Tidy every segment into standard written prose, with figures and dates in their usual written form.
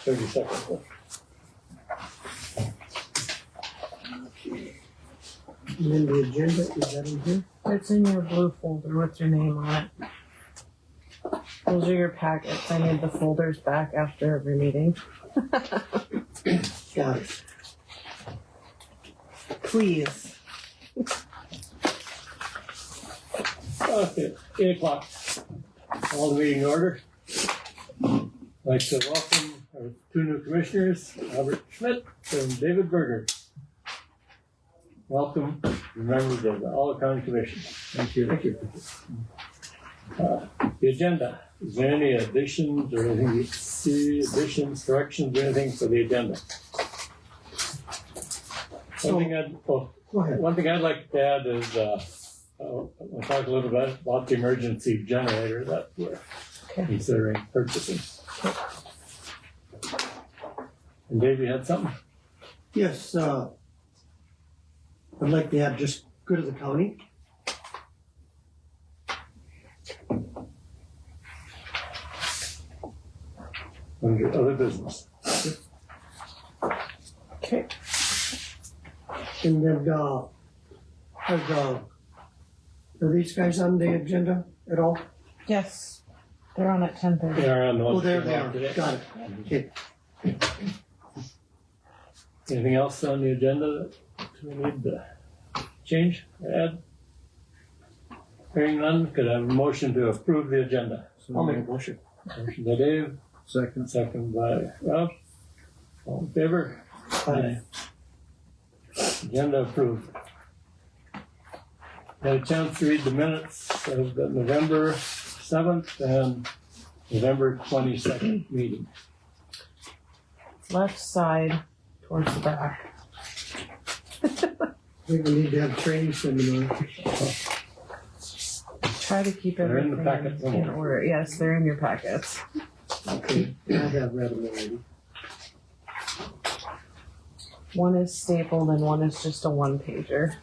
30 seconds. And then the agenda, is that in here? It's in your blue folder with your name on it. Those are your packets. I need the folders back after every meeting. Got it. Please. Okay, 8 o'clock. All the meeting in order. I'd like to welcome our 2 new commissioners, Albert Schmidt and David Berger. Welcome, the members of the Olive County Commission. Thank you. Thank you. The agenda. Is there any additions or anything you see, additions, corrections, or anything for the agenda? Go ahead. One thing I'd like to add is I'll talk a little bit about the emergency generator that we're considering purchasing. And Dave, you had something? Yes, I'd like to add just good of the county. Under other business. Okay. And then, are these guys on the agenda at all? Yes. They're on at 10:30. They are on the Oh, one. there they are. Got it. Okay. Anything else on the agenda that we need to change or add? Hearing none, could I have a motion to approve the agenda? I'll make a motion. Motion by Dave, Second. second by Rob. All in favor? Aye. Agenda approved. Had a chance to read the minutes of the November 7th and November 22nd meeting. Left side towards the back. I think we need to have training seminar. Try to keep They're in the everything packet in somewhere. order. Yes, they're in your packets. Okay, I have read them already. One is stapled and one is just a one-pager.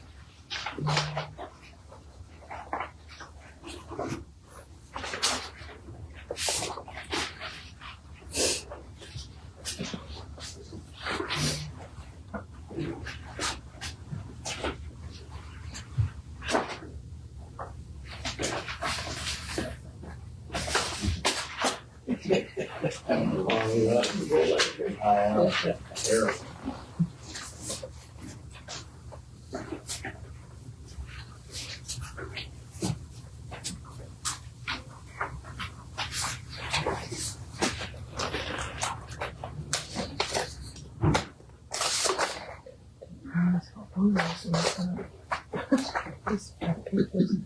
These front pages.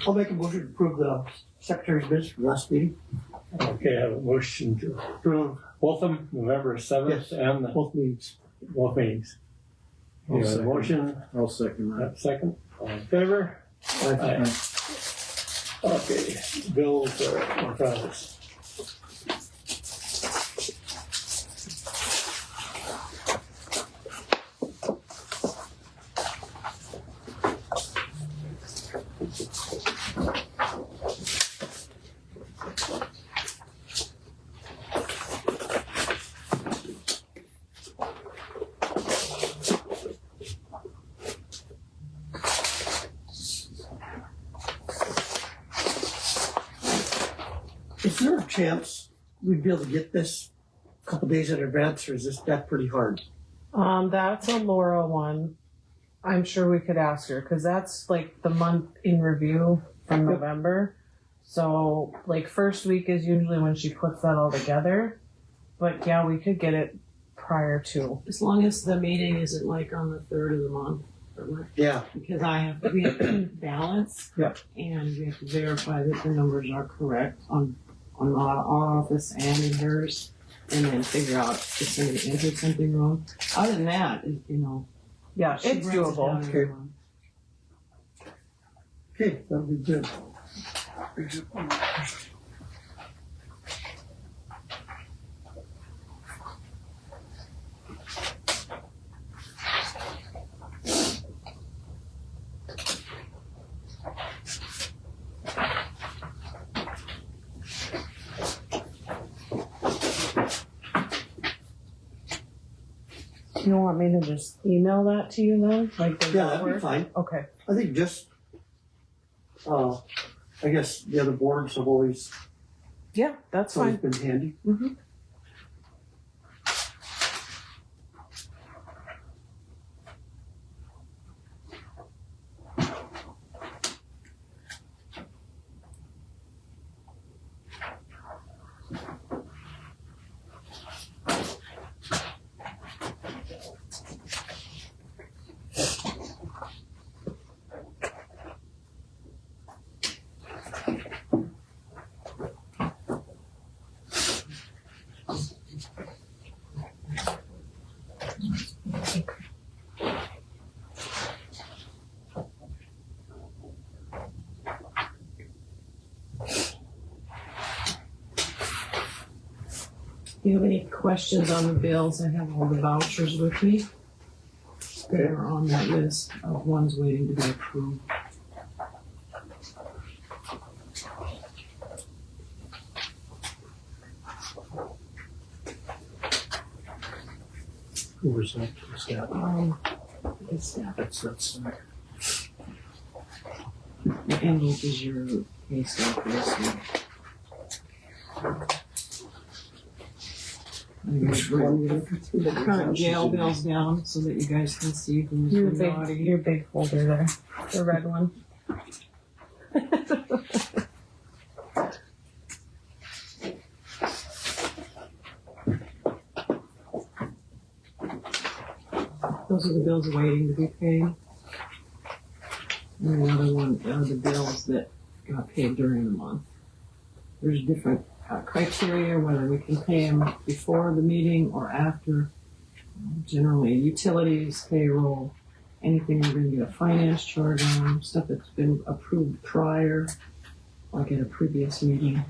I'll make a motion to approve the secretary's minutes from last meeting. Okay, I have a motion to approve both of them, November 7th Yes. and Both meetings. both meetings. I'll You have a second. motion, I'll second that. second, all in favor? Aye. Okay, bills are in front of us. Is there a chance we'd be able to get this a couple days in advance, or is that pretty hard? That's a Laura one. I'm sure we could ask her because that's like the month in review from Yep. November. So, like, first week is usually when she puts that all together. But yeah, we could get it prior to. As long as the meeting isn't like on the 3rd of the month or what, Yeah, because we have to balance. Yep. And we have to verify that the numbers are correct on our office and in hers, and then figure out if somebody entered something wrong. Other than that, Yeah, she it's brings it doable. down every month. okay, that'll be good. You want me to just email that to you then? Like, does Yeah, that that'd be work? fine. Okay. I think just, I guess the other boards have always Yeah, that's fine. been handy. Mhm. Do you have any questions on the bills? I have all the vouchers with me. They're on that list of ones waiting to be approved. Who was that? Was that? That's The envelope is your pay stub for this week. which one? The current jail bills down so that you guys can see who's Your been naughty. big folder there, the red one. Those are the bills waiting to be paid. And the other one are the bills that got paid during the month. There's different criteria, whether we can pay them before the meeting or after. Generally, utilities, payroll, anything we're going to get a finance charge on, stuff that's been approved prior, like at a previous meeting.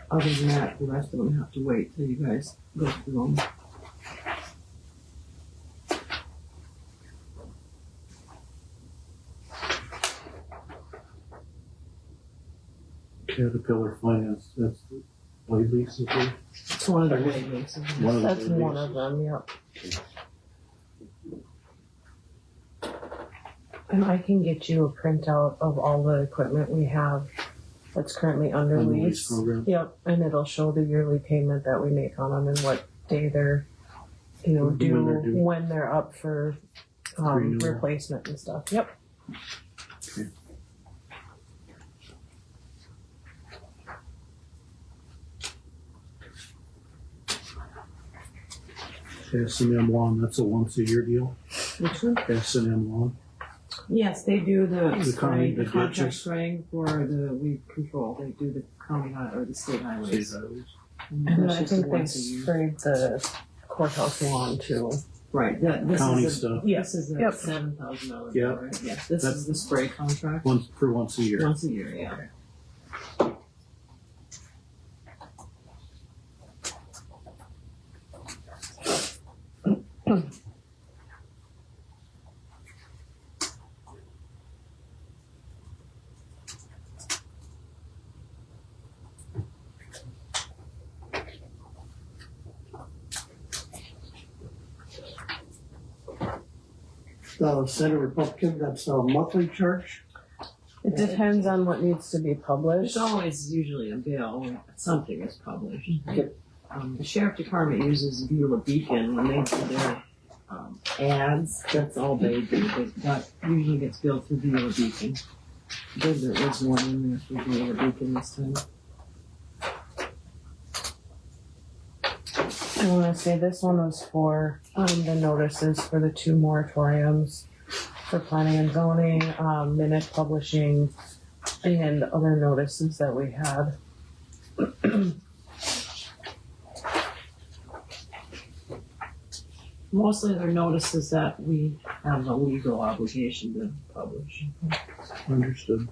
Other than that, the rest of them have to wait till you guys go through them. Caterpillar Finance, that's the blade lease, is it? It's one of the way bases. One of the That's blade one leases. of them, yep. And I can get you a printout of all the equipment we have that's currently under On the lease lease. program. Yep, and it'll show the yearly payment that we make on them and what day they're, When they're due. when they're up for Renewal. replacement and stuff. Yep. S&M lawn, that's a once a year deal. Which one? S&M lawn. Yes, they do the The spraying, county, the the contract ditches. spraying for the weed control. They do the county or the state State highways. highways. And That's I just think they once a year. sprayed the courthouse lawn too. Right, this County is stuff. Yeah. this is a Yep. $7,000 Yeah. bill, right? Yeah, this That- is the spray contract. Once a year. Once a year, yeah. The Senate Republican, that's a monthly charge. It depends on what needs to be published. There's always usually a bill when something is published. Yep. The sheriff department uses Beulah Beacon when they do their ads. That's all they do. That usually gets billed through Beulah Beacon. Good, there was one in there, if we do a beacon this time. I want to say this one was for the notices for the 2 moratoriums for planning and zoning, minute publishing, and other notices that we had. Mostly they're notices that we have a legal obligation to publish. Understood.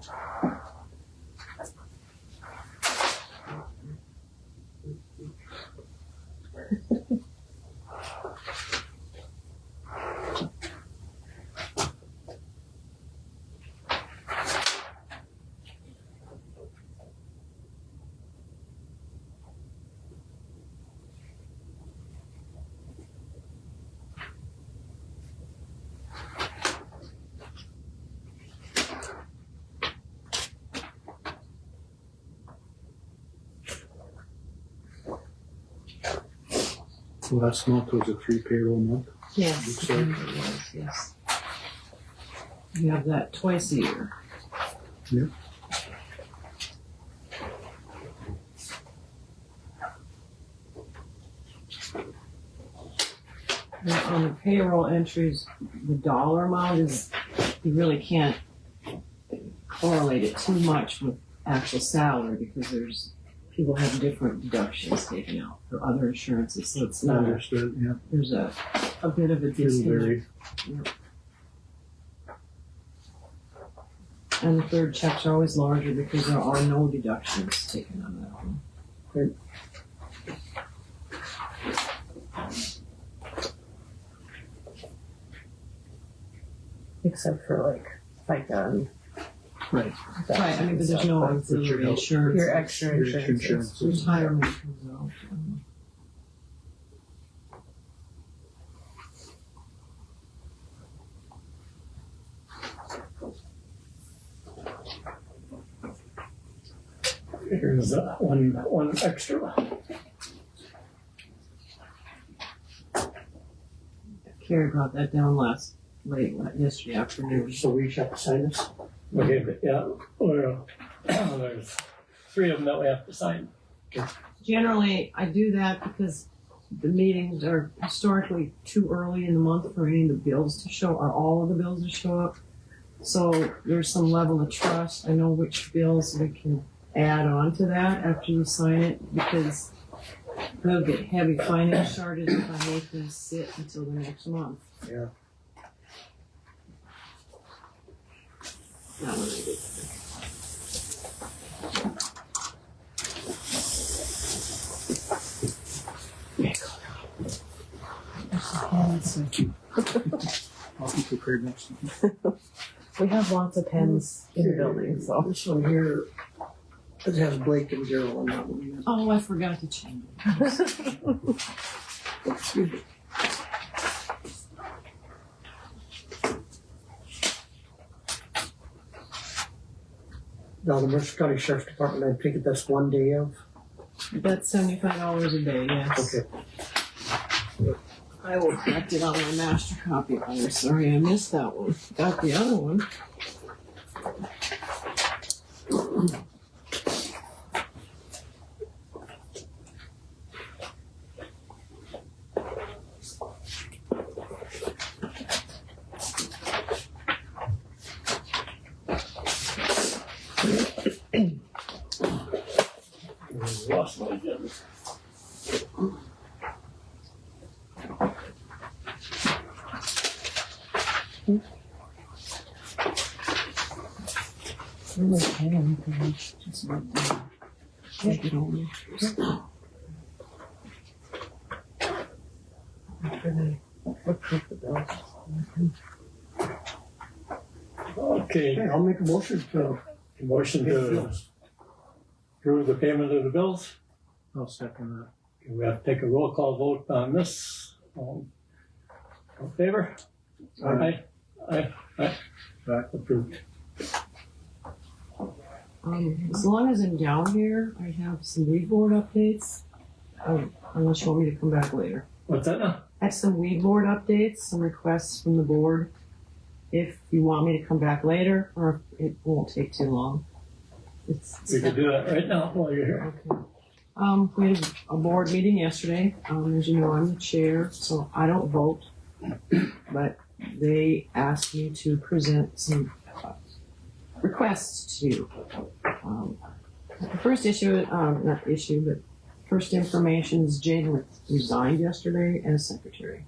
Last month was a 3 payroll month. Yes, Looks I like- think it was, yes. We have that twice a year. Yeah. Now, on the payroll entries, the dollar amount is, you really can't correlate it too much with actual salary because people have different deductions taken out for other insurances, so it's not, Understood, yeah. there's a bit of a It'll disconnect. vary. And the third checks are always larger because there are no deductions taken on that one. Except for like FICA and Right. that Right, I mean, but there's stuff. no That's what auxiliary your- insurance. Your extra Your extra insurance. insurance. Retirement comes out. Here's one extra. Carrie brought that down yesterday afternoon. So we should have to sign this? Okay, but yeah, well, there's 3 of them that we have to sign. Generally, I do that because the meetings are historically too early in the month for any of the bills to show, or all of the bills to show up. So there's some level of trust. I know which bills we can add on to that after you sign it, because we'll get heavy finance charges if I make them sit until the next month. Yeah. Not really good. I'll be prepared next time. We have lots of pens in the building, so. This one here, it has Blake and Daryl on that one. Oh, I forgot to change it. Excuse me. Now, the Mercer County Sheriff's Department, I take it that's 1 day of? That's $75 a day, yes. Okay. I will correct it on my master copy. I'm sorry I missed that one. Got the other one. Lost my agenda. Really can. Just let them take it over. After they approve the bills. Okay, Okay, I'll make a motion to motion pay the to bills. approve the payment of the bills. I'll second that. We have to take a roll call vote on this. All in favor? Aye. Aye. Aye. Approved. As long as I'm down here, I have some weed board updates. Unless you want me to come back later. What's that now? I have some weed board updates, some requests from the board. if you want me to come back later, or if it won't take too long. We could do that right now while you're here. Okay. We had a board meeting yesterday. As you know, I'm the chair, so I don't vote. But they asked me to present some requests to you. The first issue, not issue, but first information is Jane resigned yesterday as secretary.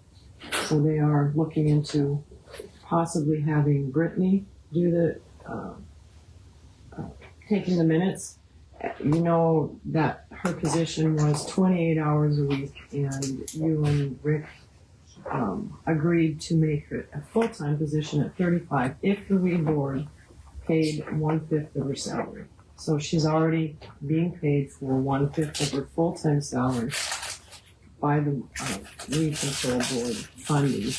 So they are looking into possibly having Brittany do the taking the minutes. You know that her position was 28 hours a week, and you and Rick agreed to make it a full-time position at 35 if the weed board paid 1/5 of her salary. So she's already being paid for 1/5 of her full-time salary by the weed control board funding.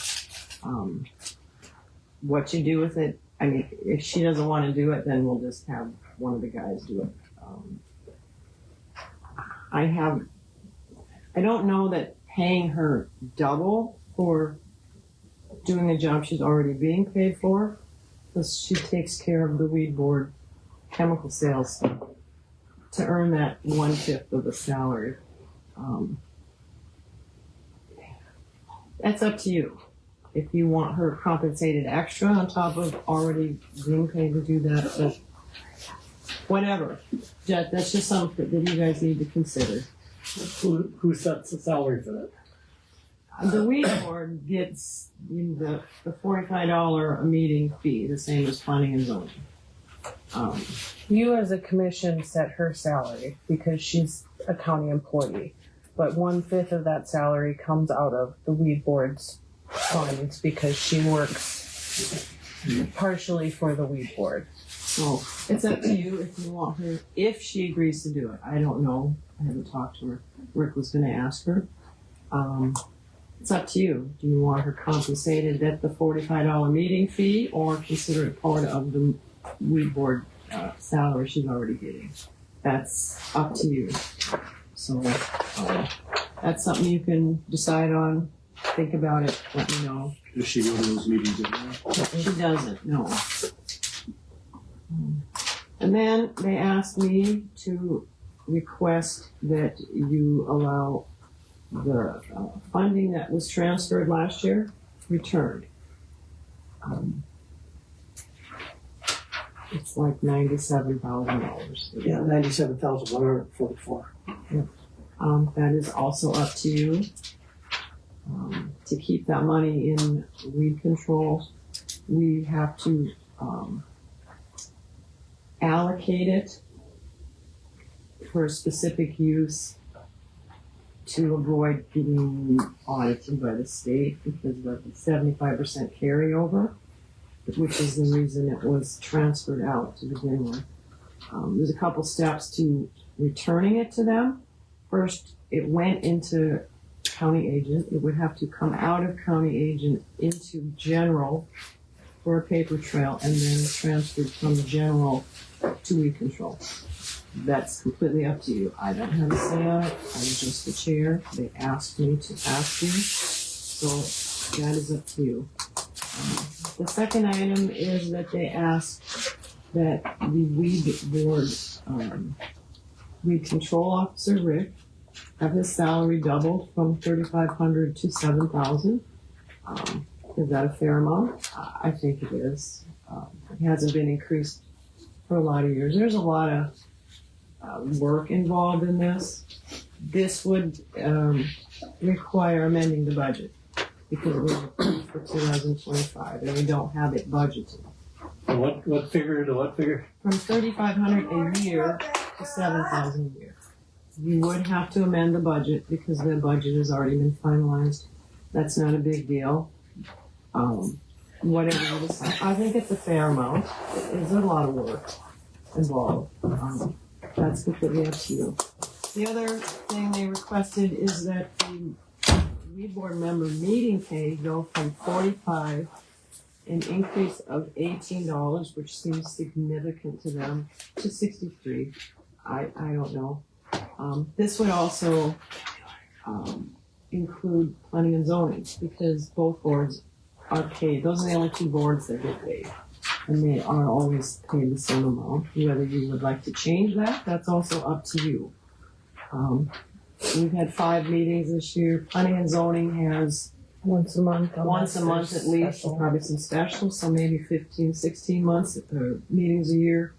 What you do with it, I mean, if she doesn't want to do it, then we'll just have one of the guys do it. I don't know that paying her double for doing a job she's already being paid for, because she takes care of the weed board chemical sales stuff, to earn that 1/5 of the salary. That's up to you. If you want her compensated extra on top of already being paid to do that, but whatever. That's just something that you guys need to consider. Who sets the salary for that? The weed board gets the $45 a meeting fee, the same as planning and zoning. You as a commission set her salary because she's a county employee, but 1/5 of that salary comes out of the weed board's funds because she works partially for the weed board. So it's up to you if you want her, if she agrees to do it. I don't know. I haven't talked to her. Rick was going to ask her. It's up to you. Do you want her compensated at the $45 meeting fee, or consider it part of the weed board salary she's already getting? That's up to you. So that's something you can decide on. Think about it. Let me know. Does she go to those meetings anymore? She doesn't, no. And then they asked me to request that you allow the funding that was transferred last year returned. It's like $97,000. Yeah, 97,144. That is also up to you. To keep that money in weed control, we have to allocate it for a specific use to avoid getting audited by the state because of the 75% carryover, which is the reason it was transferred out to begin with. There's a couple steps to returning it to them. First, it went into county agent. It would have to come out of county agent into general for a paper trail and then transferred from general to weed control. That's completely up to you. I don't have a say on it. I'm just the chair. They asked me to ask you, so that is up to you. The second item is that they asked that the weed board weed control officer, Rick, have his salary doubled from $3,500 to $7,000. Is that a fair amount? I think it is. It hasn't been increased for a lot of years. There's a lot of work involved in this. This would require amending the budget because it was approved for 2025 and we don't have it budgeted. From what figure to what figure? From $3,500 a year to $7,000 a year. You would have to amend the budget because the budget has already been finalized. That's not a big deal. Whatever you decide. I think it's a fair amount. There's a lot of work involved. That's completely up to you. The other thing they requested is that the weed board member meeting pay go from $45, an increase of $18, which seems significant to them, to $63. I don't know. This would also include planning and zoning because both boards are paid. Those are the only two boards that get paid. And they are always paid the same amount. Whether you would like to change that, that's also up to you. We've had 5 meetings this year. Planning and zoning has Once a month. once a month at least, Special. probably some specials, so maybe 15, 16 months, meetings a year.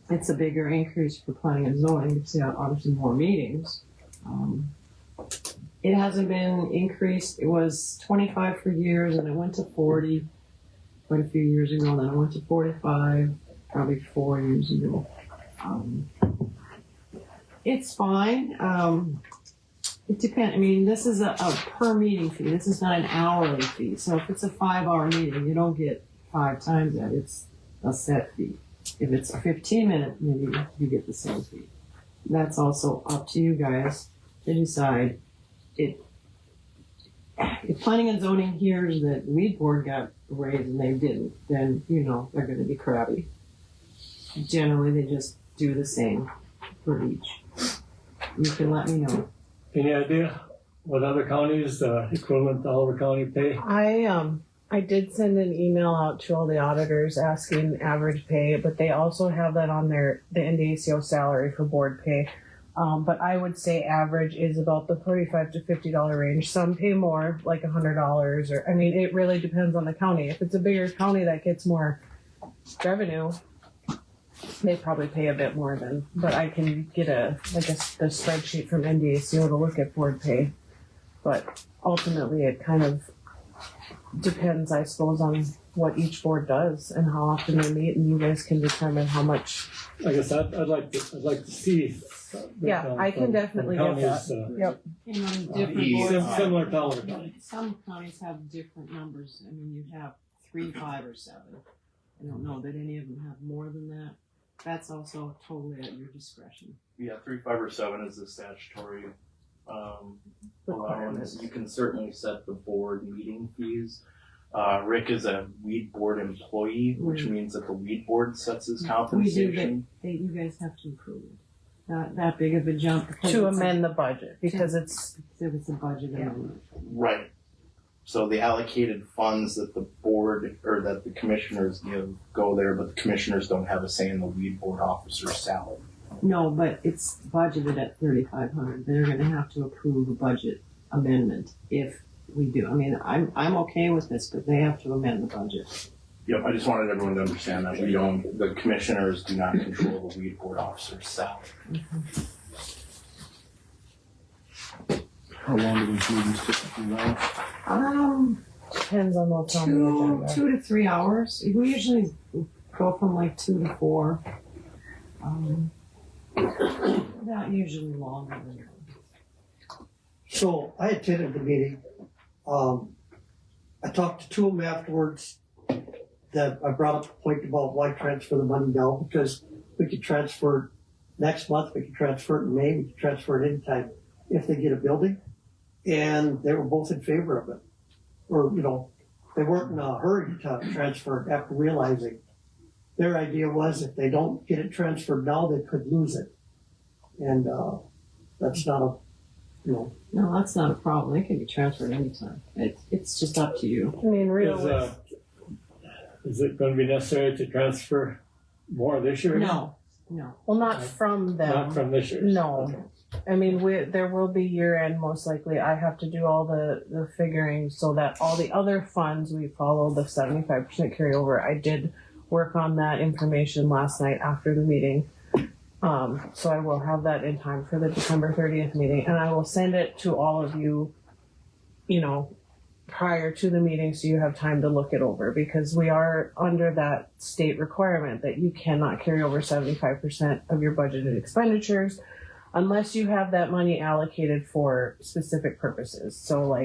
It's a bigger increase for planning and zoning, because there are obviously more meetings. It hasn't been increased. It was 25 for years, and it went to 40 quite a few years ago. Then it went to 45, probably 4 years ago. It's fine. It depends. I mean, this is a per meeting fee. This is not an hourly fee. So if it's a 5-hour meeting, you don't get 5 times that. It's a set fee. If it's a 15-minute meeting, you get the same fee. That's also up to you guys to decide. If planning and zoning hears that weed board got a raise and they didn't, then you know they're going to be crabby. Generally, they just do the same for each. You can let me know. Any idea what other counties, equivalent to Oliver County pay? I did send an email out to all the auditors asking average pay, but they also have that on the NDACO salary for board pay. But I would say average is about the $45 to $50 range. Some pay more, like $100, or I mean, it really depends on the county. If it's a bigger county that gets more revenue, they probably pay a bit more than. But I can get the spreadsheet from NDACO to look at board pay. But ultimately, it kind of depends, I suppose, on what each board does and how often they meet, and you guys can determine how much. I guess I'd like to see. Yeah, I can definitely get that. Yep. And on different boards, Similar to Oliver County. some counties have different numbers. I mean, you have 3, 5, or 7. I don't know that any of them have more than that. That's also totally at your discretion. Yeah, 3, 5, or 7 is the statutory allowance. You can certainly set the board meeting fees. Rick is a weed board employee, which means that the weed board sets his compensation. You guys have to approve it. Not that big of a jump. To amend the budget, because it's If it's a budget amendment. Right. So the allocated funds that the board or that the commissioners give go there, but the commissioners don't have a say in the weed board officer's salary. No, but it's budgeted at $3,500. They're going to have to approve a budget amendment if we do. I mean, I'm okay with this, but they have to amend the budget. Yep, I just wanted everyone to understand that the commissioners do not control the weed board officer's salary. How long do these meetings typically last? depends on what's on the agenda. 2 to 3 hours. We usually go from like 2 to 4. Not usually longer than that. So I attended the meeting. I talked to 2 of them afterwards. That I brought up the point about why transfer the money now, because we could transfer it next month, we could transfer it in May, we could transfer it anytime if they get a building. And they were both in favor of it. Or, they weren't in a hurry to transfer it after realizing their idea was if they don't get it transferred now, they could lose it. And that's not No, that's not a problem. It can be transferred anytime. It's just up to you. I mean, really. Is it going to be necessary to transfer more this year? No. Well, not from them. Not from this year? No. Okay. I mean, there will be year end most likely. I have to do all the figuring so that all the other funds we follow the 75% carryover. I did work on that information last night after the meeting. So I will have that in time for the December 30th meeting, and I will send it to all of you, prior to the meeting so you have time to look it over, because we are under that state requirement that you cannot carry over 75% of your budgeted expenditures unless you have that money allocated for specific purposes. So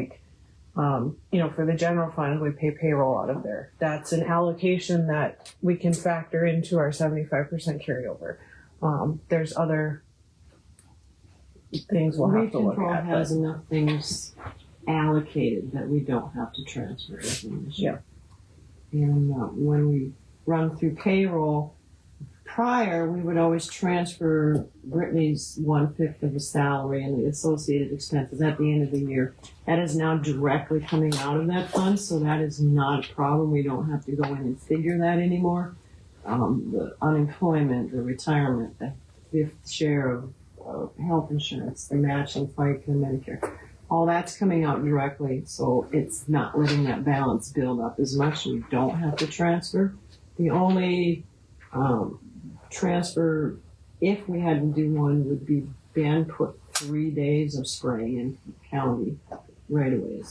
for the general fund, we pay payroll out of there. That's an allocation that we can factor into our 75% carryover. There's other things we'll have to look Control at. has enough things allocated that we don't have to transfer everything this year. And when we run through payroll, prior, we would always transfer Brittany's 1/5 of the salary and the associated expenses at the end of the year. That is now directly coming out of that fund, so that is not a problem. We don't have to go in and figure that anymore. The unemployment, the retirement, the fifth share of health insurance, the matching FICA and Medicare, all that's coming out directly, so it's not letting that balance build up as much. We don't have to transfer. The only transfer, if we had to do one, would be Ben put 3 days of spraying in county right away,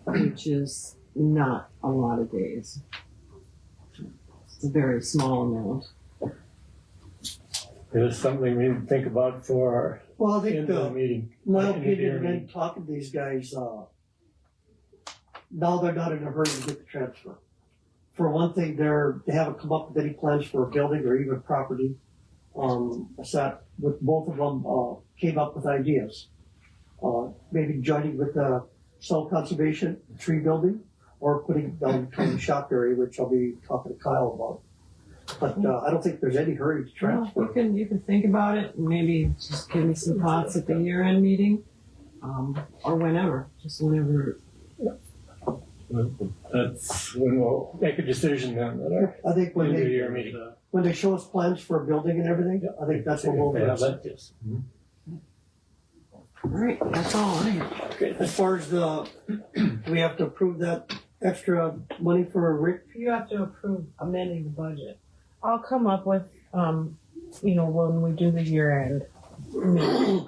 which is not a lot of days. It's a very small amount. Is this something we need to think about for our Well, I think end of the meeting? my End of the year opinion, meeting. then talking to these guys, now they're not in a hurry to get the transfer. For one thing, they haven't come up with any plans for a building or even property. I sat with both of them, came up with ideas. Maybe joining with the soil conservation, tree building, or putting down the shop area, which I'll be talking to Kyle about. But I don't think there's any hurry to Well, transfer. you can think about it, and maybe just give me some thoughts at the year-end meeting, or whenever, just whenever. That's when we'll make a decision then, at our I think end when of the they, year meeting. when they show us plans for a building and everything, I think that's what we'll Yeah, do. that is. All right, that's all I have. Okay, As far as do we have to approve that extra money for Rick? You have to approve amending the budget. I'll come up with, when we do the year end,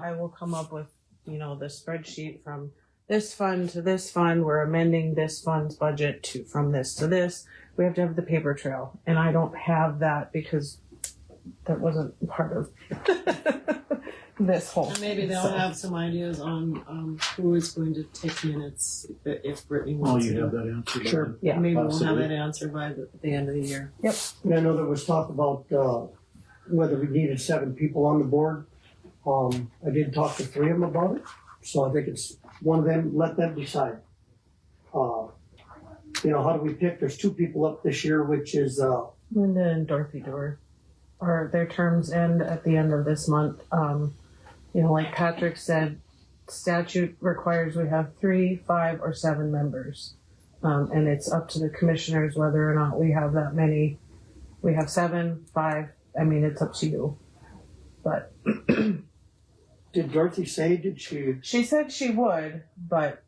I will come up with, the spreadsheet from this fund to this fund. We're amending this fund's budget from this to this. We have to have the paper trail, and I don't have that because that wasn't part of this whole. And maybe they'll thing, so. have some ideas on who is going to take minutes if Brittany Oh, wants you to. have that answer? Sure. Yeah. Maybe we'll have Possibly. that answered by the end of the year. And I know there was talk about whether we needed 7 people on the board. I did talk to 3 of them about it, so I think it's one of them, let them decide. How do we pick? There's 2 people up this year, which is Linda and Dorothy Dorr, or their terms end at the end of this month. Like Patrick said, statute requires we have 3, 5, or 7 members. And it's up to the commissioners whether or not we have that many. We have 7, 5, it's up to you. But did Dorothy say, did she? she said she would, but,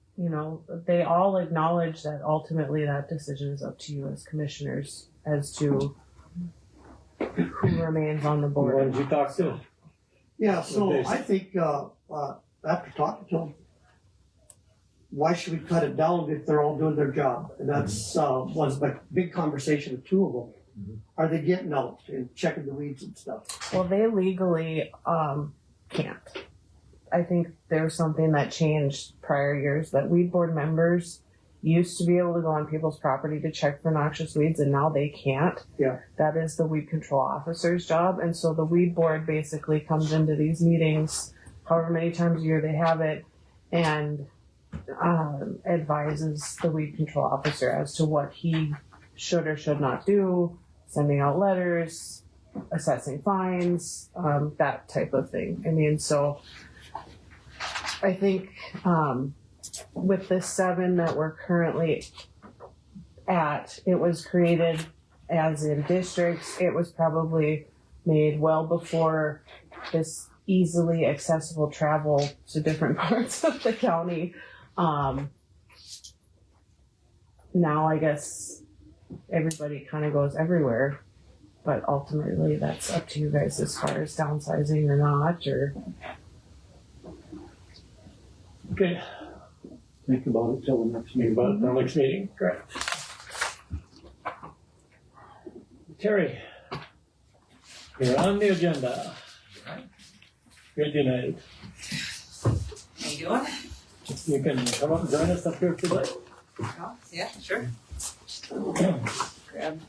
they all acknowledge that ultimately that decision is up to you as commissioners as to who remains on the why board. don't you talk to? Yeah, so Okay. I think after talking to them, why should we cut it down if they're all doing their job? And that's was my big conversation with 2 of them. Are they getting out and checking the weeds and stuff? Well, they legally can't. I think there's something that changed prior years that weed board members used to be able to go on people's property to check for noxious weeds, and now they can't. Yeah. That is the weed control officer's job, and so the weed board basically comes into these meetings, however many times a year they have it, and advises the weed control officer as to what he should or should not do, sending out letters, assessing fines, that type of thing. So I think with the 7 that we're currently at, it was created as in districts. It was probably made well before this easily accessible travel to different parts of the county. Now I guess everybody kind of goes everywhere, but ultimately that's up to you guys as far as downsizing or not, or Okay, Think about it till the next think meeting. about it the next meeting, correct. Terry, you're on the agenda. Good United. How you doing? You can come up and join us up here today. Oh, yeah, sure. Grab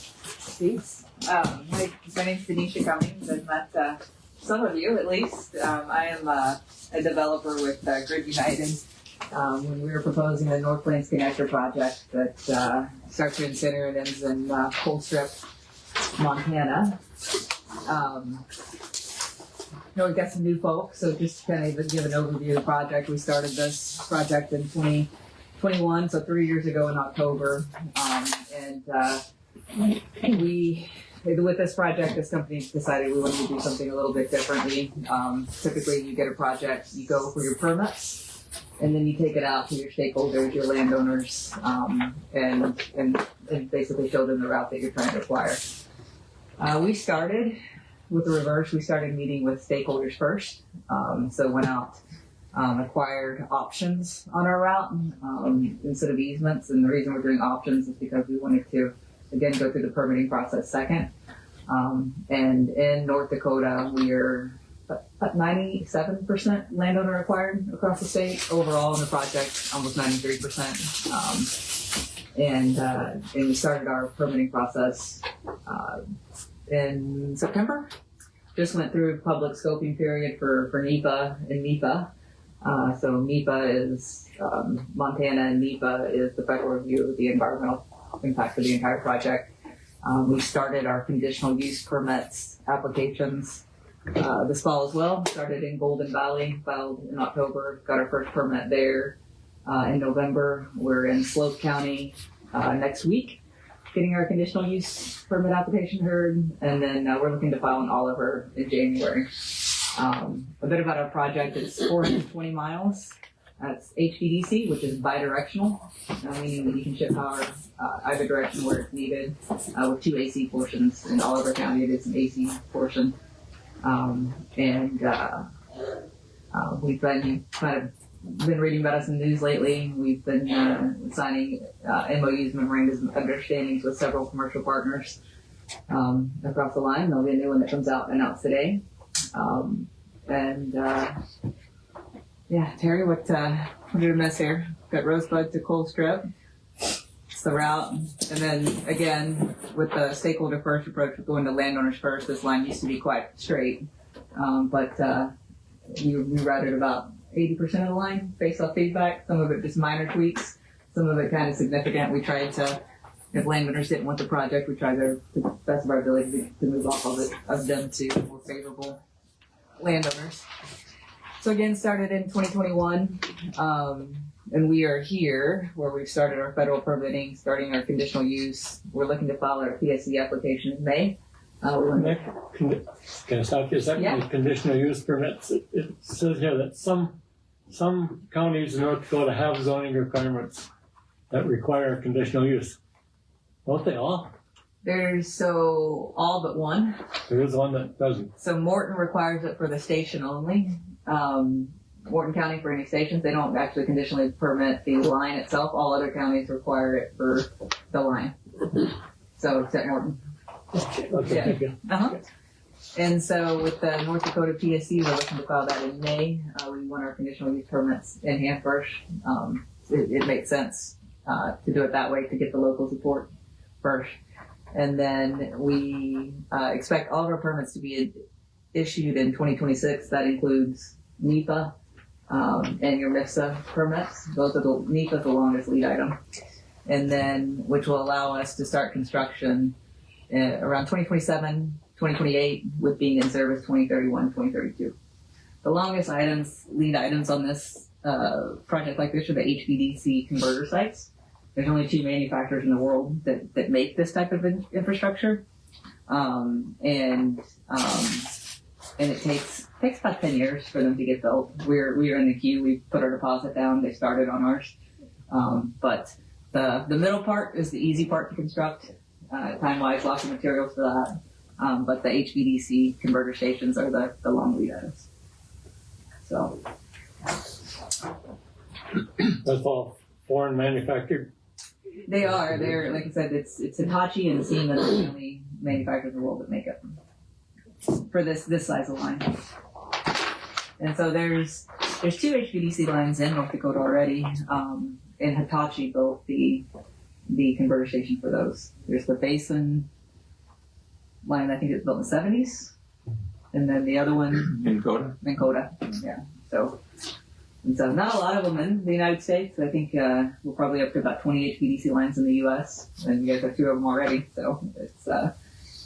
seats. My name's Denisha Cummings. I've met some of you at least. I am a developer with Grid United. When we were proposing the North Plains Connector project that starts in Center and ends in Colstrip, Montana. We've got some new folks, so just to kind of give an overview of the project, we started this project in 2021, so 3 years ago in October. With this project, this company decided we wanted to do something a little bit differently. Typically, you get a project, you go for your permits, and then you take it out to your stakeholders, your landowners, and basically show them the route that you're trying to acquire. We started with the reverse. We started meeting with stakeholders first. So went out, acquired options on our route instead of easements. And the reason we're doing options is because we wanted to, again, go through the permitting process second. And in North Dakota, we're about 97% landowner acquired across the state. Overall in the project, almost 93%. And we started our permitting process in September. Just went through a public scoping period for NEPA and NEPA. So NEPA is Montana, and NEPA is the federal review of the environmental impact of the entire project. We started our conditional use permits applications this fall as well. Started in Golden Valley, filed in October, got our first permit there in November. We're in Slope County next week, getting our conditional use permit application heard, and then we're looking to file in Oliver in January. A bit about our project: it's 420 miles. That's HVDC, which is bidirectional, meaning that you can ship power either direction where it's needed, with 2 AC portions. In Oliver County, it is an AC portion. We've been reading about us in the news lately. We've been signing MOUs, memorandums of understandings with several commercial partners across the line. There'll be a new one that comes out announced today. Terry, what did I miss here? Got Rosebud to Colstrip. It's the route. And then again, with the stakeholder first approach, going to landowners first, this line used to be quite straight. But we routed about 80% of the line based off feedback, some of it just minor tweaks, some of it kind of significant. We tried to, if landowners didn't want the project, we tried to the best of our ability to move off of them to more favorable landowners. So again, started in 2021, and we are here where we've started our federal permitting, starting our conditional use. We're looking to file our PSC application in May. Can I stop you a second? Yeah. With conditional use permits, it says here that some counties in North Dakota have zoning requirements that require conditional use. Don't they all? There's all but one. There is one that doesn't. So Morton requires it for the station only. Morton County for any stations, they don't actually conditionally permit the line itself. All other counties require it for the line. So except Morton. Okay, Yeah. thank you. And so with the North Dakota PSC, we're looking to file that in May. We want our conditional use permits in hand first. It makes sense to do it that way to get the local support first. And then we expect all of our permits to be issued in 2026. That includes NEPA and your MIFSA permits. Those are NEPA is the longest lead item. And then, which will allow us to start construction around 2027, 2028, with being in service 2031, 2032. The longest lead items on this project like this are the HVDC converter sites. There's only 2 manufacturers in the world that make this type of infrastructure. And it takes about 10 years for them to get built. We're in the queue. We put our deposit down. They started on ours. But the middle part is the easy part to construct. Time-wise, lots of materials for that. But the HVDC converter stations are the long lead items. So. That's all foreign manufactured. They are. They're, like I said, it's Hitachi and Siemens are the only manufacturers in the world that make it for this size of line. And so there's 2 HVDC lines in North Dakota already, and Hitachi built the converter station for those. There's the Basin line, I think it was built in the 70s, and then the other one In Coda? in Coda. Yeah. So not a lot of them in the United States. I think we're probably up to about 20 HVDC lines in the U.S., and you guys have 2 of them already. So it's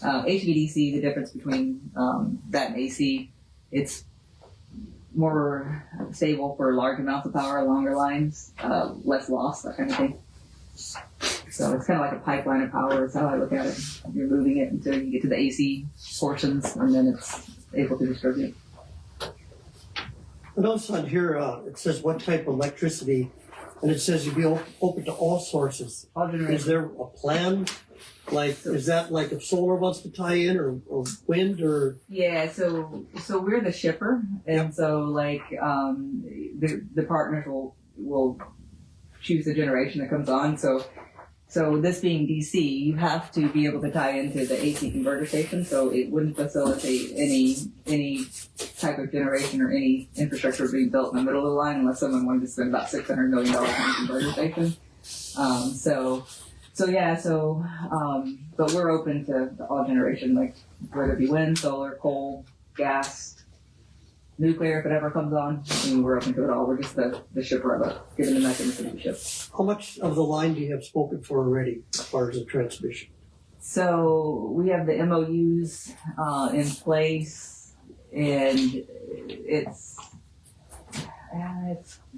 HVDC, the difference between that and AC, it's more stable for large amounts of power, longer lines, less loss, that kind of thing. So it's kind of like a pipeline of power is how I look at it. You're moving it until you get to the AC portions, and then it's able to distribute. And also on here, it says what type of electricity, and it says you'd be open to all sources. All Is generation. there a plan? Like, is that like if solar wants to tie in, or wind, or? Yeah, so we're the shipper, and so like the partners will choose the generation that comes on. So this being DC, you have to be able to tie into the AC converter station, so it wouldn't facilitate any type of generation or any infrastructure being built in the middle of the line unless someone wanted to spend about $600 million on a converter station. But we're open to all generation, like whether it be wind, solar, coal, gas, nuclear, if it ever comes on. I mean, we're open to it all. We're just the shipper of it, given the mechanism to ship. How much of the line do you have spoken for already as far as the transmission? So we have the MOUs in place, and it's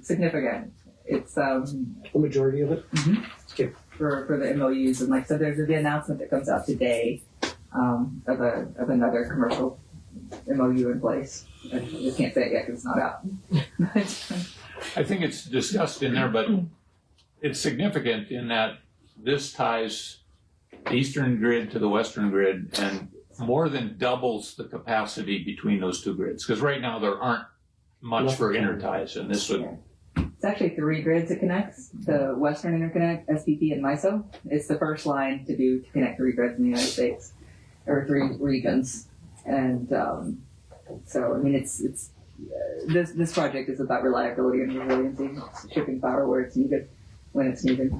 significant. It's The majority of it? for the MOUs, and like I said, there's the announcement that comes out today of another commercial MOU in place. I just can't say it yet because it's not out. I think it's discussed in there, but it's significant in that this ties the eastern grid to the western grid and more than doubles the capacity between those two grids. Because right now there aren't much for interties, and this would. It's actually 3 grids it connects: the Western Interconnect, SPP, and MISO. It's the first line to connect 3 grids in the United States, or 3 regions. And so, I mean, this project is about reliability and resiliency, shipping power where it's needed, when it's needed.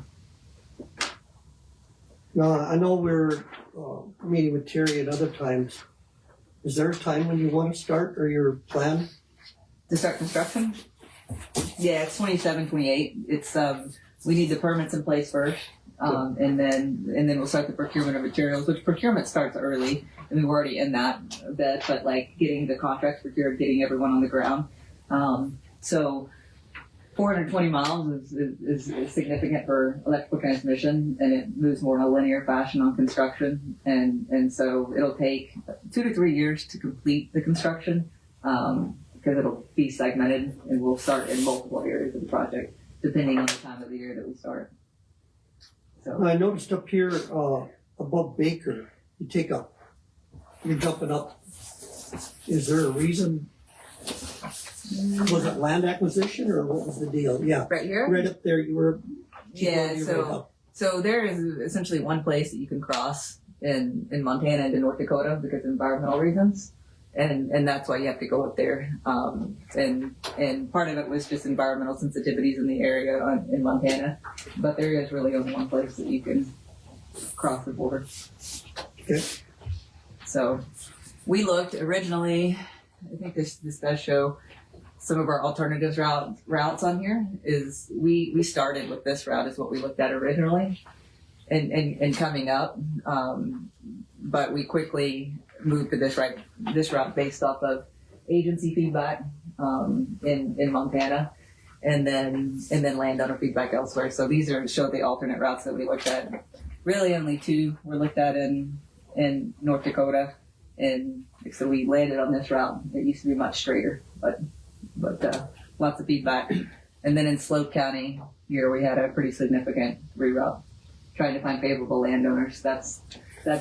Now, I know we're meeting with Terry at other times. Is there a time when you want to start, or your plan? To start construction? Yeah, it's 27, 28. It's we need the permits in place first, and then we'll start the procurement of materials. Which procurement starts early. I mean, we're already in that a bit, but like getting the contracts procured, getting everyone on the ground. So 420 miles is significant for electrical transmission, and it moves more in a linear fashion on construction, and so it'll take 2 to 3 years to complete the construction. Because it'll be segmented, and we'll start in multiple areas of the project, depending on the time of the year that we start. So I noticed up here above Baker, you're jumping up. Is there a reason? Was it land acquisition, or what was the deal? Yeah, right here, right up there. You were. yeah. you were right up. So there is essentially one place that you can cross in Montana into North Dakota because of environmental reasons. And that's why you have to go up there. And part of it was just environmental sensitivities in the area in Montana. But there is really only one place that you can cross the border. Okay. So we looked originally, I think this does show some of our alternative routes on here, is we started with this route is what we looked at originally and coming up. But we quickly moved to this route based off of agency feedback in Montana, and then landowner feedback elsewhere. So these show the alternate routes that we looked at. Really, only 2 were looked at in North Dakota, and so we landed on this route. It used to be much straighter, but lots of feedback. And then in Slope County here, we had a pretty significant reroute, trying to find favorable landowners. That's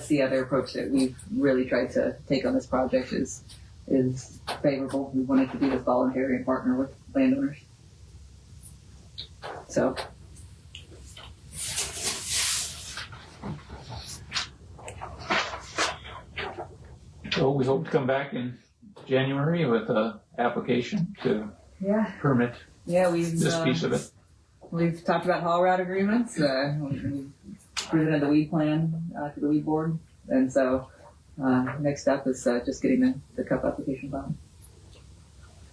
the other approach that we've really tried to take on this project is favorable. We wanted to do this voluntary and partner with landowners. So. So we hope to come back in January with an application to permit We've this piece of it. We've talked about haul route agreements. We've presented the weed plan to the weed board, and so next step is just getting the CUP application filed.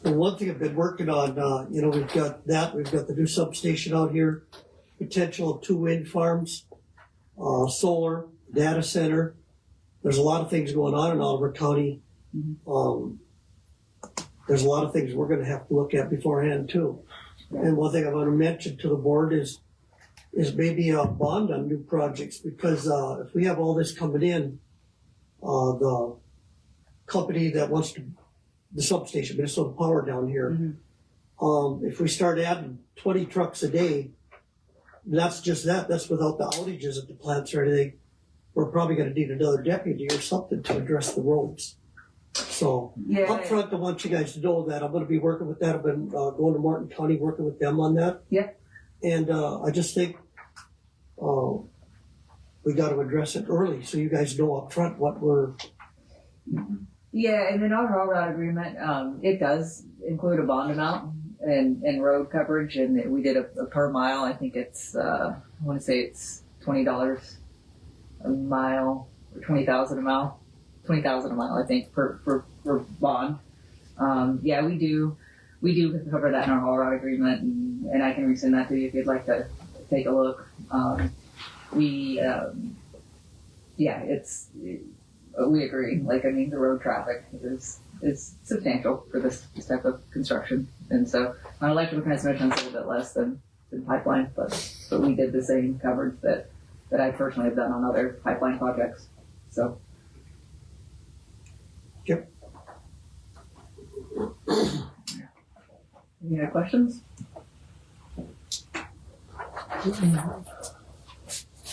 Well, one thing I've been working on, we've got the new substation out here, potential of 2 wind farms, solar, data center, there's a lot of things going on in Oliver County. There's a lot of things we're gonna have to look at beforehand too. And one thing I wanna mention to the board is maybe a bond on new projects, because, if we have all this coming in, the company that wants to, the substation, Minnesota Power down here, if we start adding 20 trucks a day, that's just that's without the outages at the plants or anything. We're probably gonna need another deputy or something to address the roads. So, Yeah. up front, I want you guys to know that I'm gonna be working with that. I've been, going to Martin County, working with them on that. Yep. And, I just think, we gotta address it early, so you guys know up front what we're, Yeah, and in our RORAD agreement, it does include a bond amount and road coverage, and we did a per mile. I think it's I want to say it's $20 a mile or 20,000 a mile, 20,000 a mile. I think for bond. Yeah, we do cover that in our RORAD agreement, and I can resend that to you if you'd like to take a look. We agree. Like, I mean, the road traffic is substantial for this type of construction, and so on electrical transmission is a little bit less than pipeline, but we did the same coverage that I personally have done on other pipeline projects. So. Yep. Any other questions?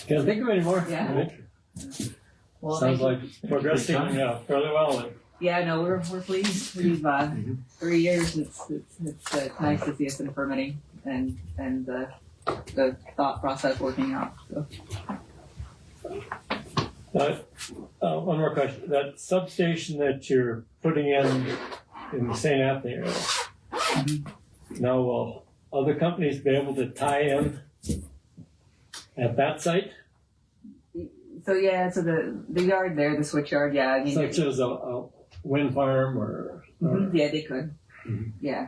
Can't think of any more. Yeah. Well, Sounds thank you. like progressing fairly well. Yeah, no, we're pleased. We've 3 years. It's nice to see us in permitting and the thought process working out. So. One more question. That substation that you're putting in the St. Anthony area, now will other companies be able to tie in at that site? So yeah, so the yard there, the switch yard, yeah. I mean, Such as a wind farm or yeah, they could. Yeah,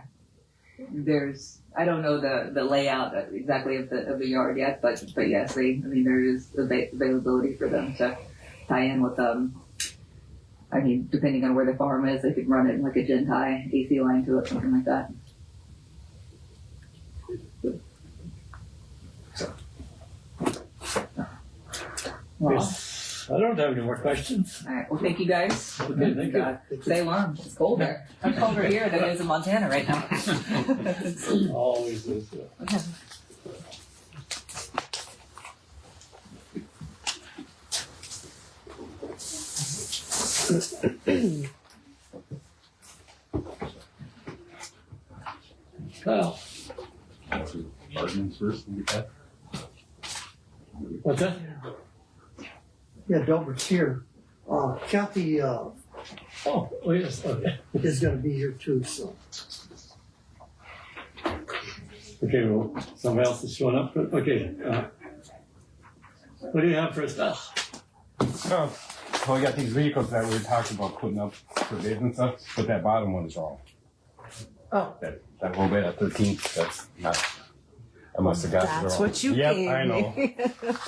I don't know the layout exactly of the yard yet, but yes, there is availability for them to tie in with I mean, depending on where the farm is, they could run it in like a gen tie AC line to it, something like that. Well, Yes. I don't have any more questions. all right. Well, thank you guys. Okay, thank you. Stay warm. It's cold there. It's colder here than it is in Montana right now. Always is. Kyle, Ordinance first, and get that. what's that? yeah, Delbert's here. Kathy, Oh, yes, okay. is gonna be here too, so. Okay, well, somebody else is showing up, but, okay. What do you have for us now? Oh, well, we got these vehicles that we were talking about putting up for bids and stuff, but that bottom one is wrong. Oh. That little bit at 13, that's not, I must have got it wrong. That's what you Yep, gave I know. me.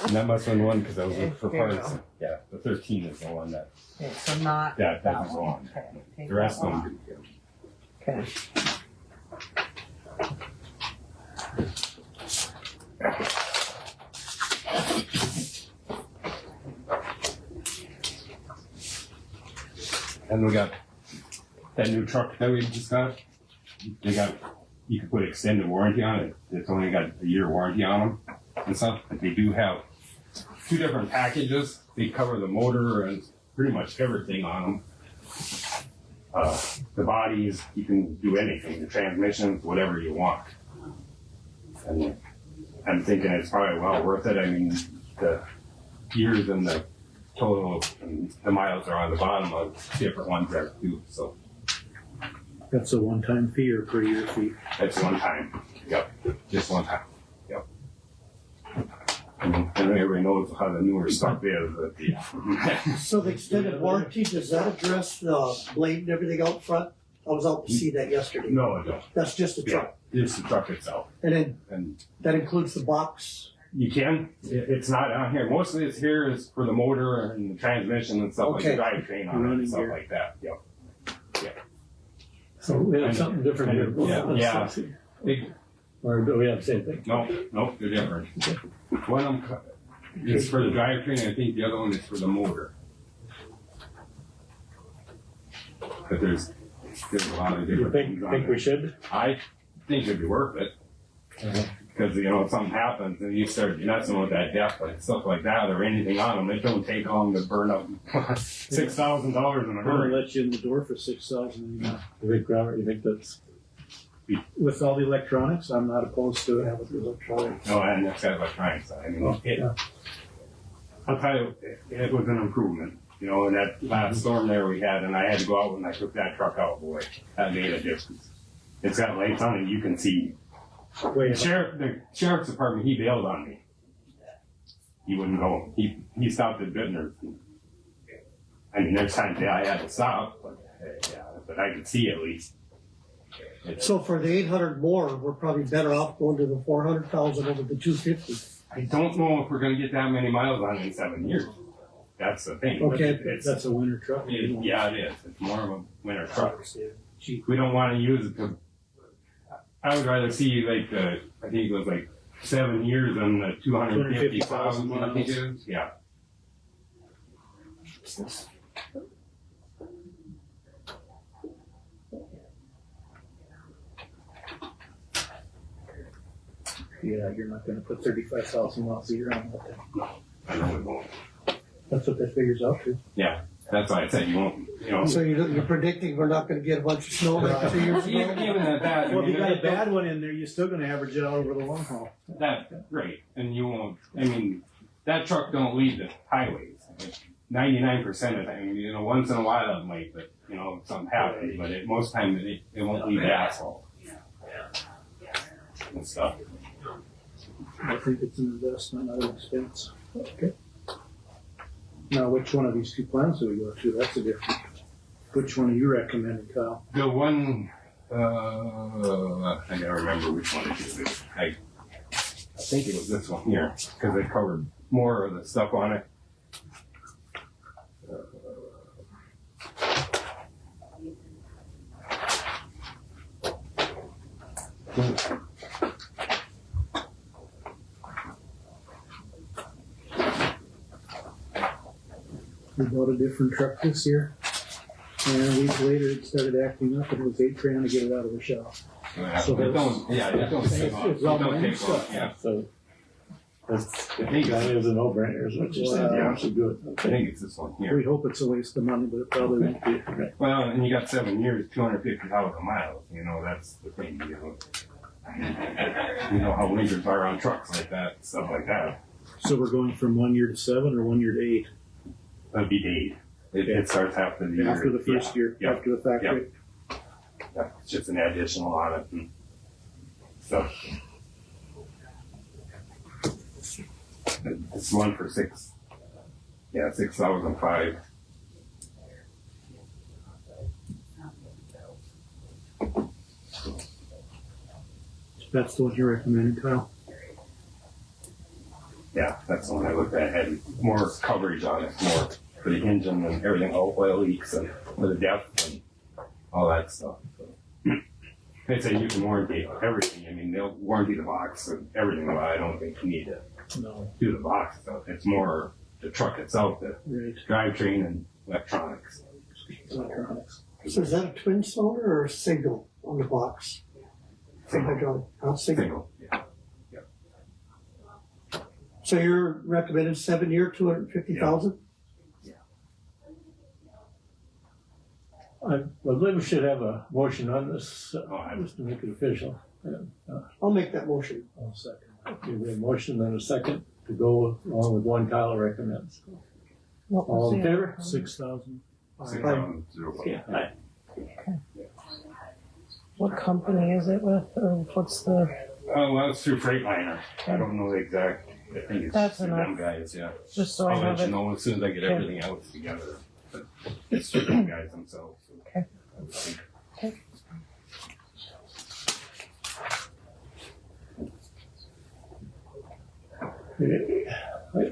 And that must have been one, because I was looking for Here you parts. go. Yeah, the 13 is the one that, Okay, so not that that was one. wrong. Okay, take The rest that of one. them, Okay. and we got that new truck that we just got. You can put extended warranty on it. It's only got a year warranty on them and stuff. But they do have 2 different packages. They cover the motor and pretty much everything on them. The bodies, you can do anything. The transmissions, whatever you want. And I'm thinking it's probably well worth it. I mean, the years and the total and the miles are on the bottom of different ones there too. So That's a one-time fee or per year fee? that's one time. Yep. Just one time. Yep. And everybody knows how the newer stuff is. But So the extended warranty, does that address the blade and everything out front? I was out to see that yesterday. no, it don't. That's just the Yeah, truck. it's the truck itself. And then And that includes the box You can. It's not on here. Most of it's here is for the motor and the transmission and stuff Okay. like the drivetrain on it Running and stuff gear. like that. Yep. So we have something different here. Yeah. Big, Or do we have the same thing? no, they're different. One of them is for the drivetrain. I think the other one is for the motor. But there's a lot of You different think, things on think there. we should? I think it'd be worth it. Because, you know, if something happens and you start messing with that depth and stuff like that or anything on them, it don't take long to burn up $6,000 in a We're gonna hurry. let you in the door for 6,000. You think, Robert, you think that's, With all the electronics, I'm not opposed to it. with the electronics. No, and that's got electronics on it. I mean, I'll tell you, it was an improvement. You know, in that last storm there we had, and I had to go out when I took that truck out, boy, that made a difference. It's got lights on it, you can see. The sheriff's department, he bailed on me. He wouldn't go. He stopped at Bittner's. I mean, there's times I had to stop, but I could see at least. So for the 800 more, we're probably better off going to the 400,000 over the 250. I don't know if we're gonna get that many miles on it in 7 years. That's the thing. Okay. That's a winter truck. Yeah, it is. It's more of a winter truck. We don't want to use it to. I would rather see like I think it was like 7 years than the 250,000. I think it is. Yeah. Yeah, you're not gonna put 35,000 miles a year on that. I know it won't. That's what that figures out to. That's why I said you won't. You know. So you're predicting we're not gonna get a bunch of snow like 2 years Even ago? at that, I Well, if mean, you got a it- bad one in there, you're still gonna average it out over the long haul. That's great, and you won't. I mean, that truck don't leave the highways. 99% of the time, you know, once in a while it might, but you know, something happens. But most times it won't leave the asphalt and stuff. I think it's an investment, not an expense. Okay. Now, which one of these two plans do we go to? That's a different. Which one are you recommending, Kyle? The one, I gotta remember which one it is. I think it was this one here because it covered more of the stuff on it. We bought a different truck this year, and a week later it started acting up, and it was $8,000 to get it out of the shop. So it don't take long. it's all It don't minor take long. stuff. Yeah, so, that's, I think that it's, is a no-brainer, is what you're saying, Wow. yeah, we should do it. I Okay. think it's this one here. We hope it's a waste of money, but it probably won't be. Well, and you got 7 years, 250,000 miles. You know, that's the thing. You know how winters are on trucks like that, stuff like that. So we're going from 1 year to 7 or 1 year to 8 That'd be dated. It starts after the year. after the first year, Yeah. after the factory. Yeah, it's just an additional on it and stuff. It's one for 6,005. That's the one you're recommending, Kyle. Yeah, that's the one I looked at. Had more coverage on it, more for the engine and everything, all oil leaks and for the depth and all that stuff. So. I'd say you can warranty everything. I mean, they'll warranty the box and everything, but I don't think you need to No. do the box stuff. It's more the truck itself, the Right. drivetrain and electronics. Electronics. So is that a twin cylinder or a single on the box? Hydraulic, single. Single. Yeah. So you're recommending 7 year, 250,000? I believe we should have a motion on this, I just to make it official. I'll make that motion. I'll second. Give me a motion and a second to go along with one Kyle recommends. What was All in the other favor? one? 6,000. 6,005. Yeah. Aye. What company is it with, or what's the, Oh, well, it's through Freightliner. I don't know the exact. I think it's That's through them enough. guys. Yeah. just so I I'll have let you it? know as soon as I get Okay. everything else together. But it's through them guys themselves. Okay.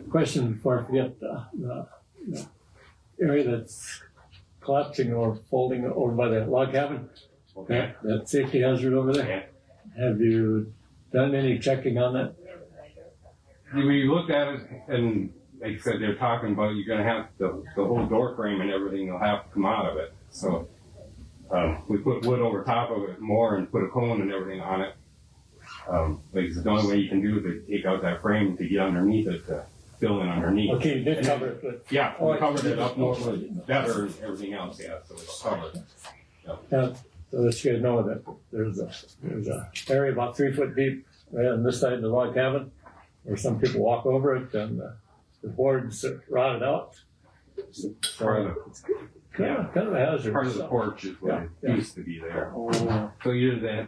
Question before I forget, the area that's collapsing or folding over by the log cabin, Okay. that safety hazard over there. Have you done any checking on that? We looked at it and like I said, they're talking about you're gonna have the whole door frame and everything will have to come out of it. So, we put wood over top of it more and put a cone and everything on it. Like it's the only way you can do it to take out that frame to get underneath it, to fill in underneath. Okay, you did cover it, but Yeah, we covered it up more with better and everything else, yeah, so it's covered. so that you guys know that there's a area about 3 foot deep right on this side of the log cabin where some people walk over it and the boards are rotted out. So Part of it's kind of a hazard. Part of the porch is what Yeah. it used to be there. So either that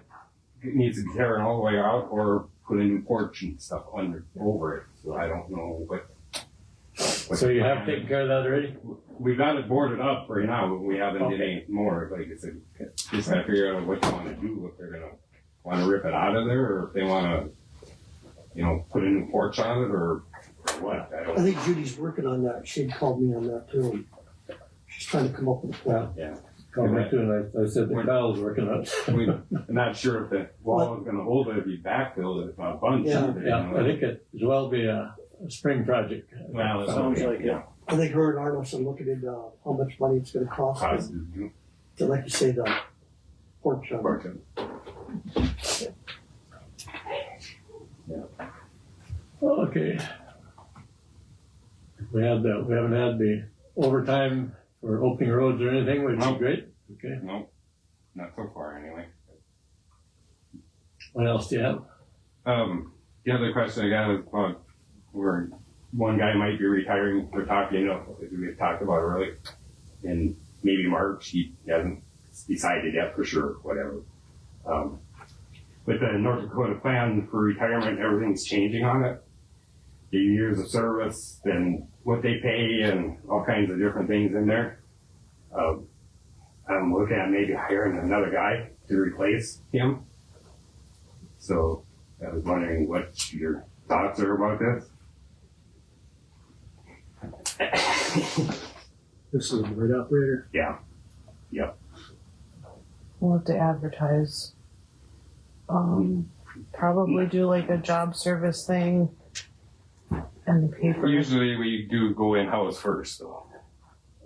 it needs to be tearing all the way out or put a new porch and stuff over it. So I don't know what So you have taken care of that already? We've got it boarded up right now, but we haven't did any more. Like I said, just gotta figure out what they want to do. If they're gonna want to rip it out of there, or if they want to, put a new porch on it, or what. I I don't. think Judy's working on that. She had called me on that too. She's trying to come up with a plan. Yeah, Called me too, and I said the Kyle's working on it. I'm not sure if the wall is gonna hold it if you backfill it a bunch. Yeah. either, Yeah, I think it as well be a spring project. Well, it Sounds like it. I think her and Arnold's are looking into how much money it's gonna cost to, like you say, the porch on it. Okay. We haven't had the overtime for opening roads or anything, which is No. great. Okay. No, not so far anyway. What else do you have? The other question I got is about where one guy might be retiring. We're talking, as we talked about earlier, in maybe March. He hasn't decided yet for sure, whatever. With the North Dakota plan for retirement, everything's changing on it. The years of service and what they pay and all kinds of different things in there. I'm looking at maybe hiring another guy to replace him. So I was wondering what your thoughts are about this. This is a grid operator. Yeah. We'll have to advertise. Probably do like a job service thing and the paper. Usually we do go in-house first though,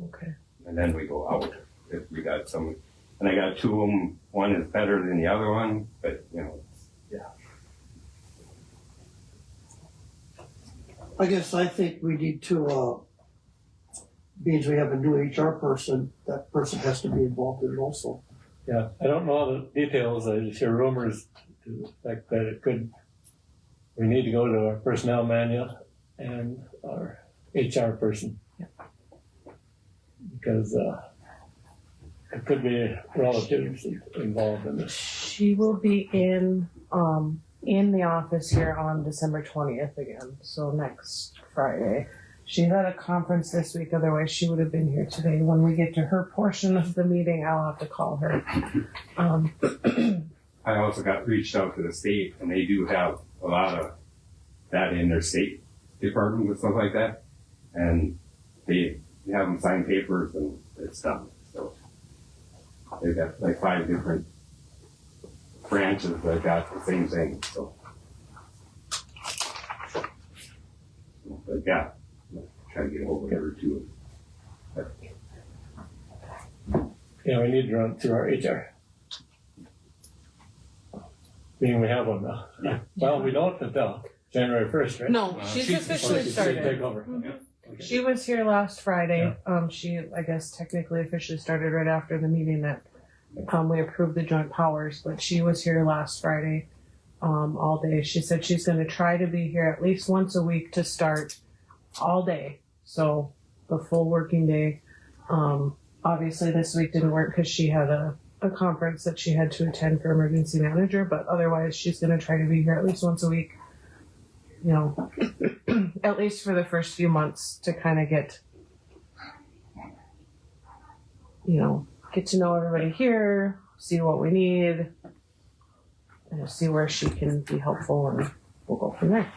Okay. and then we go out if we got some. And I got two of them. One is better than the other one, but I guess I think we need to, being as we have a new HR person, that person has to be involved in it also. Yeah, I don't know all the details. I just hear rumors to the fact that we need to go to our personnel manual and our HR person. Because it could be relatives involved in this. She will be in the office here on December 20th again, so next Friday. She's at a conference this week, otherwise she would have been here today. When we get to her portion of the meeting, I'll have to call her. I also got reached out to the state, and they do have a lot of that in their state department and stuff like that, and they have them sign papers and it's done. So they've got like 5 different branches that got the same thing. So, but yeah, try to get over there too. Yeah, we need to run through our HR. Being we have one now. Yeah. Well, we don't until January 1st, right? No, she's she's officially She's started. take over. She was here last Friday. She, I guess, technically officially started right after the meeting that we approved the joint powers, but she was here last Friday all day. She said she's going to try to be here at least once a week to start all day. So the full working day. Obviously this week didn't work because she had a conference that she had to attend for emergency manager, but otherwise she's going to try to be here at least once a week. You know, at least for the first few months to kind of get to know everybody here, see what we need, and see where she can be helpful, and we'll go from there.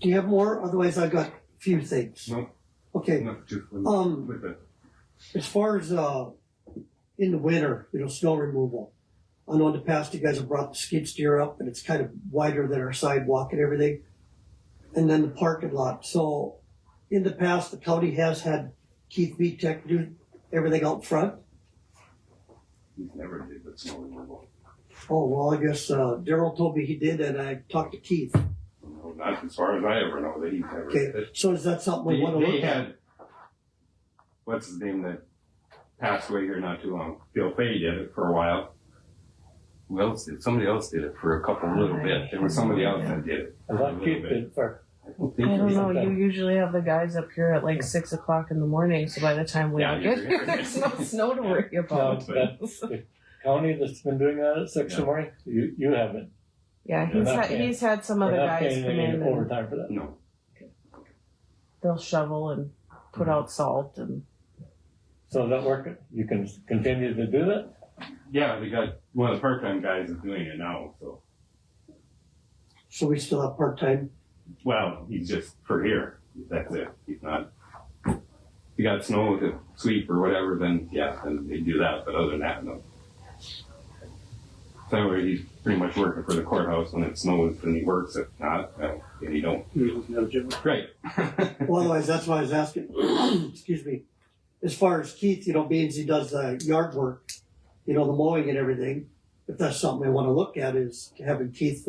Do you have more? Otherwise, I've got a few things. No. Okay. No, just with, Um, the As far as in the winter, snow removal. I know in the past you guys have brought the skid steer up, and it's kind of wider than our sidewalk and everything. And then the parking lot. So in the past, the county has had Keith Vitek do everything out front. he's never did the snow removal. Oh, well, I guess Daryl told me he did, and I talked to Keith. No, not as far as I ever know that he's ever Okay, did it. so is that something we They, want to they look at? had, what's his name that passed away here not too long? Bill Fay did it for a while. Who else did? Somebody else did it for a couple little bit. There was somebody else that did it. I thought Keith did for, I don't think I don't there's know. something. You usually have the guys up here at like 6 o'clock in the morning, so by the time we Yeah, all get you're- here, there's no snow to worry about. No, that's the county that's been doing that at 6 in the morning. You haven't. Yeah, We're not paying- he's had some We're other not guys paying come any in and overtime for that. No. they'll shovel and put out salt and So is that working? You can continue to do that? Yeah, we got one of the part-time guys is doing it now, so. So we still have part-time. Well, he's just for here. That's it. He's not. If you got snow to sweep or whatever, then yeah, then they do that. But other than that, no. So he's pretty much working for the courthouse when it snows, and he works. If not, then he don't. He doesn't have a job. Right. Well, otherwise, that's why I was asking. Excuse me. As far as Keith, being as he does the yard work, the mowing and everything, if that's something we want to look at, is having Keith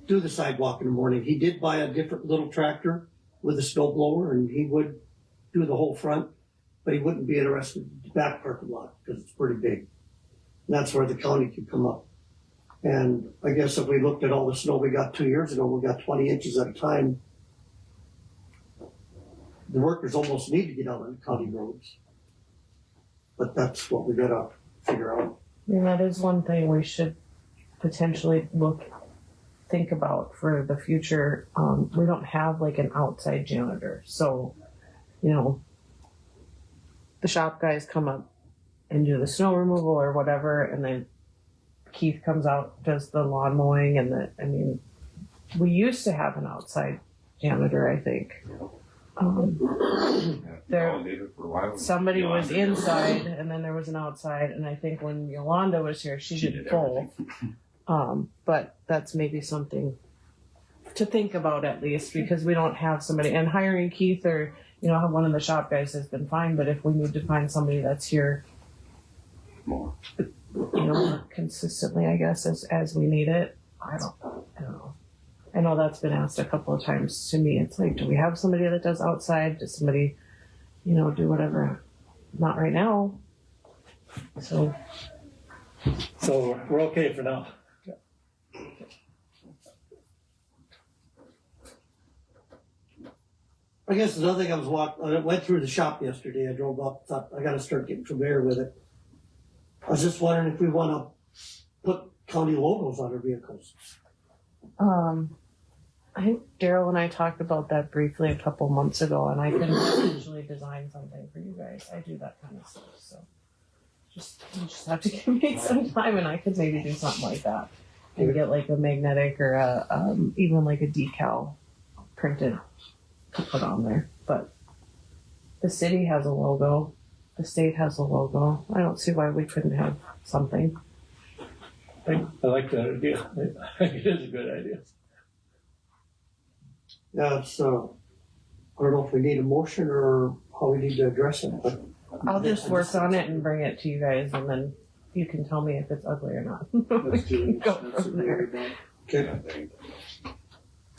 do the sidewalk in the morning. He did buy a different little tractor with a snow blower, and he would do the whole front, but he wouldn't be interested in the back parking lot because it's pretty big. And that's where the county could come up. And I guess if we looked at all the snow we got 2 years ago, we got 20 inches at a time. The workers almost need to get out on the county roads. But that's what we gotta figure out. I mean, that is one thing we should potentially think about for the future. We don't have like an outside janitor, so the shop guys come up and do the snow removal or whatever, and then Keith comes out, does the lawn mowing, and we used to have an outside janitor, I think. There- All did it for a while. Somebody was Yolanda did it. inside, and then there was an outside, and I think when Yolanda was here, she did both. But that's maybe something to think about at least, because we don't have somebody. And hiring Keith or one of the shop guys has been fine, but if we need to find somebody that's here, More. more consistently, I guess as we need it, I don't know. I know that's been asked a couple of times to me. It's like, do we have somebody that does outside? Does somebody, do whatever? Not right now. So we're okay for now. I guess another thing I went through the shop yesterday. I drove up, thought I gotta start getting familiar with it. I was just wondering if we wanna put county logos on our vehicles. I think Daryl and I talked about that briefly a couple months ago, and I can potentially design something for you guys. I do that kind of stuff, so you just have to give me some time, and I could maybe do something like that and get like a magnetic or even like a decal printed to put on there. But the city has a logo, the state has a logo. I don't see why we couldn't have something. I like that idea. I think it is a good idea. Yeah, it's, I don't know if we need a motion or how we need to address it, but. I'll just work on it and bring it to you guys, and then you can tell me if it's ugly or not. Let's do it. Go That's from what there. we're about. Okay.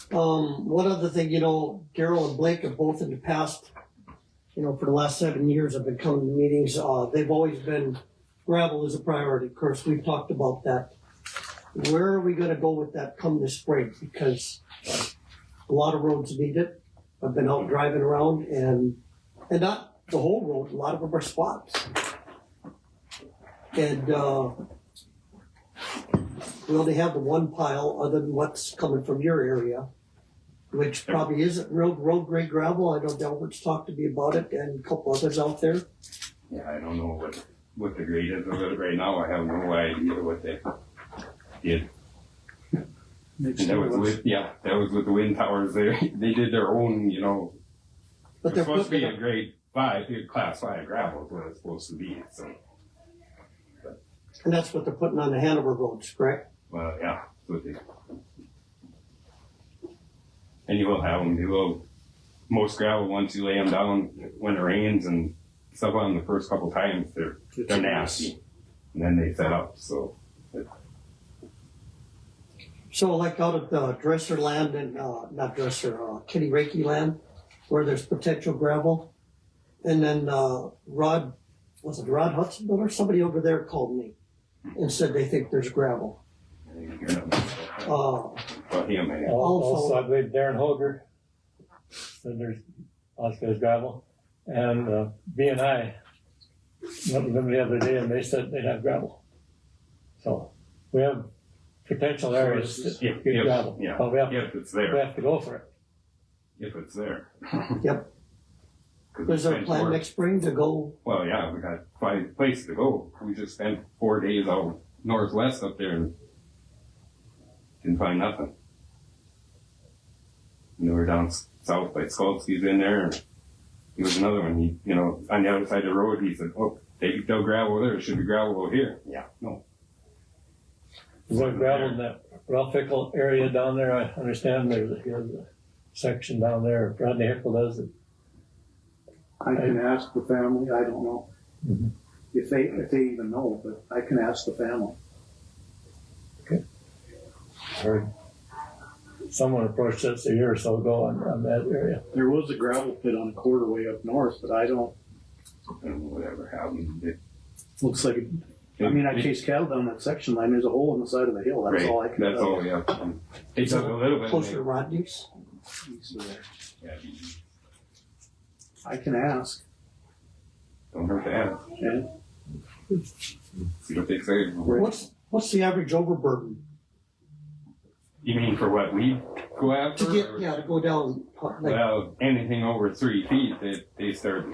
One other thing, Daryl and Blake have both in the past, for the last 7 years have been coming to meetings. They've always been, gravel is a priority. Of course, we've talked about that. Where are we gonna go with that come this spring? Because a lot of roads need it. I've been out driving around and not the whole road, a lot of them are spots. And, we only have the one pile other than what's coming from your area, which probably isn't road grade gravel. I know Delbert's talked to me about it and a couple others out there. Yeah, I don't know what the grade is of it right now. I have no idea what they did. Maybe And that was with, that was with the wind towers there. They did their own, you know, But it's they're supposed to be putting, a grade 5, class 5 gravel is what it's supposed to be, so. and that's what they're putting on the Hanover roads, correct? Well, yeah, that's what they. And you will have them, most gravel, once you lay them down, when it rains and stuff on them the first couple times, they're nasty. And then they set up, so. So like out at the Dresser land and, not Dresser, Kitty Reiki land, where there's potential gravel. And then, Rod Hudsonville or somebody over there called me and said they think there's gravel. Well, him, man. Also, I believe Darren Hoger said there's gravel. And B&I met with them the other day and they said they'd have gravel. So we have potential areas to If- get if- gravel. yeah, But we have if it's we there, have to go for it. if it's there. Yep. 'Cause Is there a it's plan work. next spring to go? Well, yeah, we got 5 places to go. We just spent 4 days out northwest up there and didn't find nothing. And we were down south by Skolsky's in there, and he was another one. He, on the other side of the road, he said, "Oh, they dug gravel there. It should be gravel over here." Yeah. No. Is there gravel in that Ralph Hickle area down there? I understand there's a section down there. Rodney Hickle does it. I can ask the family, I don't know. Mhm. If they even know, but I can ask the family. Heard someone approached us a year or so ago on that area. There was a gravel pit on a quarterway up north, but I don't, I don't know whatever happened. looks like, I chased cattle down that section line, there's a hole in the side of the hill, that's Right, all I can that's tell. all, yeah. They dug a little bit. Closer to Rodney's? Yeah, I can ask, don't hurt to ask. yeah. See what they say. What's the average overburden? You mean for what we go after? To get, or- to go down, like, Well, anything over 3 feet, they start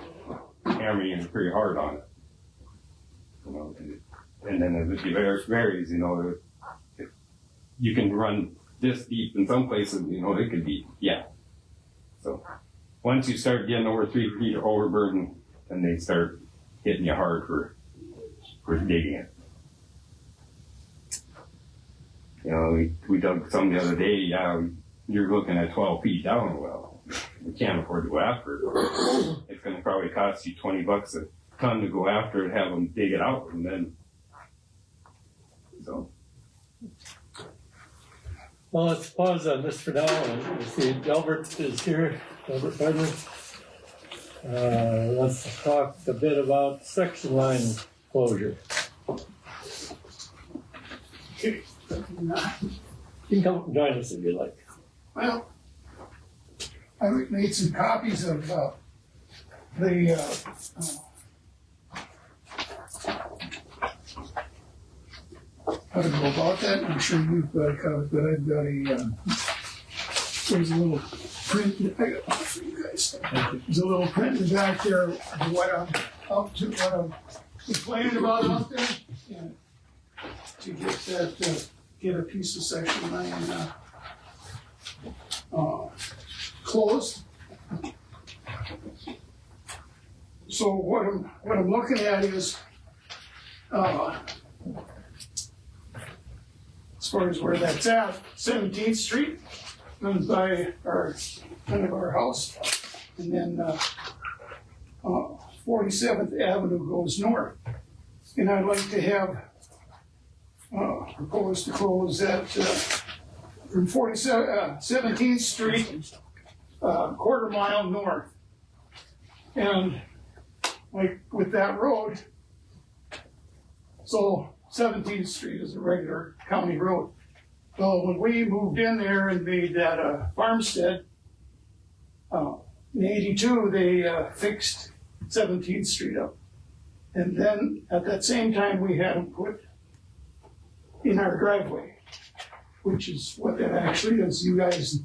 hammering you pretty hard on it. And then it varies, if you can run this deep in some places, it could be, So, once you start getting over 3 feet of overburden, then they start hitting you hard for digging it. We dug some the other day, you're looking at 12 feet down. Well, we can't afford to go after it. It's going to probably cost you $20 a ton to go after it, have them dig it out, and then, so. Well, let's pause on this for now and see Delbert is here. Delbert Brennan. Let's talk a bit about section line closure. Okay. You can come and join us if you like. Well, I made some copies of how to go about that. I'm sure you've got a copy, but I've got there's a little print. I got one for you guys. There's a little print in the back there of what I'm up to, what I'm complaining about out there. And to get that, get a piece of section 9 closed. So what I'm looking at is, as far as where that's at, 17th Street, runs by our house, and then 47th Avenue goes north. And I'd like to have proposed to close that from 17th Street, quarter mile north. And like with that road, so 17th Street is a regular county road. Well, when we moved in there and made that farmstead, in 82, they fixed 17th Street up. And then at that same time, we had them put in our driveway, which is what that actually is. You guys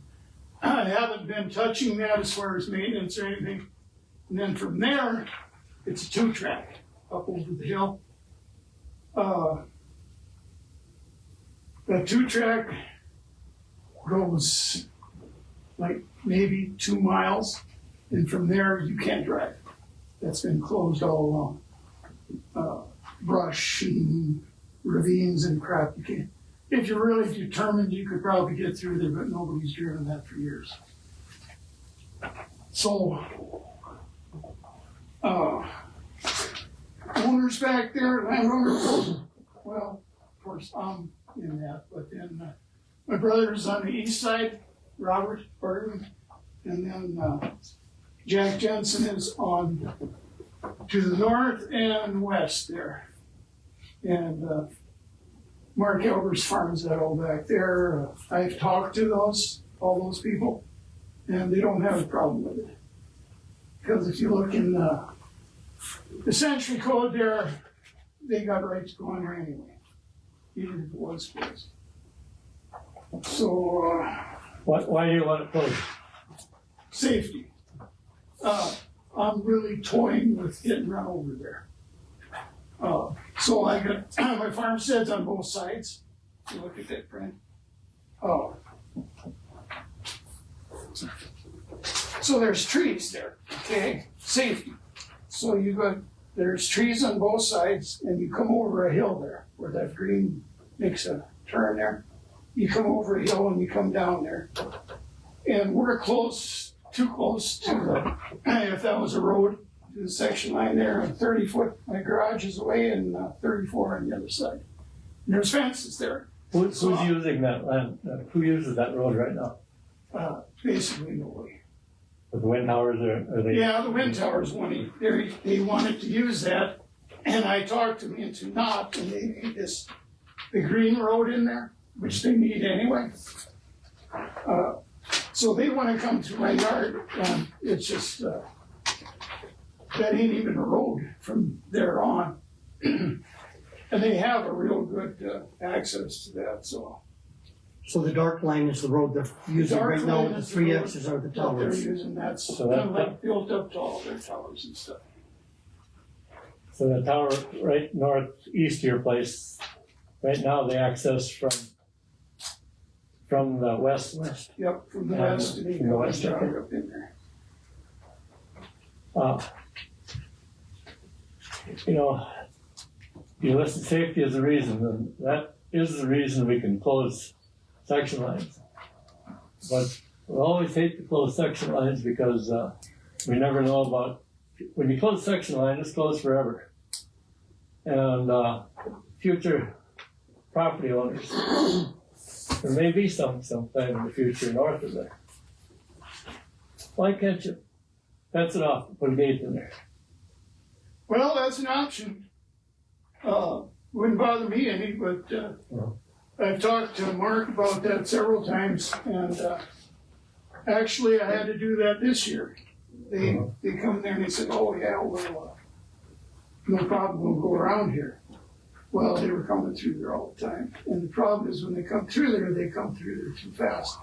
haven't been touching that as far as maintenance or anything. And then from there, it's a 2-track up over the hill. That 2-track goes like maybe 2 miles, and from there you can't drive. That's been closed all along. Brush and ravines and crap. You can't. If you're really determined, you could probably get through there, but nobody's driven that for years. So, owners back there, landowners, well, of course, I'm in that, but then my brother's on the east side, Robert Burton, and then Jack Jensen is on to the north and west there. And Mark Elber's farms that all back there. I've talked to all those people, and they don't have a problem with it. Because if you look in the century code there, they got rights to go on there anyway, even if it was closed. So, Why do you want it closed? safety. I'm really toying with getting run over there. So I got my farmsteads on both sides. You look at that print. So there's trees there, okay? Safety. So there's trees on both sides, and you come over a hill there where that green makes a turn there. You come over a hill and you come down there. And we're too close to if that was a road, to the section line there, and 30 foot, my garage is away, and 34 on the other side. And there's fences there. Who's using that land? Who uses that road right now? Basically nobody. The wind towers are they? Yeah, the wind towers wanted, they wanted to use that, and I talked them into not, and they made the green road in there, which they need anyway. So they want to come through my yard, and it's just, that ain't even a road from there on. And they have a real good access to that, so. So the dark line is the road they're using Dark right now, line the is three road X's are the that they're towers. using, that's So kind of that- like built up to all their towers and stuff. So the tower right northeast of your place, right now they access from the west. Yep, from the Yeah, west, and they from the go west, drive okay. up in there. You know, you listen, safety is the reason, and that is the reason we can close section lines. But we always hate to close section lines because we never know about, when you close a section line, it's closed forever. And future property owners, there may be some sometime in the future north of there. Why can't you fence it off and put a gate in there? Well, that's an option. Wouldn't bother me any, but I've talked to Mark about that several times, and actually I had to do that this year. They come there and they said, oh yeah, well, no problem, we'll go around here. Well, they were coming through there all the time. And the problem is when they come through there, they come through there too fast.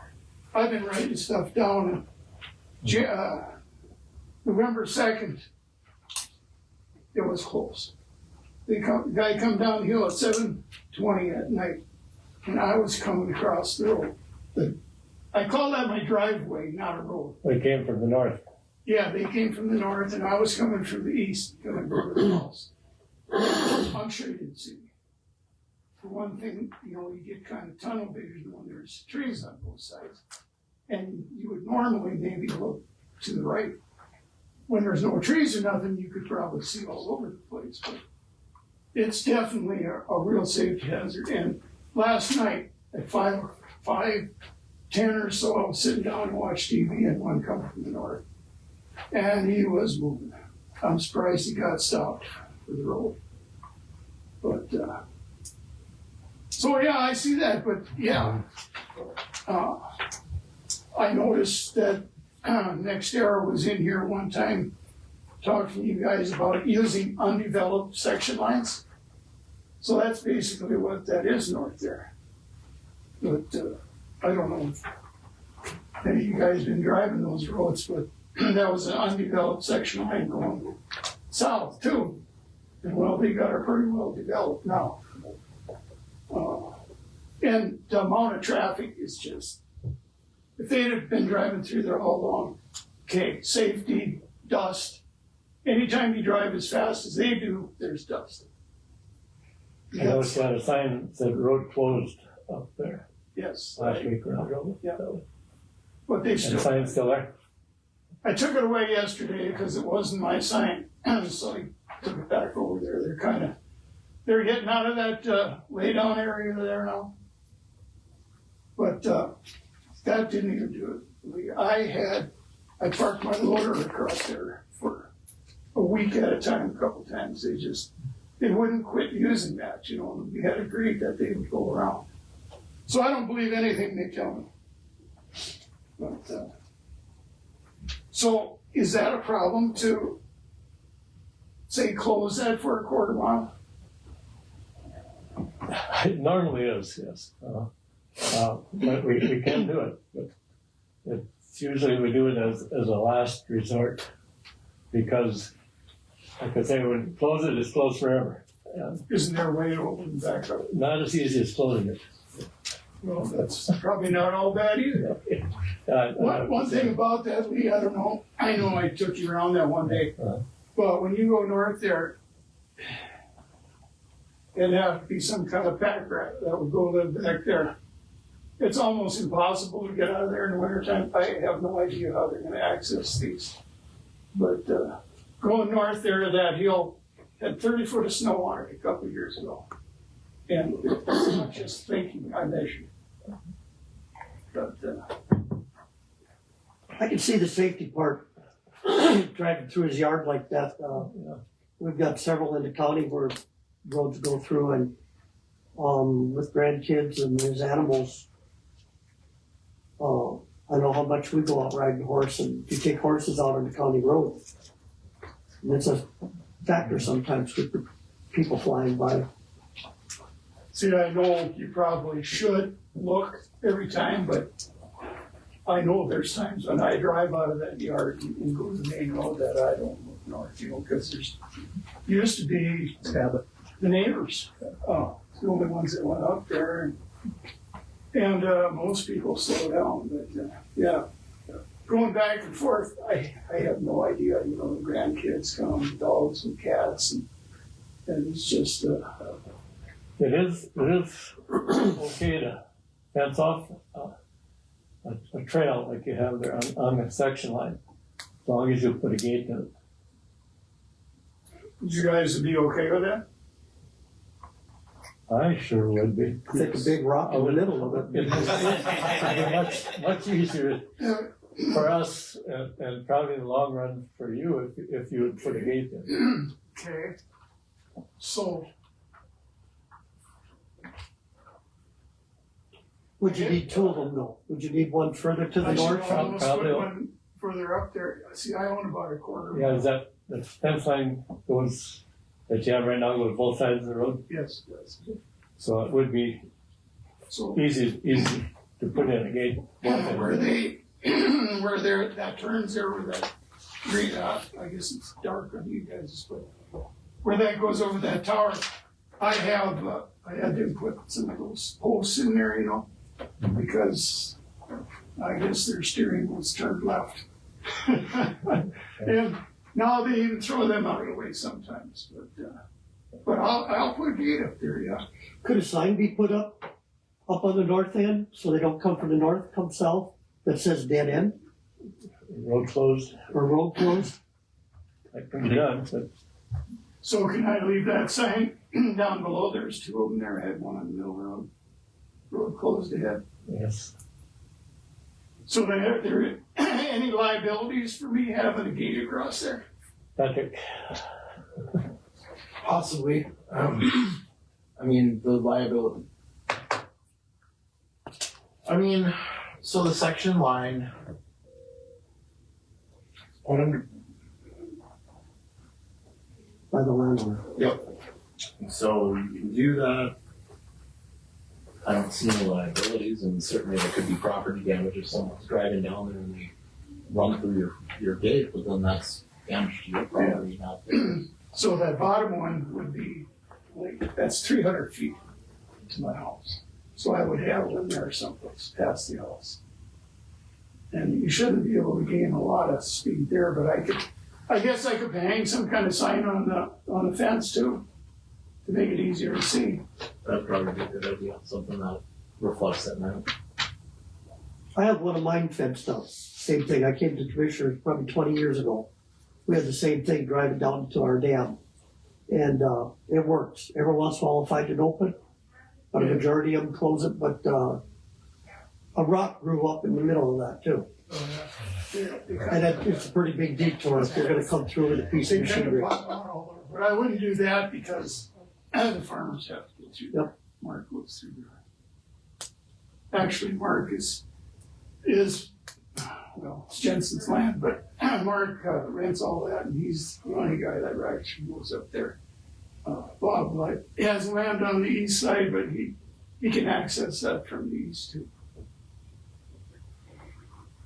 I've been writing stuff down, and November 2nd, it was close. The guy come down the hill at 7:20 at night, and I was coming across the road. I call that my driveway, not a road. They came from the north. Yeah, they came from the north, and I was coming from the east, coming to the house. I'm sure you didn't see me. For one thing, you get kind of tunnel vision when there's trees on both sides. And you would normally maybe look to the right. When there's no trees or nothing, you could probably see all over the place. But it's definitely a real safety hazard. And last night at 5:10 or so, I was sitting down and watched TV, and one come from the north. And he was moving. I'm surprised he got stopped for the road. But, so yeah, I see that, but yeah. I noticed that NextEra was in here one time talking to you guys about using undeveloped section lines. So that's basically what that is north there. But I don't know if any of you guys been driving those roads, but that was an undeveloped section line going south too. And well, they got it pretty well developed now. And the amount of traffic is just if they'd have been driving through there all along, okay, safety, dust. Anytime you drive as fast as they do, there's dust. I noticed you had a sign that said road closed up there Yes. last week when I drove. Yeah. So, But they and the still, sign's still there. I took it away yesterday because it wasn't my sign, so I took it back over there. They're getting out of that lay down area there now. But that didn't even do it. I parked my loader across there for a week at a time, a couple times. They wouldn't quit using that, you know, and we had agreed that they would go around. So I don't believe anything they tell me. But, so is that a problem to, say, close that for a quarter mile? It normally is, yes. But we can do it. But it's usually we do it as a last resort because, like I say, when you close it, it's closed forever. And Isn't there a way to open it back up? not as easy as closing it. Well, that's probably not all bad either. One thing about that, Lee, I don't know. I know I took you around that one day, but when you go north there, it'd have to be some kind of pack rat that would go live back there. It's almost impossible to get out of there in the wintertime. I have no idea how they're going to access these. But going north there to that hill had 30 foot of snow on it a couple of years ago. And it's not just thinking, I measured. But I can see the safety part, driving through his yard like that. We've got several in the county where roads go through, and with grandkids and his animals, I know how much we go out riding horse, and you take horses out on the county road. And it's a factor sometimes with the people flying by. see, I know you probably should look every time, but I know there's times when I drive out of that yard and go to the main road that I don't look north, you know, because there's used to be the neighbors, the only ones that went up there, and most people slow down. But yeah, going back and forth, I have no idea. You know, the grandkids come, dogs and cats, and it's just. It is okay to fence off a trail like you have there on the section line, as long as you put a gate in it. You guys would be okay with that? I sure would be. Take a big rock in the middle of it. It'd be much easier for us and probably in the long run for you if you would put a gate in. Okay. So. Would you need two of them though? Would you need one further to the I should north? almost Probably. put one further up there. See, I own about a quarter. Yeah, is that the fence line goes that you have right now goes both sides of the road? Yes, yes. So it would be So easy to put in a gate. where that turns there, where that green, I guess it's dark on you guys, but where that goes over that tower, I had to put some of those posts in there, you know, because I guess their steering was turned left. And now they even throw them out of the way sometimes, but I'll put a gate up there, yeah. Could a sign be put up on the north end so they don't come from the north, come south, that says dead end Road closed, or road closed? that can be done, but So can I leave that sign down below? There's two of them there. I had one on the middle road. Road closed ahead. yes. So then are there any liabilities for me having a gate across there? Patrick, Possibly. I mean, the liability. I mean, so the section line. By the landlord. So you can do that. I don't see any liabilities, and certainly there could be property damage if someone's driving down there and they run through your gate, but then that's damage to your property, not theirs. So that bottom one would be, like, that's 300 feet to my house. So I would have one there someplace past the house. And you shouldn't be able to gain a lot of speed there, but I guess I could hang some kind of sign on the fence too, to make it easier to see. That'd probably be a good idea, something that reflects that night. I have one of mine fenced up. Same thing. I came to commissioners probably 20 years ago. We had the same thing driving down to our dam. And it works. Every once in a while I'll find it open, but a majority of them close it. But a rock grew up in the middle of that too. And it's a pretty big detour if you're gonna come through with a piece of They kind of machinery. pop out all over. But I wouldn't do that because the farmers have to get through there. Yep. Mark goes through there. Actually, Mark is well, it's Jensen's land, but Mark rents all that, and he's the only guy that actually goes up there. Bob, like, he has land on the east side, but he can access that from the east too.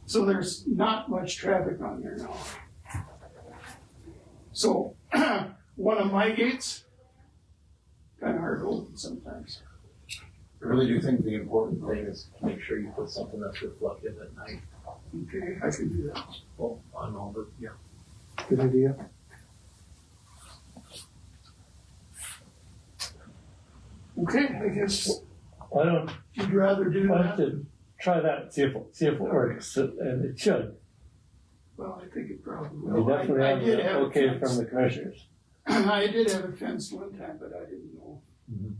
So there's not much traffic on there now. So one of my gates, kind of hard to open sometimes. I really do think the important thing is to make sure you put something that's reflective at night. Okay, I can do that. Well, on all the, yeah. Good idea. Okay, I guess Why don't you'd rather do Why don't that. you try that, see if it works, and it should. Well, I think it probably You will. definitely I have did the have okay it from fenced. the commissioners. I did have it fenced one time, but I didn't know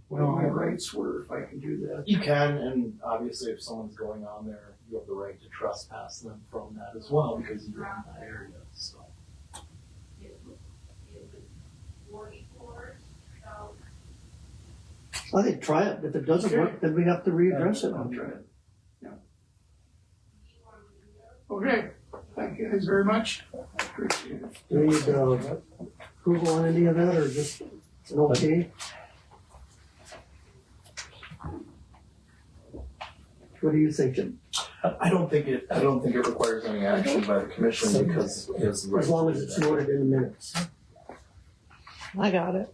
what my rights were if I can do that. You can, and obviously if someone's going on there, you have the right to trespass them from that as well, because you're in that area, so. I think try it. If it doesn't Okay. work, then we have to readdress it. I'll try it. Yeah. Okay, thank you guys very much. Appreciate it. Do we need approval on any of that, or just an okay? What do you think, Jim? I don't think it requires any action by the commission because it has the right. As long to as do it's that. noted in the minutes. I got it.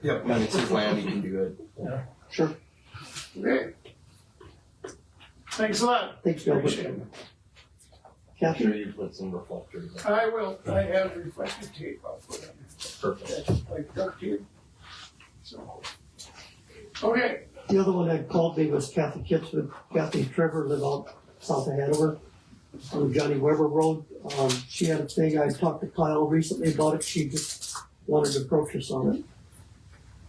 Yep, and it's his land, he can do it. Sure. Okay. Thanks a lot. Thanks, Appreciate Gilbert. it. I'm sure Kathy? you put some reflectors. I will. I have reflective tape. I'll put on Perfect. like duct tape. So. Okay. The other one that called me was Kathy Kitsman. Kathy and Trevor live out south of Hanover on Johnny Weber Road. She had a thing. I talked to Kyle recently about it. She just wanted to approach us on it.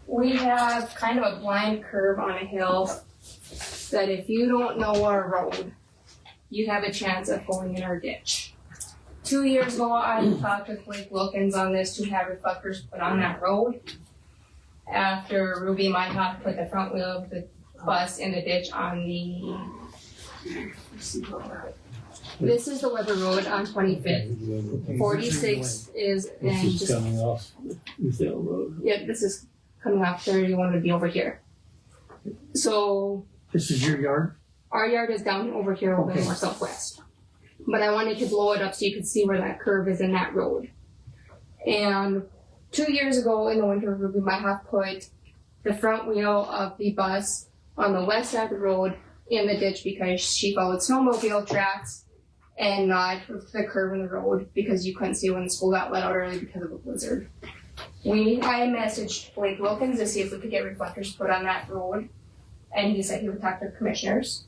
We have kind of a blind curve on a hill that if you don't know our road, you have a chance of falling in our ditch. 2 years ago, I talked with Blake Wilkins on this to have reflectors put on that road. After Ruby Meinhoff put the front wheel of the bus in the ditch on the, this is the Weber Road on 25th. 46 is, and This is just, coming off Eastdale Road. yeah, this is coming off 31 would be over here. So This is your yard? our yard is down over here over Okay. more southwest. But I wanted to blow it up so you could see where that curve is in that road. And 2 years ago in the winter, Ruby Meinhoff put the front wheel of the bus on the west side of the road in the ditch because she followed snowmobile tracks and not the curve in the road because you couldn't see when the school got let out early because of a blizzard. I messaged Blake Wilkins to see if we could get reflectors put on that road, and he said he would talk to the commissioners.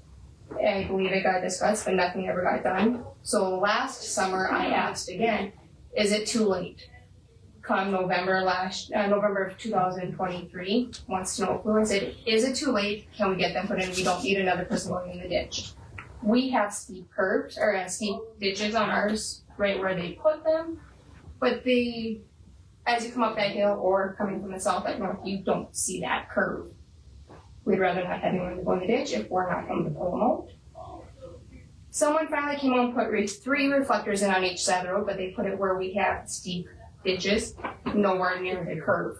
I believe it got discussed, but nothing ever got done. So last summer I asked again, is it too late? Come November of 2023, once snow flew, I said, is it too late? Can we get them put in? We don't need another person going in the ditch. We have steep curves, or steep ditches on ours, right where they put them, but as you come up that hill or coming from the south at north, you don't see that curve. We'd rather not have anyone go in the ditch if we're not going to pull them out. Someone finally came on and put 3 reflectors in on each side of the road, but they put it where we have steep ditches, nowhere near the curve.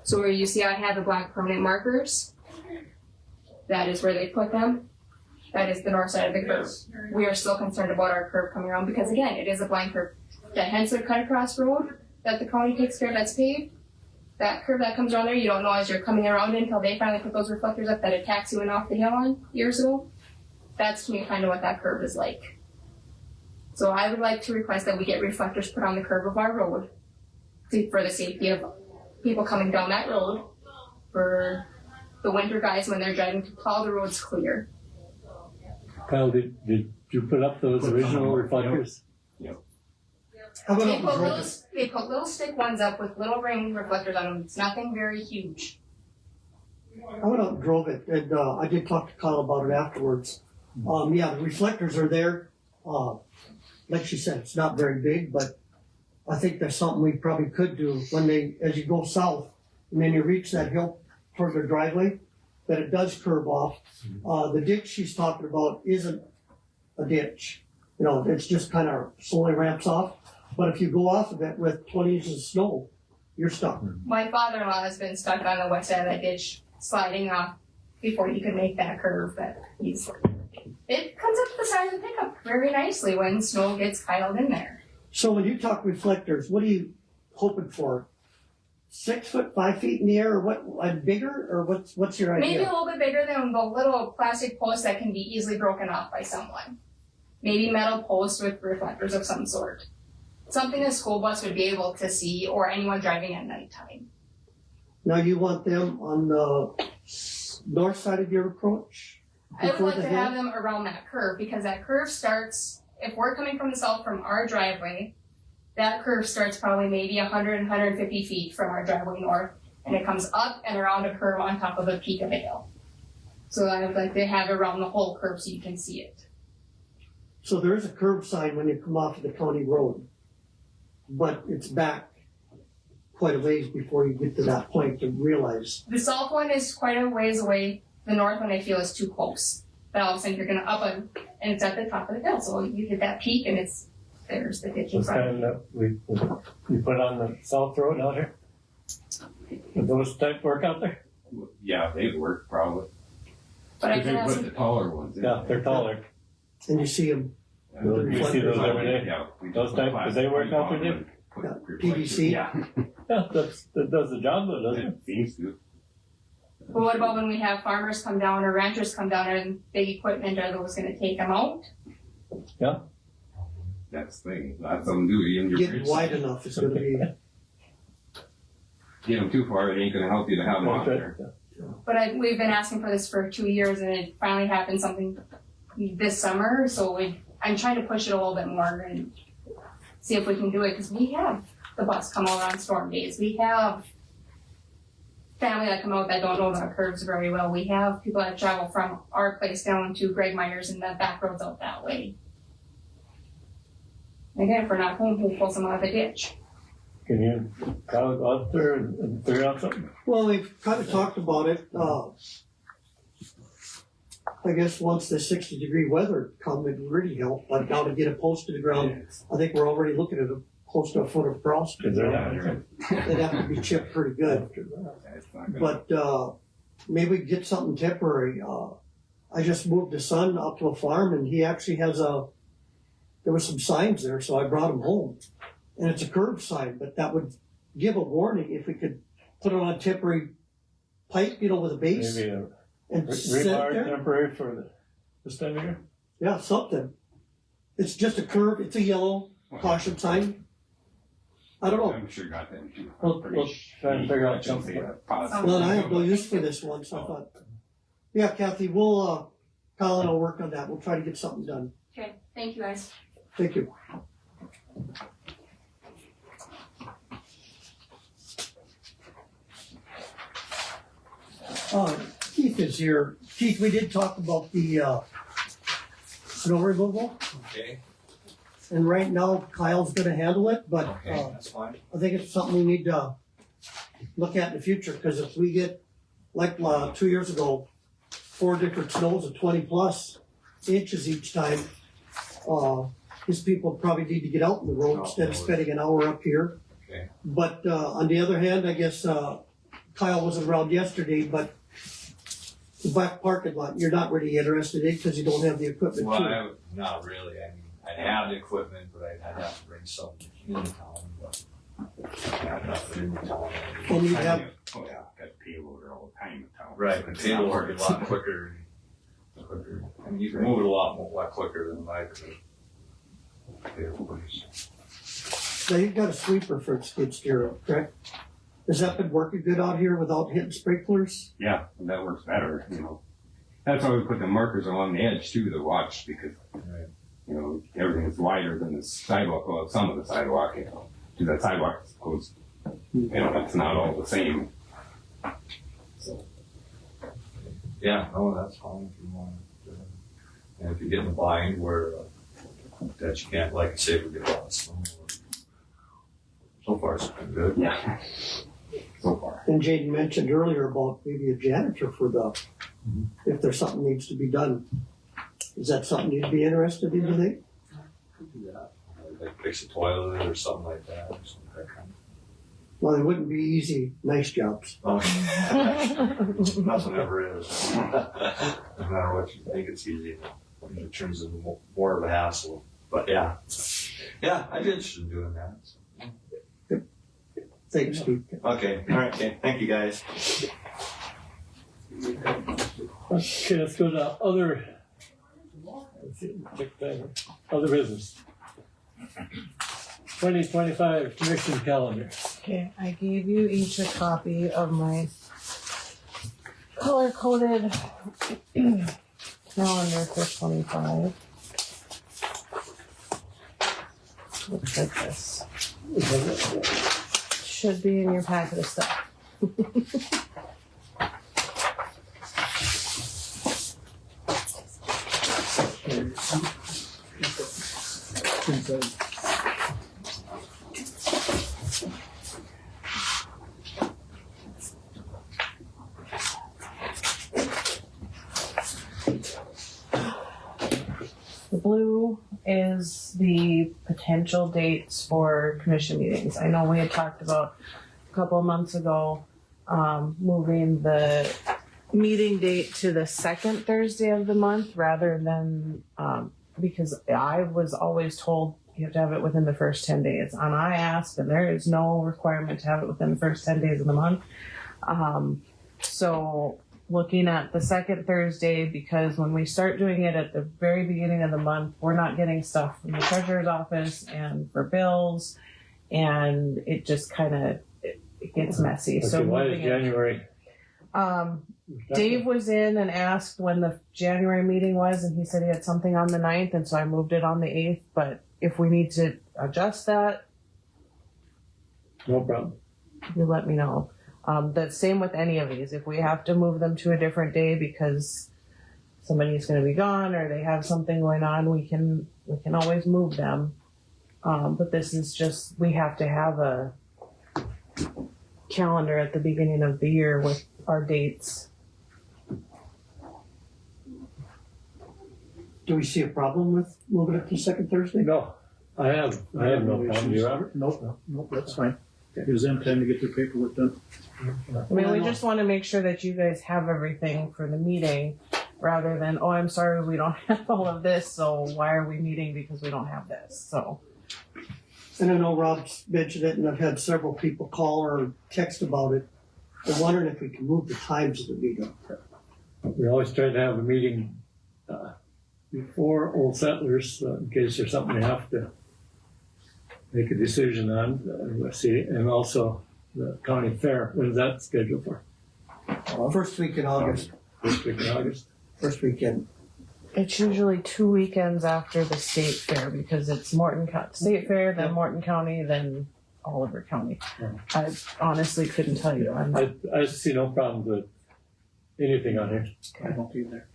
So where you see I have the black permanent markers, that is where they put them. That is the north side of the curve. We are still concerned about our curve coming around because again, it is a blind curve. The Hensler cut across road that the county takes care of, that's paved. That curve that comes around there, you don't know as you're coming around it until they finally put those reflectors up that it taxi went off the hill on years ago. That's to me kind of what that curve is like. So I would like to request that we get reflectors put on the curb of our road for the safety of people coming down that road, for the winter guys when they're driving to plow the roads clear. Kyle, did you put up those original reflectors? How about They up put in little, Dresden? they put little stick ones up with little ring reflectors on them. It's nothing very huge. I went out and drove it, and I did talk to Kyle about it afterwards. Yeah, the reflectors are there. Like she said, it's not very big, but I think that's something we probably could do as you go south, and then you reach that hill toward the driveway, that it does curve off. The ditch she's talking about isn't a ditch. You know, it's just kind of slowly ramps off. But if you go off of it with 20 inches of snow, you're stuck. My father-in-law has been stuck on the west side of that ditch, sliding off before he could make that curve. It comes up the side of the pickup very nicely when snow gets piled in there. So when you talk reflectors, what are you hoping for? 6 foot, 5 feet in the air, or what? Bigger, or what's your idea? Maybe a little bit bigger than the little plastic posts that can be easily broken off by someone. Maybe metal posts with reflectors of some sort. Something a school bus would be able to see, or anyone driving at nighttime. Now you want them on the north side of your approach? I would Before like the to hill? have them around that curve because that curve starts, if we're coming from the south from our driveway, that curve starts probably maybe 100, 150 feet from our driveway north, and it comes up and around a curve on top of a peak of a hill. So I would like to have it around the whole curve so you can see it. So there is a curb sign when you come off of the county road, but it's back quite a ways before you get to that point to realize. The south one is quite a ways away. The north one I feel is too close. But all of a sudden you're gonna up it, and it's at the top of the hill. So you hit that peak and there's the ditch in Those front of kind that we put on the south road out here? Would those type work out there? Yeah, they'd work probably. But I If can they ask put the taller ones in. Yeah, they're taller. And you see them, You see those every day? Yeah, we Those just type- put do they work out there, plastic Dave? on put PVC? Yeah, Yeah, that does the job though, doesn't it? it seems to. But what about when we have farmers come down or ranchers come down and big equipment, are those gonna take them out? That's the thing. That's something to do. In your getting bridge. wide enough is gonna be, Get them too far, it ain't gonna help you to have them out there. But we've been asking for this for 2 years and it finally happened something this summer, so I'm trying to push it a little bit more and see if we can do it, because we have the bus come out on storm days. We have family that come out that don't know the curves very well. We have people that travel from our place down to Greg Myers and the back roads out that way. Again, if we're not home, we'll pull some out of the ditch. Can you go out there and figure out something? well, we've kind of talked about it, I guess once the 60-degree weather come, it would really help, but now to get it close to the ground, I think we're already looking at close to a foot of frost. Is there not? They'd have to be chipped pretty good. That's not gonna- But maybe we could get something temporary. I just moved the son up to a farm, and he actually has there were some signs there, so I brought him home. And it's a curb sign, but that would give a warning if we could put it on a temporary pipe, with a base, Maybe a and set it rebar there. temporary for this time of year? Yeah, something. It's just a curve. It's a yellow caution sign. I don't know. I'm sure got them too. We'll Pretty try and figure out neat. something. Positive. Well, I have no use for this one, so I thought, yeah, Kathy, we'll, Colin will work on that. We'll try to get something done. Okay, thank you guys. Thank you. Keith is here. Keith, we did talk about the, snow removal, Okay, and right now Kyle's gonna handle it, but, okay, that's fine. I think it's something we need to look at in the future, because if we get, like, 2 years ago, 4 different snows of 20+ inches each time, his people probably need to get out in the road instead of spending an hour up here. Okay. But, on the other hand, I guess, Kyle wasn't around yesterday, but the back parking lot, you're not really interested in, because you don't have the equipment Well, to. not really, I mean, I'd have the equipment, but I'd have to bring something in town, but I have nothing in town. And you have, Oh, yeah, got payloader all the time in town. Right, but It's they not work a working. lot quicker, I mean, you can move it a lot quicker than I could. Now you've got a sweeper for skid steer, correct? Has that been working good out here without hitting sprinklers? Yeah, that works better, you know. That's why we put the markers along the edge too to watch, because, you know, everything is wider than the sidewalk, well, some of the sidewalk, you know. Because that sidewalk goes, you know, it's not all the same. So, Yeah, no, that's fine if you want. And if you get in the bind where that you can't, like I say, we get a lot of snow. So far, it's been good. yeah. So far. And Jaden mentioned earlier about maybe a janitor for the, if there's something needs to be done. Is that something you'd be interested in, you think? Yeah, like fix a toilet or something like that, or something like that kind Well, they wouldn't be easy, nice jobs. of. Nothing ever is. No matter what you think, it's easy. It turns into more of a hassle. But yeah, I'd be interested in doing that. So. Thanks, Steve. Okay, all right, okay. Thank you guys. Okay, let's go to other, let's see, check that, other business. 2025 commission calendar. Okay, I gave you each a copy of my color-coded calendar for 25. Looks like this. Should be in your packet of stuff. The blue is the potential dates for commission meetings. I know we had talked about a couple of months ago moving the meeting date to the second Thursday of the month rather than because I was always told you have to have it within the first 10 days. And I asked, and there is no requirement to have it within the first 10 days of the month. So looking at the second Thursday, because when we start doing it at the very beginning of the month, we're not getting stuff from the treasurer's office and for bills, and it just kind of it gets messy. Okay, So why is moving it, January? Dave was in and asked when the January meeting was, and he said he had something on the 9th, and so I moved it on the 8th. But if we need to adjust that, No problem. you let me know. The same with any of these. If we have to move them to a different day because somebody's going to be gone or they have something going on, we can always move them. But this is just, we have to have a calendar at the beginning of the year with our dates. Do we see a problem with moving it to second Thursday? No, I have no problem. Do you, Robert? Nope, that's fine. Gives them time to get their paperwork done. I mean, we just want to make sure that you guys have everything for the meeting rather than, oh, I'm sorry, we don't have all of this, so why are we meeting because we don't have this? So. And I know Rob's mentioned it, and I've had several people call or text about it. They're wondering if we can move the times of the meeting. We always try to have a meeting before Old Settlers in case there's something we have to make a decision on. Let's see, and also the county fair. When is that scheduled for? First week in August. First week in August. First weekend. It's usually 2 weekends after the state fair because it's Morton State Fair, then Morton County, then Oliver County. I honestly couldn't tell you. I see no problem with anything on here. I don't either.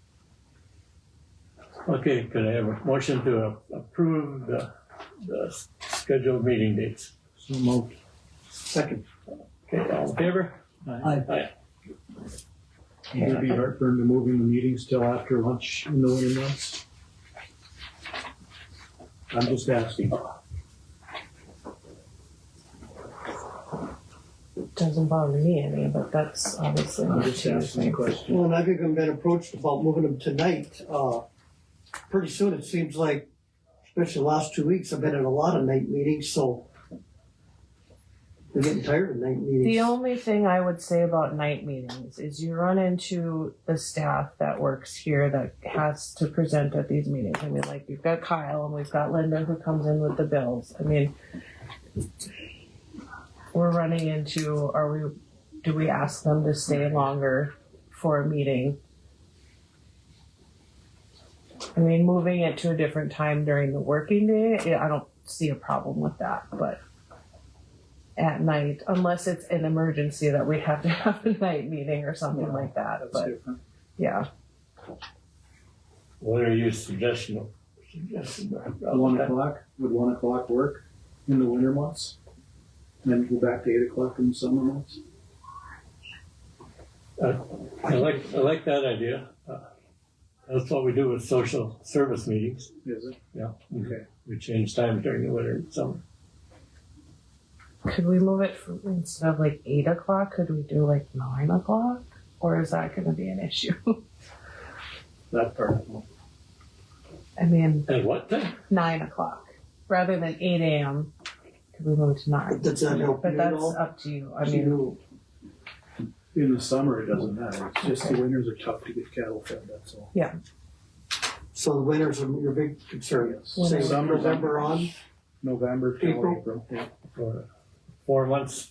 Okay, could I have a motion to approve the scheduled meeting dates? So moved. Second. Okay, all in favor? Aye. Would it be heartburn to moving the meetings till after lunch in the winter months? I'm just asking. Doesn't bother me any, but that's obviously I'm not just asking a question. Well, and I've even been approached about moving them tonight. Pretty soon, it seems like, especially the last 2 weeks, I've been in a lot of night meetings, so We're getting tired of night meetings. The only thing I would say about night meetings is you run into the staff that works here that has to present at these meetings. I mean, like, we've got Kyle and we've got Linda who comes in with the bills. I mean, we're running into, do we ask them to stay longer for a meeting? I mean, moving it to a different time during the working day, I don't see a problem with that, but at night, unless it's an emergency that we have to have a night meeting or something like that, That's but different. yeah. What are your suggestions? 1 o'clock, would 1 o'clock work in the winter months? And then go back to 8 o'clock in the summer months? I like that idea. That's what we do with social service meetings. Is it? Yeah. Okay. We change time during the winter and summer. Could we move it instead of like 8 o'clock? Could we do like 9 o'clock? Or is that going to be an issue? That part of it. I mean, At what time? 9 o'clock rather than 8 a.m. Could we move to 9? Does that help But you at that's all? up to you. I mean, In the summer, it doesn't matter. It's just the winters are tough to get cattle fed, that's all. So the winters are your big concern. Yes. Say Summer's November on. November till April? April. Yeah. For 4 months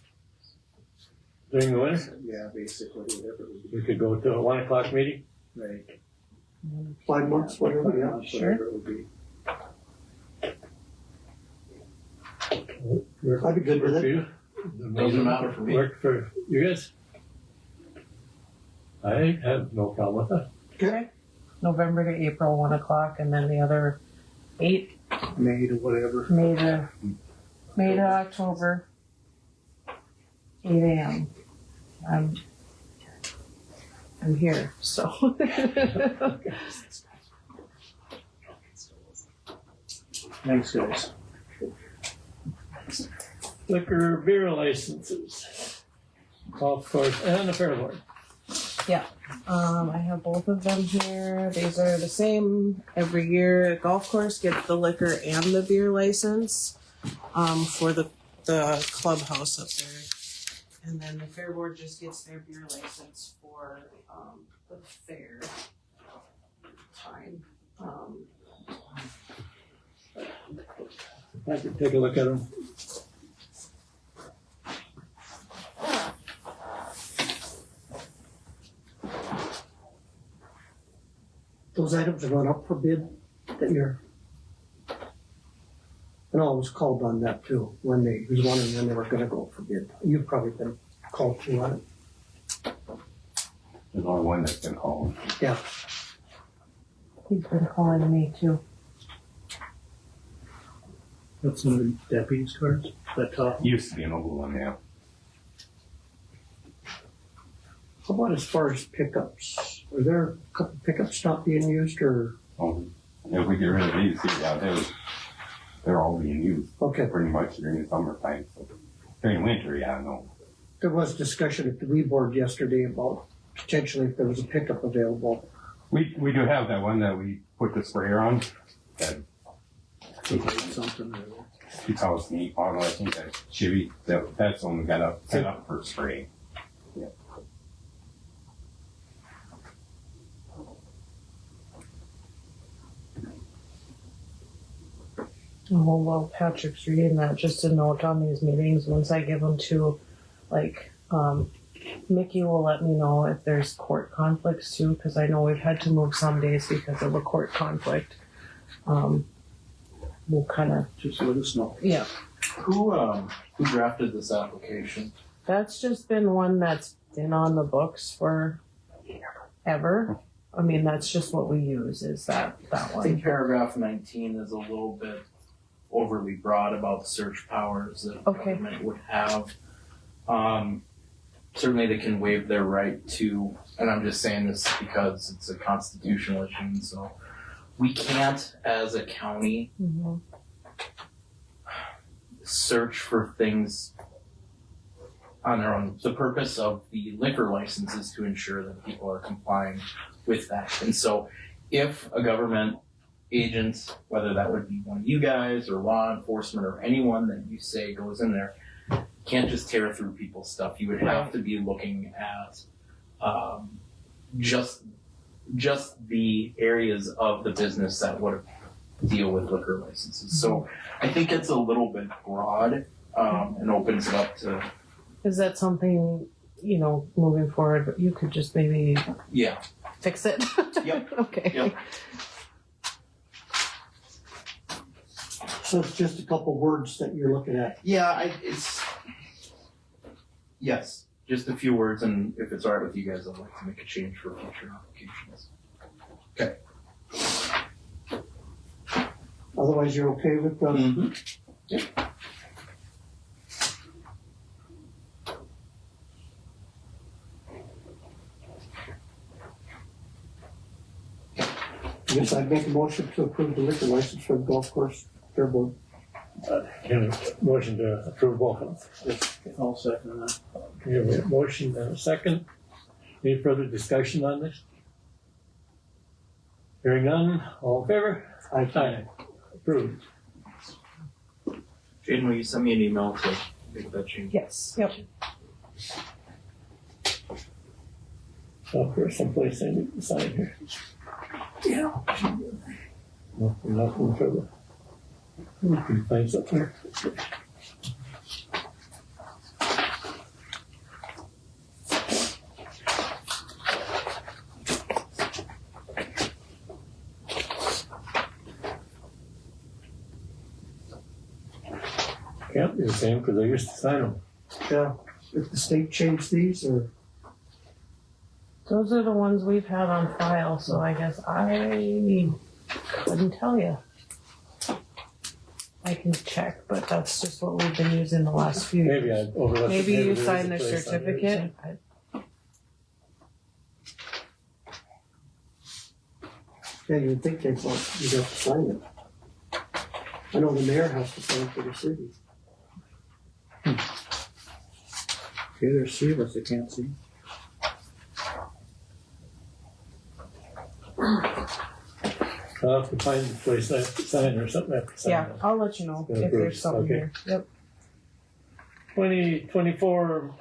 during the winter? Yeah, basically, whatever it would be. We could go to a 1 o'clock meeting. Right. 5 months, whatever, yeah. Whatever it would be. I'd be good with Work for it. you? Doesn't matter for me. Work for you guys? I have no problem with that. okay. November to April, 1 o'clock, and then the other 8 May to whatever. May to October, 8 a.m. I'm here, so. Thanks, guys. Liquor beer licenses. Golf course and the fair board. I have both of them here. These are the same every year. Golf course gets the liquor and the beer license for the clubhouse up there. And then the fair board just gets their beer license for the fair time. I could take a look at them. Those items are going up for bid that year. And I was called on that too, when he was wondering when they were gonna go for bid. You've probably been called too on it. There's only one that's been called. He's been calling me too. That's one of the deputies' cars, that top. Used to be an old one, yeah. How about as far as pickups? Are there a couple pickups not being used or, If we get rid of these, they're all being used okay. pretty much during the summertime. So during winter, yeah, no. There was discussion at the Wee Board yesterday about potentially if there was a pickup available. We do have that one that we put the sprayer on. That Something or 2008 model, I think that Chevy. That's the one we got set up for spraying. Oh, well, Patrick's reading that. Just a note on these meetings. Once I give them to, Mickey will let me know if there's court conflicts too, because I know we've had to move some days because of a court conflict. We'll kind of, just let us know. yeah. Who drafted this application? That's just been one that's been on the books for ever. I mean, that's just what we use is that I think one. paragraph 19 is a little bit overly broad about the search powers that Okay. government would have. Certainly they can waive their right to, and I'm just saying this because it's a constitutional issue, and so we can't, as a county, Mhm. search for things on their own. The purpose of the liquor license is to ensure that people are complying with that. And so if a government agent, whether that would be one of you guys or law enforcement or anyone that you say goes in there, can't just tear through people's stuff. You would have to be looking at just the areas of the business that would deal with liquor licenses. So I think it's a little bit broad and opens it up to Is that something, you know, moving forward, you could just maybe fix it? Yep. Okay. Yep. So it's just a couple words that you're looking at. Yeah, yes, just a few words, and if it's all right with you guys, I'd like to make a change for future applications. Otherwise, you're okay with the, Yep. I guess I'd make a motion to approve the liquor license for the golf course fair board. Can I motion to approve both of them? I'll second that. We have a motion and a second. Any further discussion on this? Hearing none, all in favor? Aye. Approved. Jaden, will you send me an email to make that change? Yes, yep. So there's someplace I need to sign here. Yeah. Nothing further. We can find something. Yeah, they're the same because I used to sign them. Yeah, if the state changed these or, Those are the ones we've had on file, so I guess I couldn't tell you. I can check, but that's just what we've been using the last few years. Maybe I overlooked it. Maybe you there is a signed the place on there. certificate. yeah, you would think they'd want, you'd have to sign it. I know the mayor has to sign for the city. Okay, there's three of us that can't see. I'll have to find the place I have to sign or something I have to sign. Yeah, I'll let you know Yeah, if there's something okay. here. Yep. 2024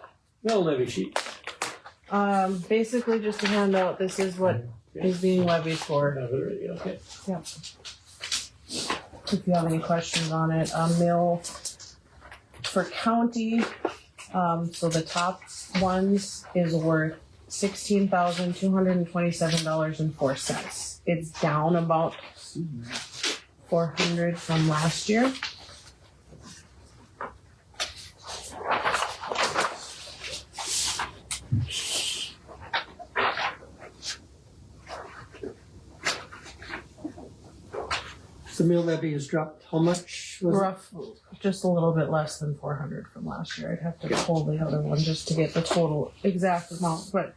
mill levy sheet. Basically just a handout. This is what is being levied for. Have it already, okay. If you have any questions on it, mill for county, so the top ones is worth $16,227.04. It's down about $400 from last year. The mill levy has dropped, how much was it? Rough, just a little bit less than 400 from last year. I'd have to pull the other one just to get the total exact amount, but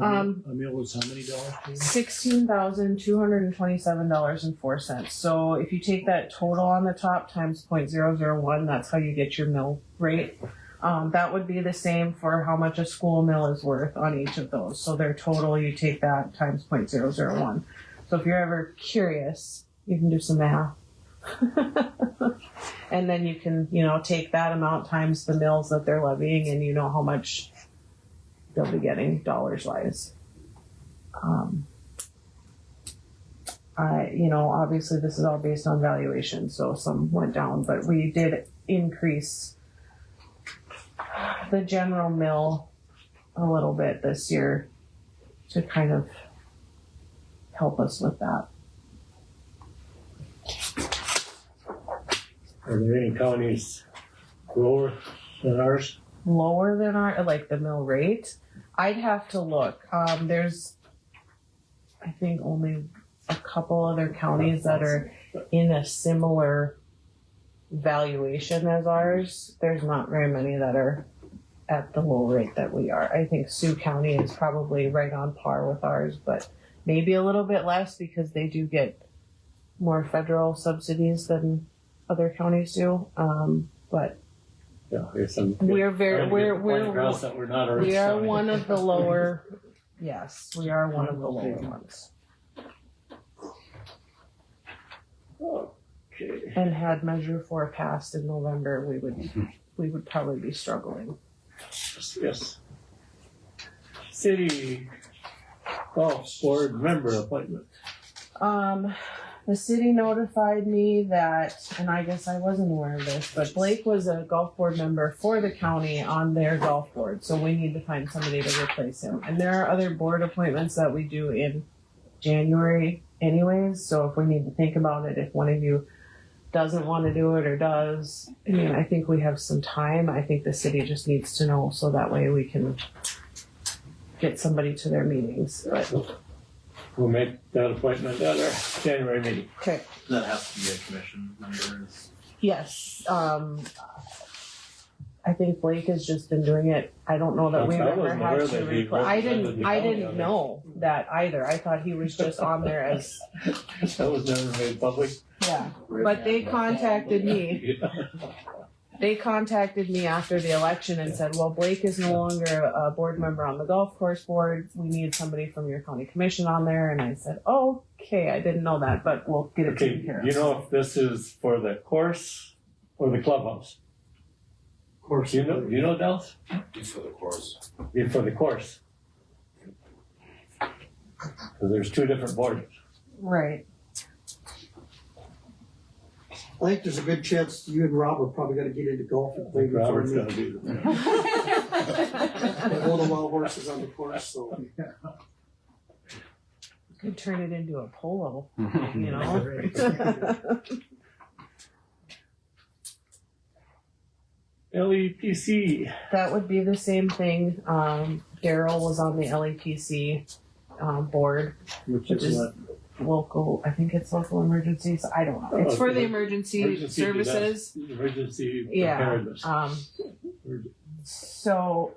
A meal was how many dollars? $16,227.04. So if you take that total on the top times 0.001, that's how you get your mill rate. That would be the same for how much a school mill is worth on each of those. So their total, you take that times 0.001. So if you're ever curious, you can do some math. And then you can, take that amount times the mills that they're levying, and you know how much they'll be getting dollars wise. Obviously this is all based on valuation, so some went down, but we did increase the general mill a little bit this year to kind of help us with that. Are there any counties lower than ours? Lower than the mill rate? I'd have to look. There's, I think, only a couple other counties that are in a similar valuation as ours. There's not very many that are at the low rate that we are. I think Sioux County is probably right on par with ours, but maybe a little bit less because they do get more federal subsidies than other counties do. But Yeah, there's some. we're very, we're that we're not Orange we are County. one of the lower. Yes, we are one of the lower ones. Okay. And had Measure 4 passed in November, we would we would probably be struggling. Yes. City golf board member appointment. The city notified me that, and I guess I wasn't aware of this, but Blake was a golf board member for the county on their golf board, so we need to find somebody to replace him. And there are other board appointments that we do in January anyways, so if we need to think about it, if one of you doesn't want to do it or does, I mean, I think we have some time. I think the city just needs to know so that way we can get somebody to their meetings. But We'll make that appointment at our January meeting. okay. That has to be a commission member. Yes, I think Blake has just been doing it. I don't know that we've I ever wasn't had aware to that he replace. represented the I county didn't on know that either. I thought he was just on there as, That was never made public. yeah. But they contacted me. They contacted me after the election and said, well, Blake is no longer a board member on the golf course board. We need somebody from your county commission on there. And I said, oh, okay, I didn't know that, but we'll get it Okay, taken care of. you know if this is for the course or the clubhouse? Of course. Do you know, Dallas? It's for the course. It's for the course. So there's two different boards. Right. I think there's a good chance you and Rob are probably gonna get into golf and play before Robert's me. gonna be the They hold the wild horses on the course, so. Could turn it into a polo, you know? LEPC. That would be the same thing. Daryl was on the LEPC board, Which which is local. I think it's local emergencies. I don't know. It's for the emergency services. Emergency Yeah. preparedness. So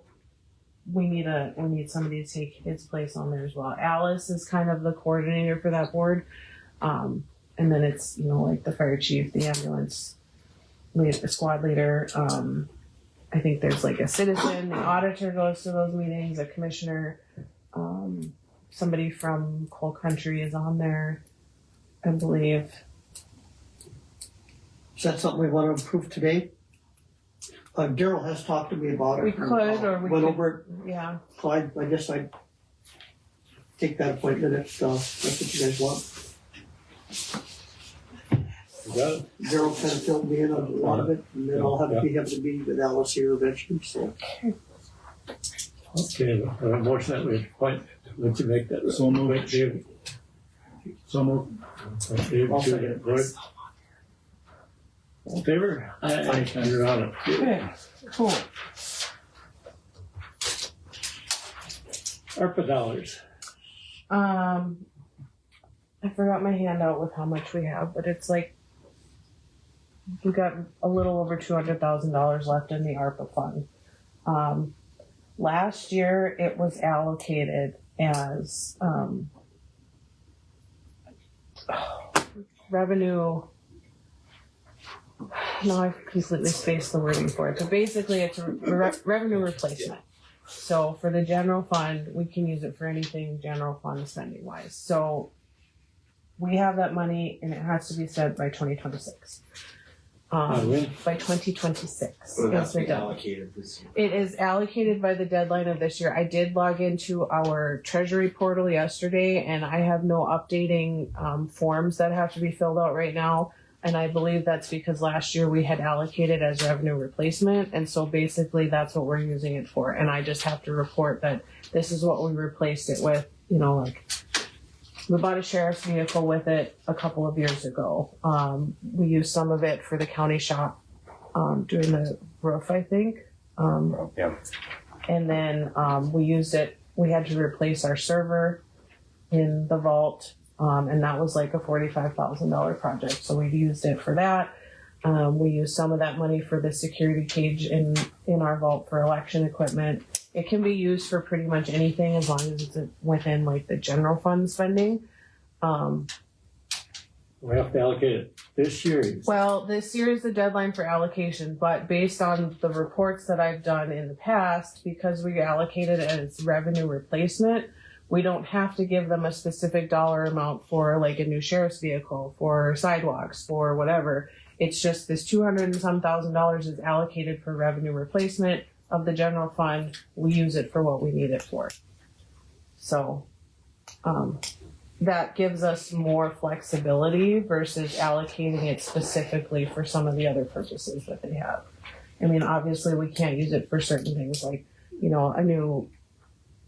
we need somebody to take his place on there as well. Alice is kind of the coordinator for that board, and then it's like the fire chief, the ambulance lead, the squad leader. I think there's like a citizen, the auditor goes to those meetings, a commissioner, somebody from Coal Country is on there, I believe. Is that something we want to approve today? Daryl has talked to me about it. We could, or we Went could- over it, Yeah. so I guess I'd take that appointment if that's what you guys want. You got it? Daryl kind of filled me in on a lot of it, and then I'll have to be having to meet with Alice here eventually, so. Okay, a motion that we appoint, let you make that. So moved. Wait, Dave. So moved. Dave, I'll two, second it. Roy. All in favor? Aye. You're on it. Okay. Cool. ARPA dollars. I forgot my handout with how much we have, but it's like we got a little over $200,000 left in the ARPA fund. Last year it was allocated as revenue. No, I've completely spaced the wording for it. But basically, it's revenue replacement. So for the general fund, we can use it for anything general fund spending wise. So we have that money, and it has to be spent by 2026. When? By 2026. So that's is the been deadline. allocated this year. It is allocated by the deadline of this year. I did log into our treasury portal yesterday, and I have no updating forms that have to be filled out right now. And I believe that's because last year we had allocated as revenue replacement. And so basically that's what we're using it for. And I just have to report that this is what we replaced it with. Like we bought a sheriff's vehicle with it a couple of years ago. We used some of it for the county shop doing the roof, I think. Yeah. And then we used it, we had to replace our server in the vault. And that was like a $45,000 project. So we used it for that. We used some of that money for the security cage in our vault for election equipment. It can be used for pretty much anything as long as it's within like the general fund spending. We have to allocate it this year. Well, this year is the deadline for allocation, but based on the reports that I've done in the past, because we allocated it as revenue replacement, we don't have to give them a specific dollar amount for like a new sheriff's vehicle, for sidewalks, for whatever. It's just this 200 and some $1,000 is allocated for revenue replacement of the general fund. We use it for what we need it for. So, that gives us more flexibility versus allocating it specifically for some of the other purposes that they have. I mean, obviously we can't use it for certain things like, you know, a new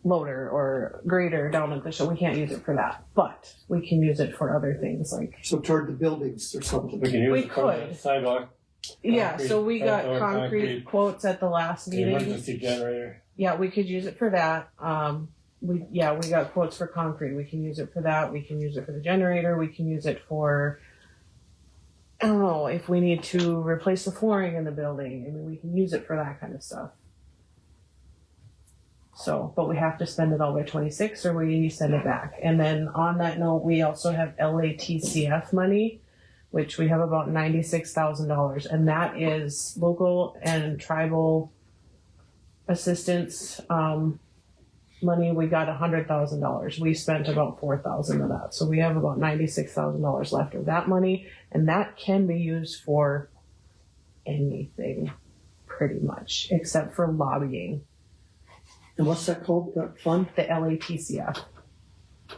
loader or grader down at the show. We can't use it for that, but we can use it for other things like. So toward the buildings or something. We can use We it for the could. sidewalk. Yeah, Concrete, so we got or concrete concrete. quotes at the last The meeting. emergency generator. Yeah, we could use it for that. We got quotes for concrete. We can use it for that. We can use it for the generator. We can use it for, I don't know, if we need to replace the flooring in the building. I mean, we can use it for that kind of stuff. So, but we have to spend it all by 26 or we send it back. And then on that note, we also have LATCF money, which we have about $96,000. And that is local and tribal assistance, money. We got $100,000. We spent about $4,000 of that. So we have about $96,000 left of that money. And that can be used for anything pretty much, except for lobbying. And what's that called, that fund? The LATCF.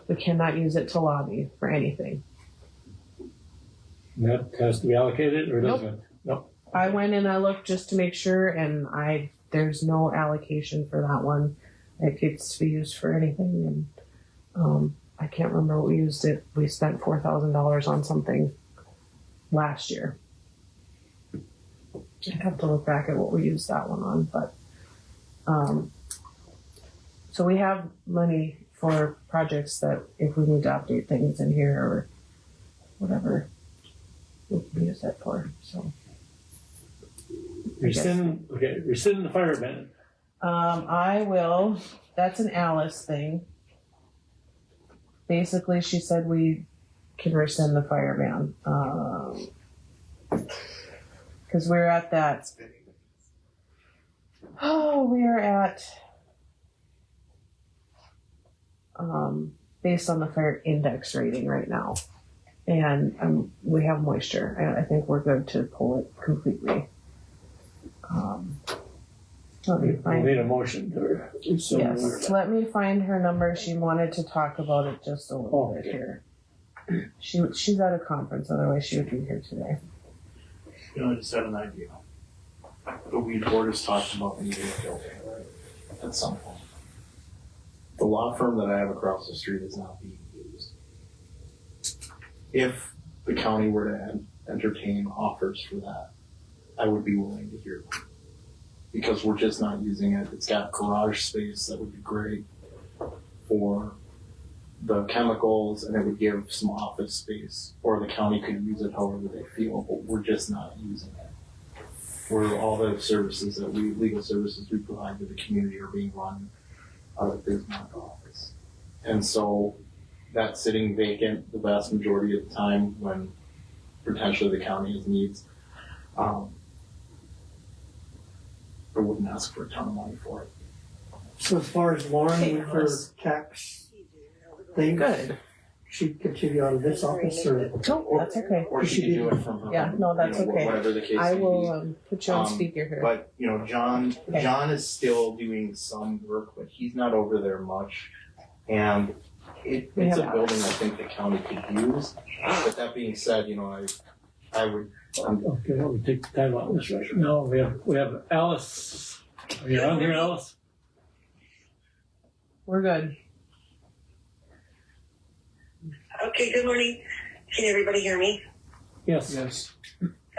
We cannot use it to lobby for anything. And that has to be allocated or doesn't it? I went and I looked just to make sure, and there's no allocation for that one. It gets to be used for anything, and I can't remember what we used it. We spent $4,000 on something last year. I'd have to look back at what we used that one on, but so we have money for projects that if we need to update things in here or whatever, we can use that for. So Rescind the fire ban. I will. That's an Alice thing. Basically, she said we can rescind the fire ban. Because we're at that. Oh, we are at. Based on the fire index rating right now. And we have moisture. And I think we're good to pull it completely. Let me We find. need a motion to Yes, let me find her number. She wanted to talk about it just a little bit okay. here. She's at a conference, otherwise she would be here today. You know, I just had an idea. The weed board has talked about needing a building at some point. The law firm that I have across the street is not being used. If the county were to entertain offers for that, I would be willing to hear them. Because we're just not using it. It's got garage space that would be great for the chemicals, and it would give some office space, or the county could use it however they feel, but we're just not using it. Where all the services that legal services we provide to the community are being run out of the Bismarck office. And so that's sitting vacant the vast majority of the time when potentially the county has needs. I wouldn't ask for a ton of money for it. So as far as Lauren with her tax thing, Good. she'd continue out of this office or? No, that's okay. Or she could do it from her. Yeah, no, that's okay. Whatever the case I may be. will put you on Um, speaker here. But, you know, John Okay. is still doing some work, but he's not over there much. And We it's have a building I think the county could use. But that being said, you know, I would, Okay, well, we take the time out this right now. We have Alice. Are you on here, Alice? We're good. Okay, good morning. Can everybody hear me? Yes. Yes.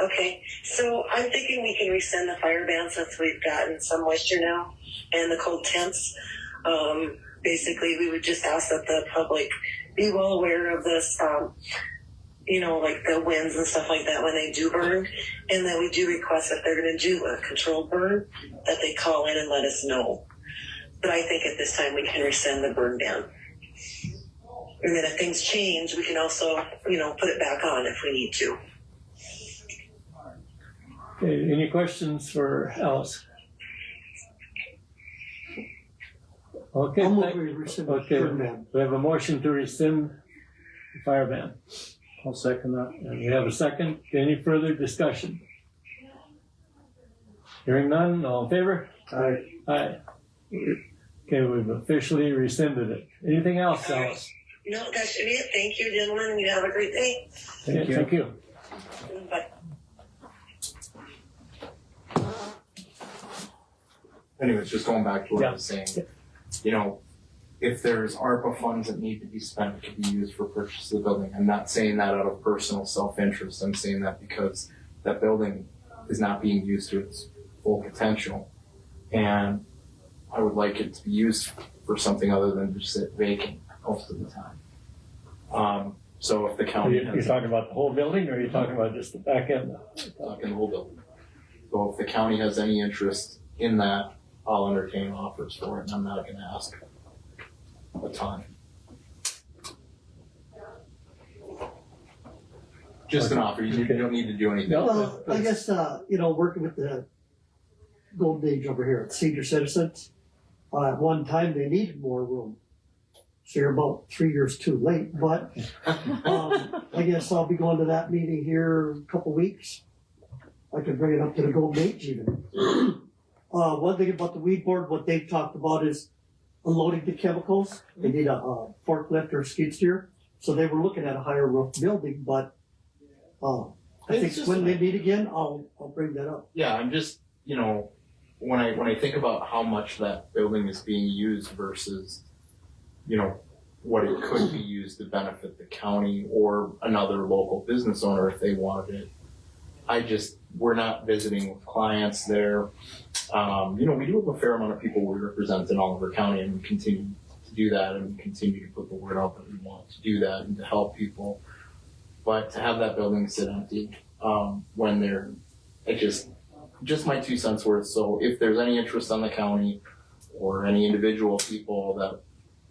Okay, so I'm thinking we can rescind the fire ban since we've gotten some moisture now and the cold temps. Basically, we would just ask that the public be well aware of this, you know, like the winds and stuff like that when they do burn. And then we do request if they're going to do a controlled burn, that they call in and let us know. But I think at this time we can rescind the burn ban. And then if things change, we can also, you know, put it back on if we need to. Okay, any questions for Alice? Okay, I'll move thank- we rescind the okay. burn ban. We have a motion to rescind the fire ban. I'll second that. And we have a second. Any further discussion? Hearing none, all in favor? Aye. Aye. Okay, we've officially rescinded it. Anything else, Alice? No, that should be it. Thank you, gentlemen. You have a great day. Thank you. Thank you. Bye. Anyways, just going back to what Yeah. I was saying, you know, if there's ARPA funds that need to be spent, it could be used for purchase of the building. I'm not saying that out of personal self-interest. I'm saying that because that building is not being used to its full potential. And I would like it to be used for something other than just sit vacant most of the time. So if the county You're has talking about the whole building, or are you talking about just the back end? in the whole building. So if the county has any interest in that, I'll entertain offers for it, and I'm not gonna ask a ton. Just an offer, you don't need to do anything. No. Well, I guess, working with the Golden Age over here at Senior Citizens, at one time they needed more room. So you're about 3 years too late, but, I guess I'll be going to that meeting here in a couple weeks. I could bring it up to the Golden Age even. One thing about the weed board, what they've talked about is unloading the chemicals. They need a forklift or skid steer. So they were looking at a higher roof building, but, I It's think just when they a- meet again, I'll bring that up. Yeah, I'm just, when I think about how much that building is being used versus, what it could be used to benefit the county or another local business owner if they wanted it. We're not visiting with clients there. We do have a fair amount of people we represent in Oliver County, and we continue to do that, and we continue to put the word out that we want to do that and to help people. But to have that building sit empty, when just my 2 cents worth. So if there's any interest on the county or any individual people that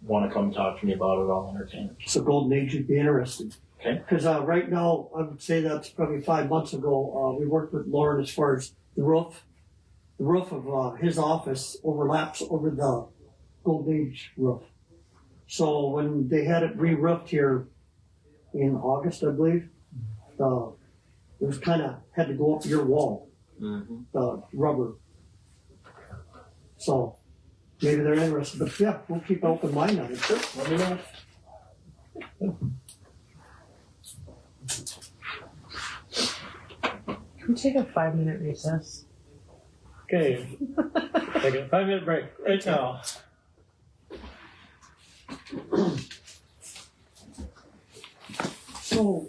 want to come talk to me about it, I'll entertain it. So Golden Age would be interested. Okay. Because right now, I would say that's probably 5 months ago, we worked with Lauren as far as the roof. The roof of his office overlaps over the Golden Age roof. So when they had it re-roofed here in August, I believe, it was had to go up your wall, the rubber. So maybe they're interested, but yeah, we'll keep an open mind on it. Sure. Let me know. Can we take a 5-minute recess? Okay, take a 5-minute break right now. So,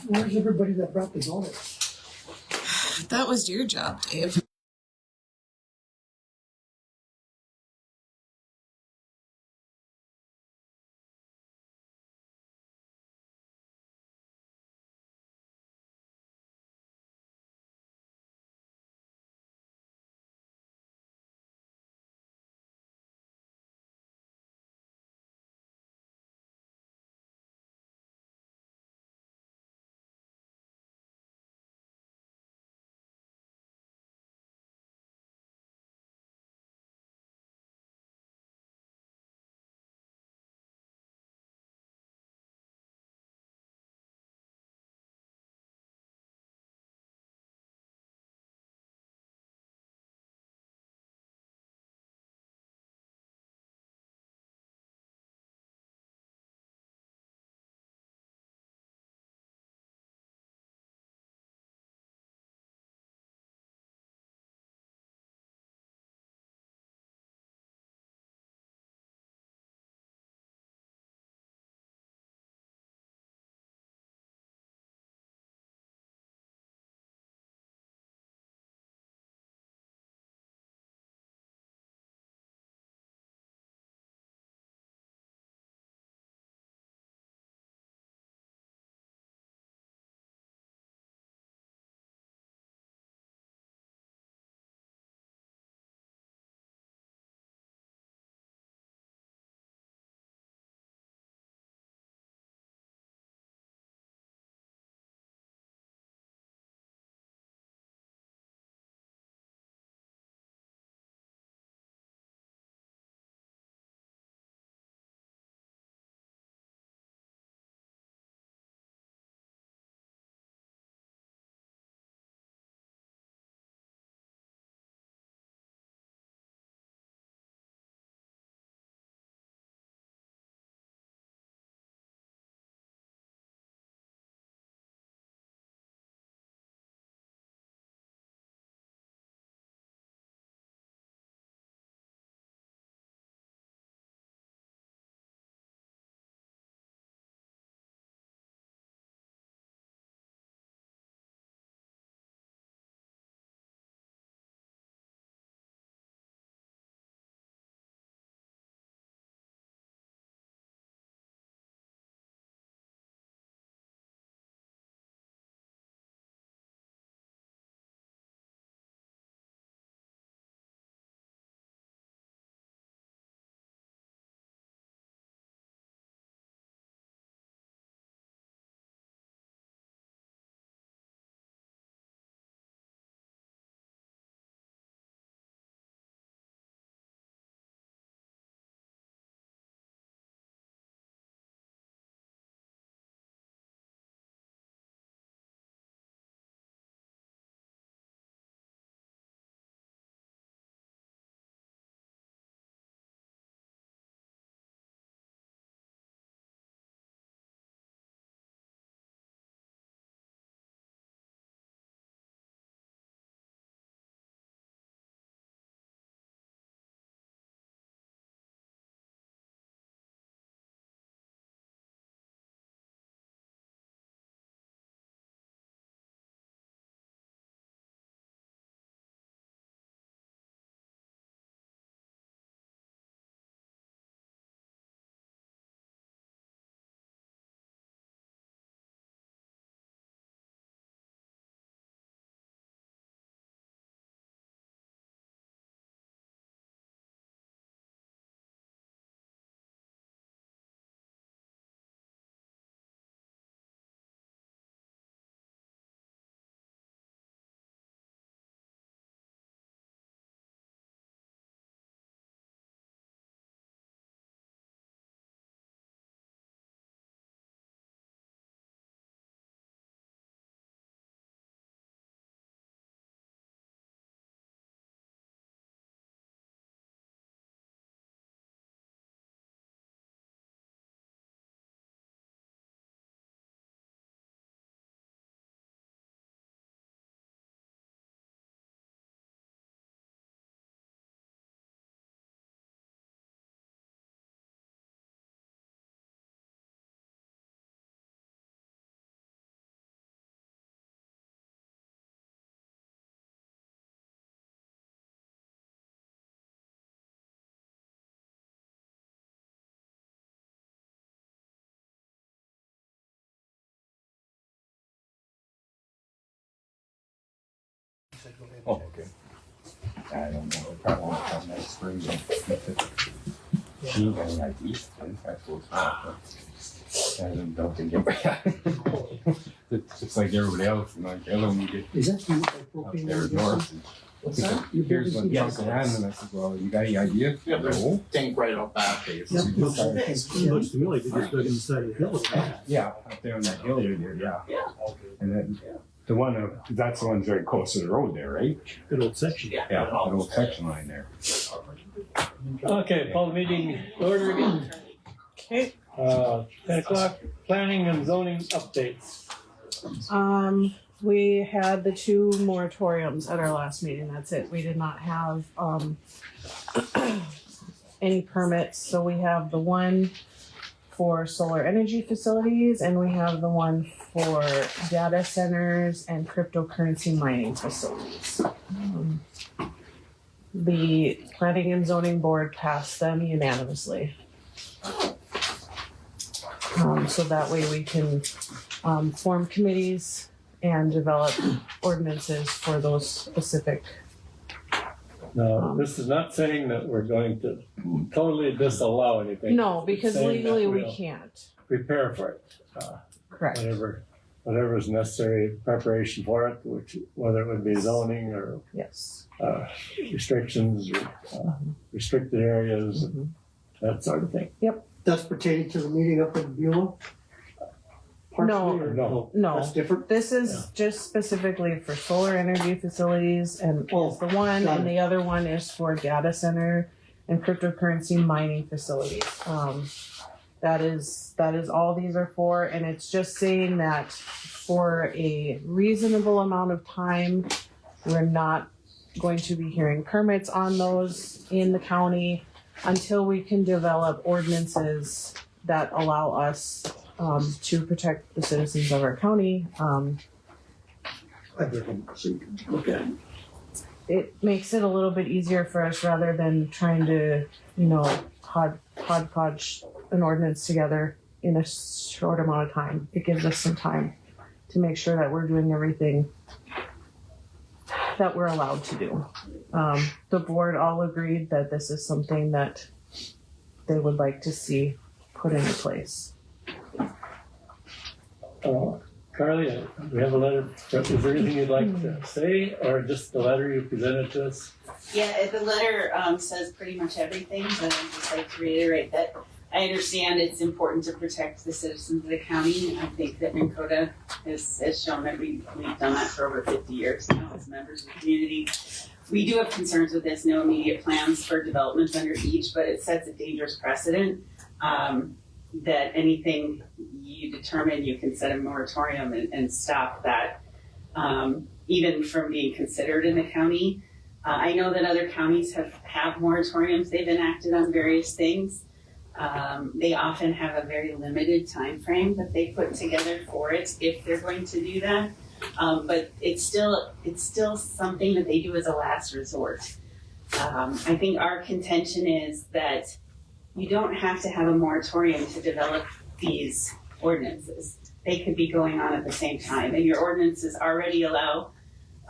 where's everybody that brought the donuts? That was your job, Dave. Oh, okay. I don't know, it probably won't come next spring, but she ain't got any ideas, I suppose not, but I don't think it. It's just like everybody else, and like the other one you get Is that you, like up propane? there north. What's that? Here's what Yes. Uncle Ron, and I said, well, you got any idea? Yeah, there's No. a tank right off that base. Yep. Looks to me like they just dug in the side of the hill. Yeah, up there on that hill there, yeah. Yeah. And then the one, that's the one very close to the road there, right? Good old section. Yeah, that old section line there. Okay, call the meeting to order again. Okay. 10 o'clock, planning and zoning updates. We had the 2 moratoriums at our last meeting, that's it. We did not have, any permits, so we have the one for solar energy facilities and we have the one for data centers and cryptocurrency mining facilities. The planning and zoning board passed them unanimously. So that way we can, form committees and develop ordinances for those specific. Now, this is not saying that we're going to totally disallow anything. No, because Saying that legally we we'll can't. Prepare for it. Correct. Whatever is necessary preparation for it, which whether it would be zoning or Yes. restrictions, or, restricted areas, and that sort of thing. That's pertaining to the meeting up in Beulah? Partially, or No. No. That's different? This is just specifically for solar energy facilities and is the one, got and the other one is for data center and cryptocurrency mining facilities. That is all these are for, and it's just saying that for a reasonable amount of time, we're not going to be hearing permits on those in the county until we can develop ordinances that allow us to protect the citizens of our county. I've written, so you can look at it. It makes it a little bit easier for us rather than trying to, hodgepodge an ordinance together in a short amount of time. It gives us some time to make sure that we're doing everything that we're allowed to do. The board all agreed that this is something that they would like to see put into place. Carly, we have a letter. Is there anything you'd like to say, or just the letter you presented to us? Yeah, the letter says pretty much everything, but I'd just like to reiterate that I understand it's important to protect the citizens of the county. I think that Minn Kota has shown that we've done that for over 50 years now as members of the community. We do have concerns with this, no immediate plans for developments under each, but it sets a dangerous precedent that anything you determine, you can set a moratorium and stop that even from being considered in the county. I know that other counties have moratoriums they've enacted on various things. They often have a very limited time frame that they put together for it if they're going to do that. But it's still something that they do as a last resort. I think our contention is that you don't have to have a moratorium to develop these ordinances. They could be going on at the same time, and your ordinances already allow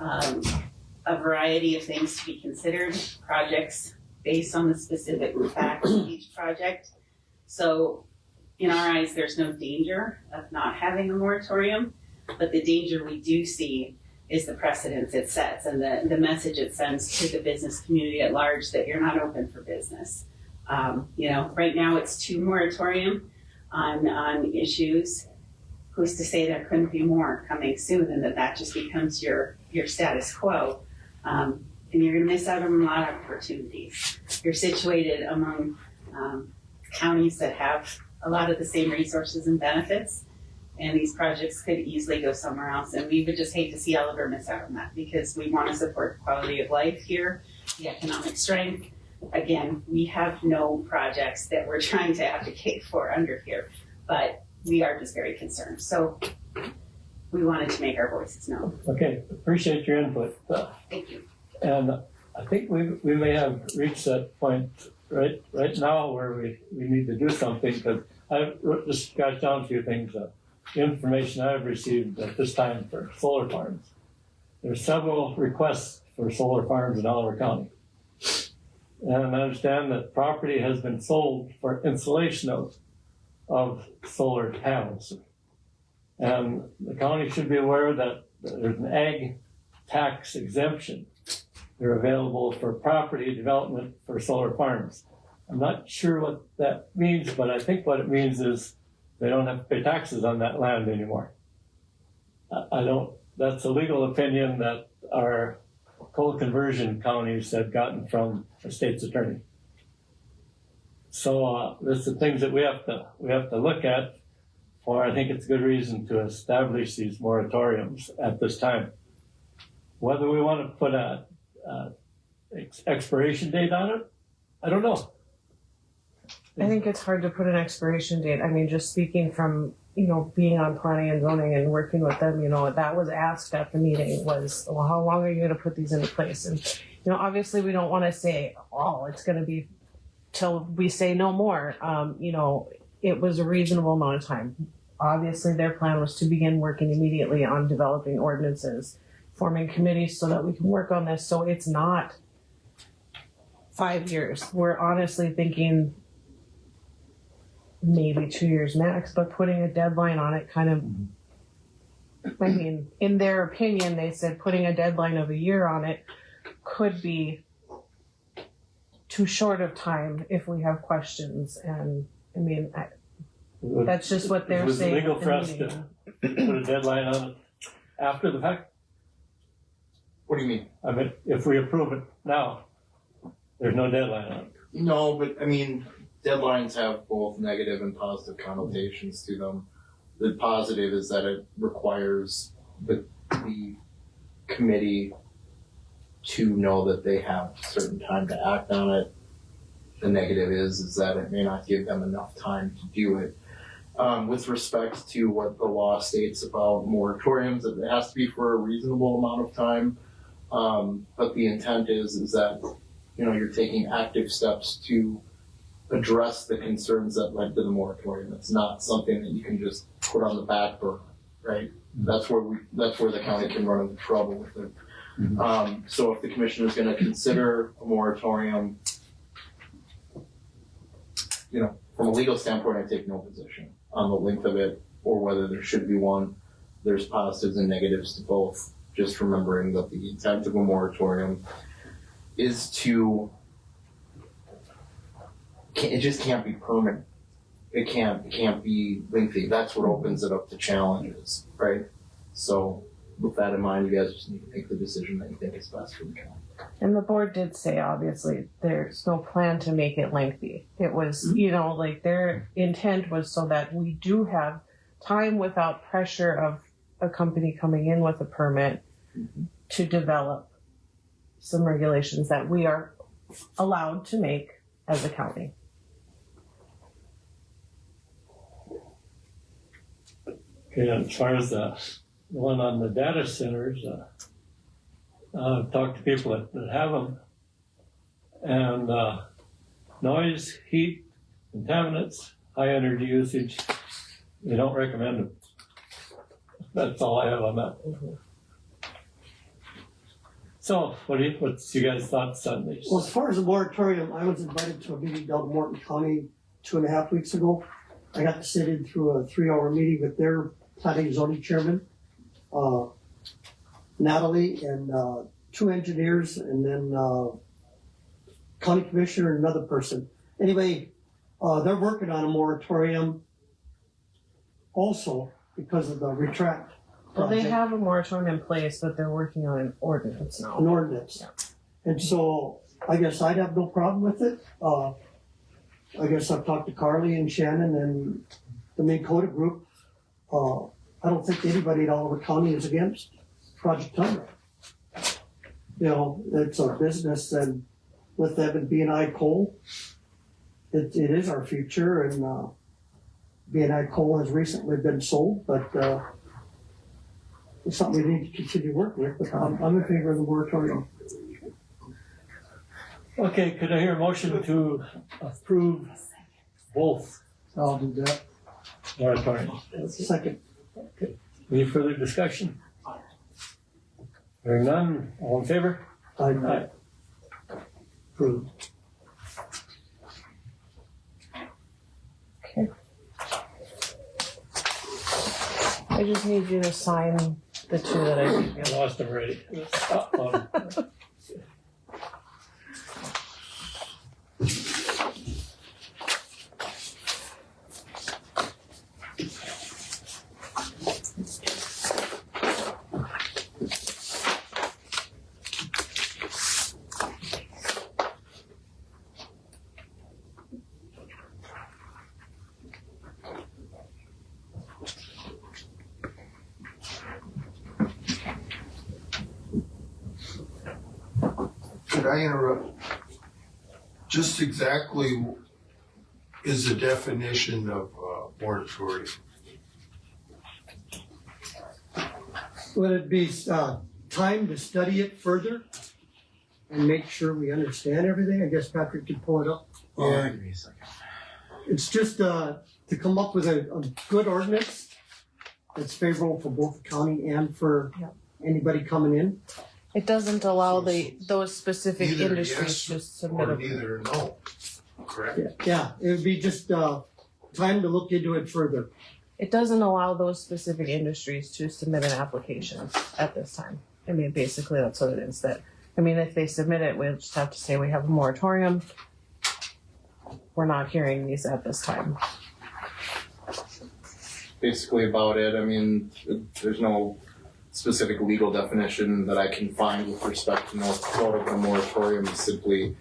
a variety of things to be considered, projects based on the specific facts of each project. So in our eyes, there's no danger of not having a moratorium, but the danger we do see is the precedence it sets and the message it sends to the business community at large that you're not open for business. Right now it's 2 moratorium on issues. Who's to say there couldn't be more coming soon and that just becomes your status quo? And you're gonna miss out on a lot of opportunities. You're situated among counties that have a lot of the same resources and benefits, and these projects could easily go somewhere else. And we would just hate to see Oliver miss out on that because we want to support the quality of life here, the economic strength. Again, we have no projects that we're trying to advocate for under here, but we are just very concerned. So we wanted to make our voices known. Okay, appreciate your input. Thank you. And I think we may have reached that point right now where we need to do something, because I just got down a few things, information I've received at this time for solar farms. there's several requests for solar farms in Oliver County. And I understand that property has been sold for installation of solar panels. And the county should be aware that there's an ag tax exemption. They're available for property development for solar farms. I'm not sure what that means, but I think what it means is they don't have to pay taxes on that land anymore. That's a legal opinion that our coal conversion counties have gotten from the state's attorney. So there's the things that we have to look at. For I think it's a good reason to establish these moratoriums at this time. Whether we want to put a expiration date on it, I don't know. I think it's hard to put an expiration date. I mean, just speaking from, being on planning and zoning and working with them, that was asked at the meeting was, well, how long are you going to put these into place? And, obviously we don't want to say, oh, it's going to be till we say no more. It was a reasonable amount of time. Obviously their plan was to begin working immediately on developing ordinances, forming committees so that we can work on this. So it's not 5 years. We're honestly thinking maybe 2 years max, but putting a deadline on it kind of, I mean, in their opinion, they said putting a deadline of a year on it could be too short of time if we have questions. And I mean, that's just what they're saying. It was legal for us to put a deadline on it after the fact. What do you mean? I mean, if we approve it now, there's no deadline on it. No, but I mean, deadlines have both negative and positive connotations to them. The positive is that it requires the committee to know that they have certain time to act on it. The negative is that it may not give them enough time to do it. With respect to what the law states about moratoriums, it has to be for a reasonable amount of time. But the intent is that, you're taking active steps to address the concerns that led to the moratorium. It's not something that you can just put on the back burner, right? That's where the county can run into trouble with it. So if the commission is going to consider a moratorium, from a legal standpoint, I take no position on the length of it or whether there should be one. There's positives and negatives to both. Just remembering that the intent of a moratorium is to, it just can't be permanent. It can't be lengthy. That's what opens it up to challenges, right? So with that in mind, you guys just need to make the decision that you think is best for the county. And the board did say, obviously, there's no plan to make it lengthy. It was, their intent was so that we do have time without pressure of a company coming in with a permit to develop some regulations that we are allowed to make as a county. Okay, as far as the one on the data centers, I've talked to people that have them, and noise, heat, contaminants, high energy usage, they don't recommend them. That's all I have on that. So, what's you guys' thoughts on these? Well, as far as the moratorium, I was invited to a meeting down in Morton County 2.5 weeks ago. I got to sit in through a 3-hour meeting with their planning and zoning chairman, Natalie, and 2 engineers, and then county commissioner and another person. Anyway, they're working on a moratorium also because of the retract Well, project. they have a moratorium in place, but they're working on an ordinance now. An ordinance. Yeah. And so I guess I'd have no problem with it. I guess I've talked to Carly and Shannon and the Minn Kota group. I don't think anybody in Oliver County is against Project Tundra. It's our business, and with them and B&I Coal, it is our future, and B&I Coal has recently been sold, but it's something we need to continue working with, but I'm in favor of the moratorium. Okay, could I hear a motion to approve both I'll do that. moratoriums? Second. Okay. Any further discussion? Hearing none, all in favor? Aye. Approved. I just need you to sign the two that I gave you. I lost them already. Could I interrupt? Just exactly is the definition of moratorium? Would it be time to study it further and make sure we understand everything? I guess Patrick could pull it up. Give me a second. It's just to come up with a good ordinance that's favorable for both the county and for anybody coming in. It doesn't allow those specific Either industries yes to submit or a. neither no, correct? Yeah, it would be just time to look into it further. It doesn't allow those specific industries to submit an application at this time. I mean, basically that's what it is. If they submit it, we'll just have to say we have a moratorium. We're not hearing these at this time. Basically about it. I mean, there's no specific legal definition that I can find with respect to North Dakota, but a moratorium is simply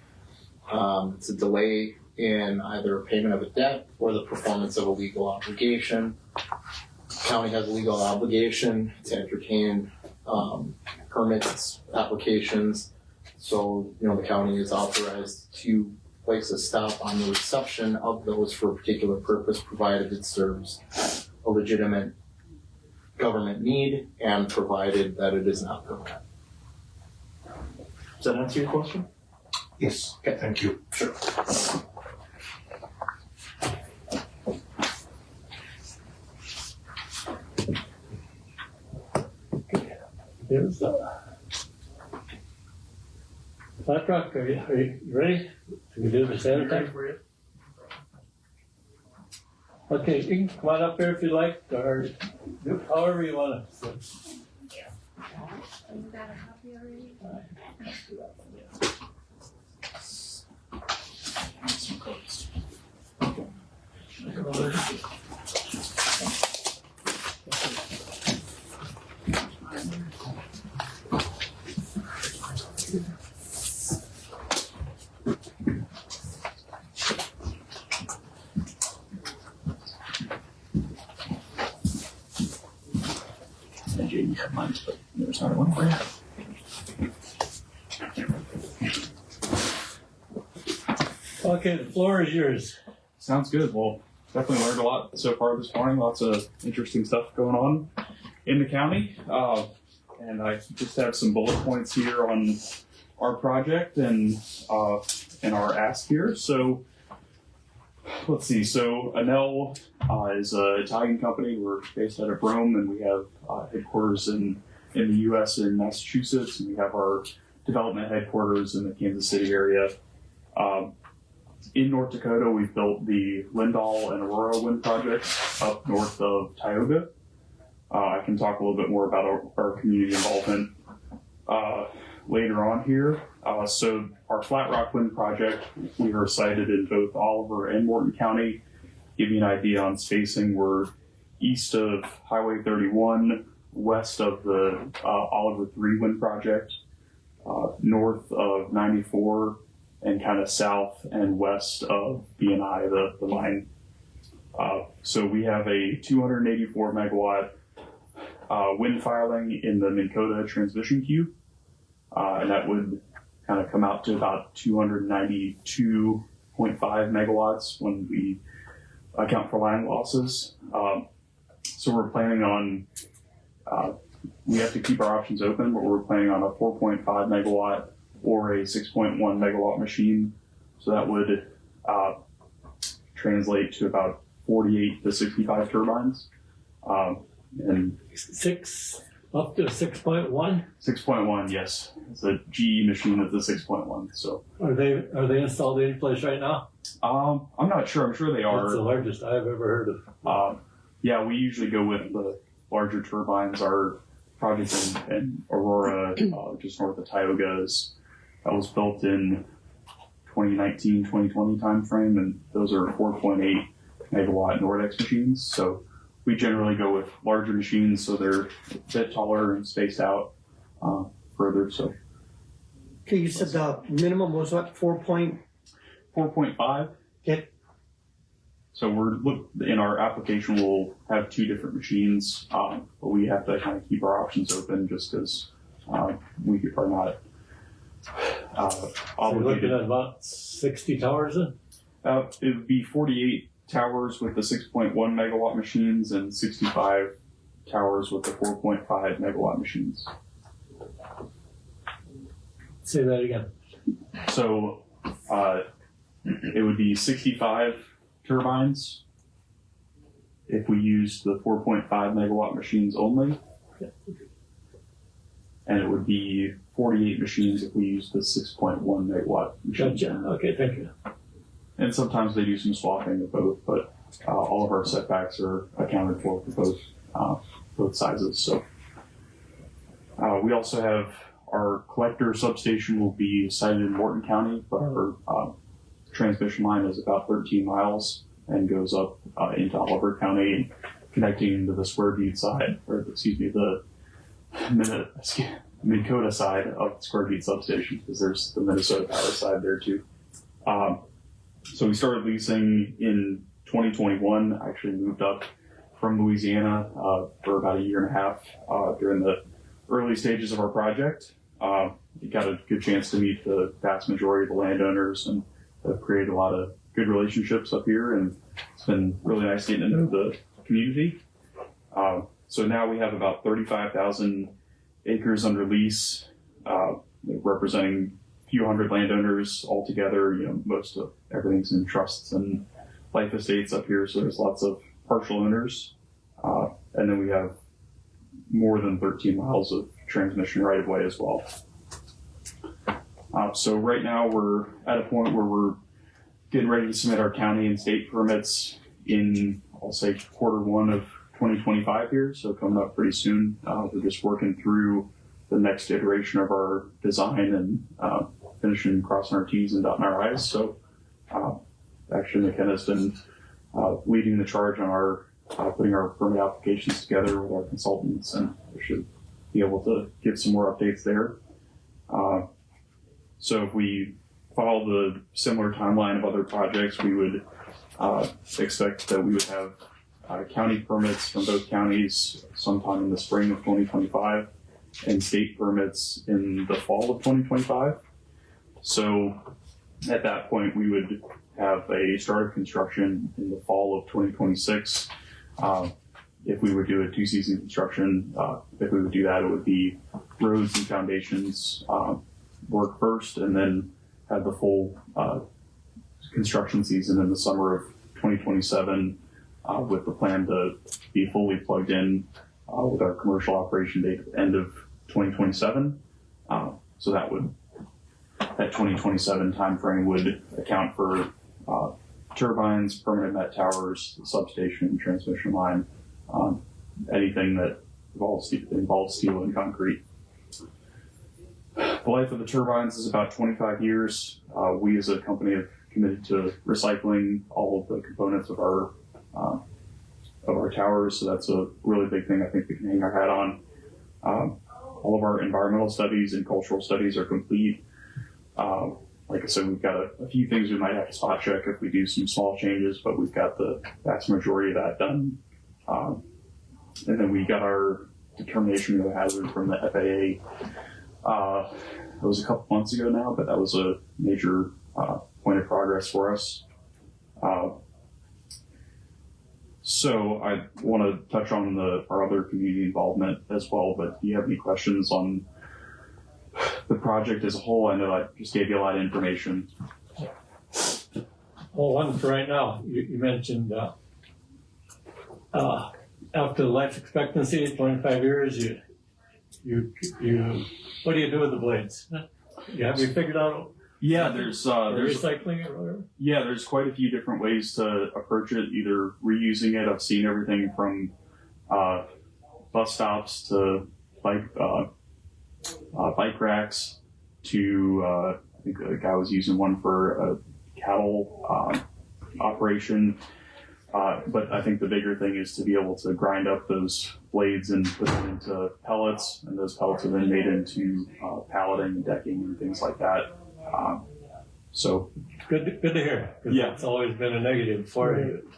it's a delay in either payment of a debt or the performance of a legal obligation. The county has a legal obligation to entertain permits, applications. So, the county is authorized to place a stop on the reception of those for a particular purpose, provided it serves a legitimate government need and provided that it is not permanent. Does that answer your question? Yes. Okay. Thank you. Sure. Here's Flat Rock, are you ready? Can we do the same thing for you? Okay, you can come on up here if you like, or do however you want to. You got a copy already? You have mine, but there's not one for you. Okay, the floor is yours. Sounds good. Well, definitely learned a lot so far this morning. Lots of interesting stuff going on in the county. And I just have some bullet points here on our project and our ask here. So let's see. So Enel is an Italian company. We're based out of Rome, and we have headquarters in the U.S. in Massachusetts, and we have our development headquarters in the Kansas City area. In North Dakota, we've built the Lindahl and Aurora wind projects up north of Tioga. I can talk a little bit more about our community involvement later on here. So our Flat Rock Wind project, we are sited in both Oliver and Morton County. Give you an idea on spacing, we're east of Highway 31, west of the Oliver 3 wind project, north of 94, and kind of south and west of BNI, the line. So we have a 284 megawatt wind filing in the Minn Kota transmission queue, and that would kind of come out to about 292.5 megawatts when we account for line losses. So we're planning on, we have to keep our options open, but we're planning on a 4.5 megawatt or a 6.1 megawatt machine. So that would translate to about 48 to 65 turbines. And 6.1 Up to 6.1? 6.1, yes. It's a GE machine with the 6.1. So Are they installed any place right now? I'm not sure. I'm sure they are. That's the largest I've ever heard of. Yeah, we usually go with the larger turbines. Our project in Aurora, just north of Tioga, that was built in 2019, 2020 timeframe, and those are 4.8 megawatt Nordex machines. So we generally go with larger machines, so they're a bit taller and spaced out further. So Okay, you said the minimum was what, 4.5. Okay. So in our application, we'll have two different machines, but we have to kind of keep our options open just because we are not So you're looking at about 60 towers then? It would be 48 towers with the 6.1 megawatt machines and 65 towers with the 4.5 megawatt machines. Say that again. So it would be 65 turbines if we use the 4.5 megawatt machines only. And it would be 48 machines if we use the 6.1 megawatt machines. Gotcha. Okay, thank you. And sometimes they do some swapping of both, but all of our setbacks are accounted for both sizes. So we also have our collector substation will be sited in Morton County, but our transmission line is about 13 miles and goes up into Oliver County and connecting to the Square Butte side, or excuse me, the Minnesota side of the Square Butte substation, because there's the Minnesota Power side there too. So we started leasing in 2021. I actually moved up from Louisiana for about a year and a half during the early stages of our project. We got a good chance to meet the vast majority of the landowners and have created a lot of good relationships up here, and it's been really nice getting into the community. So now we have about 35,000 acres under lease, representing a few hundred landowners altogether. Most of everything's in trusts and life estates up here, so there's lots of partial owners. And then we have more than 13 miles of transmission right of way as well. So right now we're at a point where we're getting ready to submit our county and state permits in, I'll say, Q1 of 2025 here, so coming up pretty soon. We're just working through the next iteration of our design and finishing crossing our T's and dotting our I's. So actually McKenna's been leading the charge on our putting our permit applications together with our consultants, and we should be able to give some more updates there. So if we follow the similar timeline of other projects, we would expect that we would have county permits from both counties sometime in the spring of 2025 and state permits in the fall of 2025. So at that point, we would have a start of construction in the fall of 2026. If we would do a two-season construction, if we would do that, it would be roads and foundations work first, and then have the full construction season in the summer of 2027, with the plan to be fully plugged in with our commercial operation date at the end of 2027. So that 2027 timeframe would account for turbines, permanent met towers, the substation, transmission line, anything that involves steel and concrete. The life of the turbines is about 25 years. We as a company have committed to recycling all of the components of our towers, so that's a really big thing I think we can hang our hat on. All of our environmental studies and cultural studies are complete. Like I said, we've got a few things we might have to spot check if we do some small changes, but we've got the vast majority of that done. And then we got our determination of the hazard from the FAA. It was a couple months ago now, but that was a major point of progress for us. So I want to touch on our other community involvement as well, but do you have any questions on the project as a whole? I know I just gave you a lot of information. Well, one for right now, you mentioned after life expectancy, 25 years, what do you do with the blades? Have you figured out Yeah, there's recycling or whatever? Yeah, there's quite a few different ways to approach it. Either reusing it. I've seen everything from bus stops to bike racks to I think a guy was using one for a cattle operation. But I think the bigger thing is to be able to grind up those blades and put them into pellets, and those pellets are then made into palleting, decking, and things like that. So good to hear. 'Cause Yeah. it's always been a negative for you.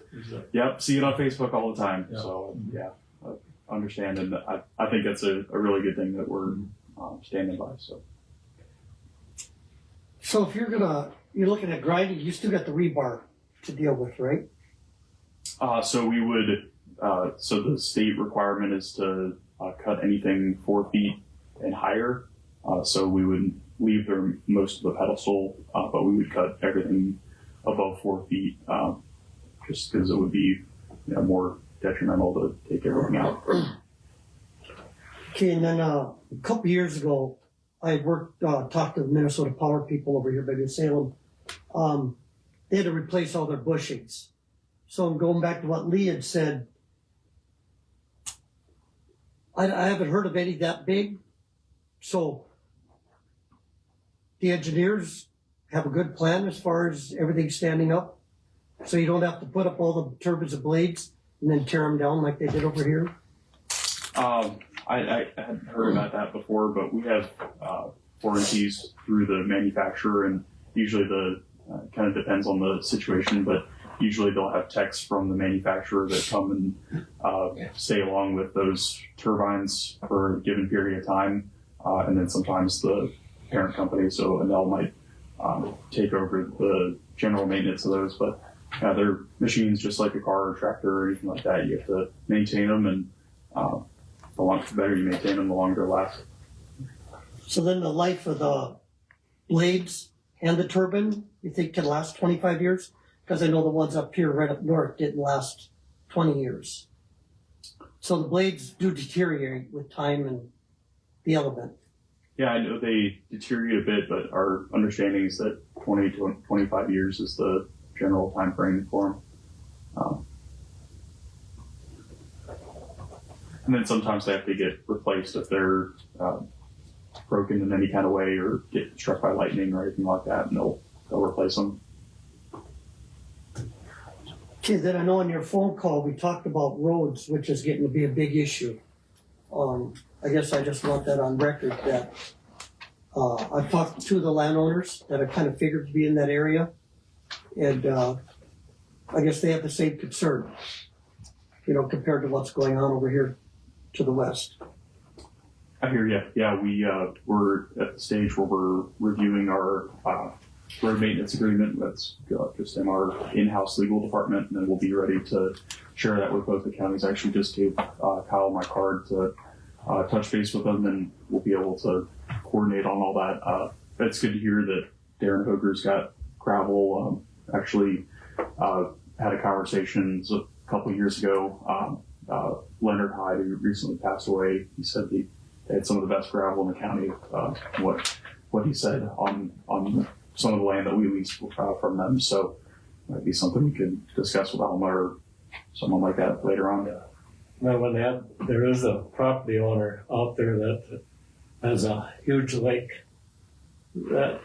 Yep, see it on Facebook all the time. Yeah. So yeah, I understand, and I think that's a really good thing that we're standing by. So if you're looking at grinding, you still got the rebar to deal with, right? So we would, so the state requirement is to cut anything 4 feet and higher. So we would leave most of the pedestal, but we would cut everything above 4 feet, just because it would be more detrimental to take everything out. Okay, and then a couple years ago, I had talked to the Minnesota Power people over here by New Salem. They had to replace all their bushings. So I'm going back to what Lee had said. I haven't heard of any that big. So the engineers have a good plan as far as everything standing up. So you don't have to put up all the turbines and blades and then tear them down like they did over here. I hadn't heard about that before, but we have warranties through the manufacturer, and usually kind of depends on the situation, but usually they'll have techs from the manufacturer that come and stay along with those turbines for a given period of time, and then sometimes the parent company, so Enel might take over the general maintenance of those, but they're machines just like a car or tractor or anything like that. You have to maintain them, and the better you maintain them, the longer they last. So then the life of the blades and the turbine, you think can last 25 years? Because I know the ones up here right up north didn't last 20 years. So the blades do deteriorate with time and the element. Yeah, I know they deteriorate a bit, but our understanding is that 20 to 25 years is the general time frame for them. And then sometimes they have to get replaced if they're broken in any kind of way or get struck by lightning or anything like that, and they'll replace them. Okay, then I know on your phone call we talked about roads, which is getting to be a big issue. I guess I just want that on record that I've talked to two of the landowners that are kind of figured to be in that area, and I guess they have the same concern, compared to what's going on over here to the west. I hear you. Yeah, we're at the stage where we're reviewing our road maintenance agreement. That's just in our in-house legal department, and then we'll be ready to share that with both the counties. I actually just gave Kyle my card to touch base with them, and we'll be able to coordinate on all that. It's good to hear that Darren Hoger's got gravel. Actually had a conversation a couple of years ago. Leonard Hyde, who recently passed away, he said they had some of the best gravel in the county. What he said on some of the land that we leased from them. So might be something we could discuss with Alma or someone like that later on. Now, there is a property owner out there that has a huge lake that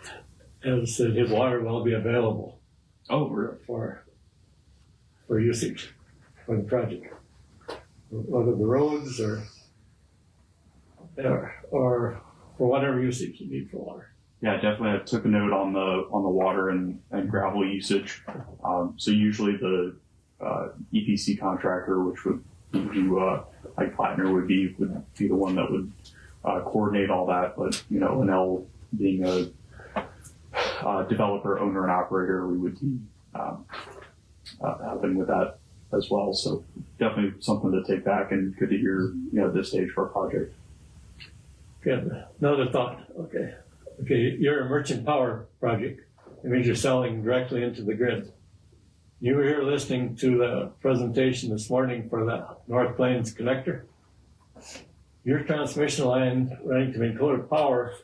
has said his water will be available. Oh, really? For usage for the project, whether the roads or for whatever usage you need for water. Yeah, definitely. I took a note on the water and gravel usage. So usually the EPC contractor, which would do like Plattner would be the one that would coordinate all that. But Enel being a developer, owner, and operator, we would be helping with that as well. So definitely something to take back, and good to hear at this stage for our project. Good. Another thought. Okay, you're a merchant power project. It means you're selling directly into the grid. You were here listening to the presentation this morning for the North Plains connector. your transmission line running to Dakota Power,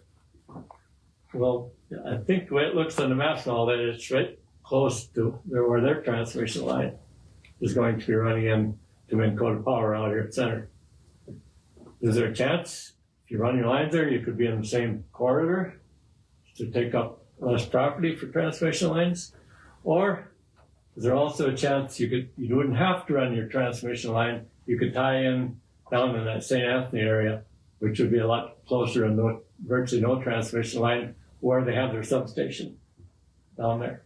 well, I think the way it looks on the maps and all that, it's right close to where their transmission line is going to be running in to Dakota Power out here at Center. Is there a chance, if you run your lines there, you could be in the same corridor to take up less property for transmission lines? Or is there also a chance you wouldn't have to run your transmission line, you could tie in down in that St. Anthony area, which would be a lot closer and virtually no transmission line where they have their substation down there?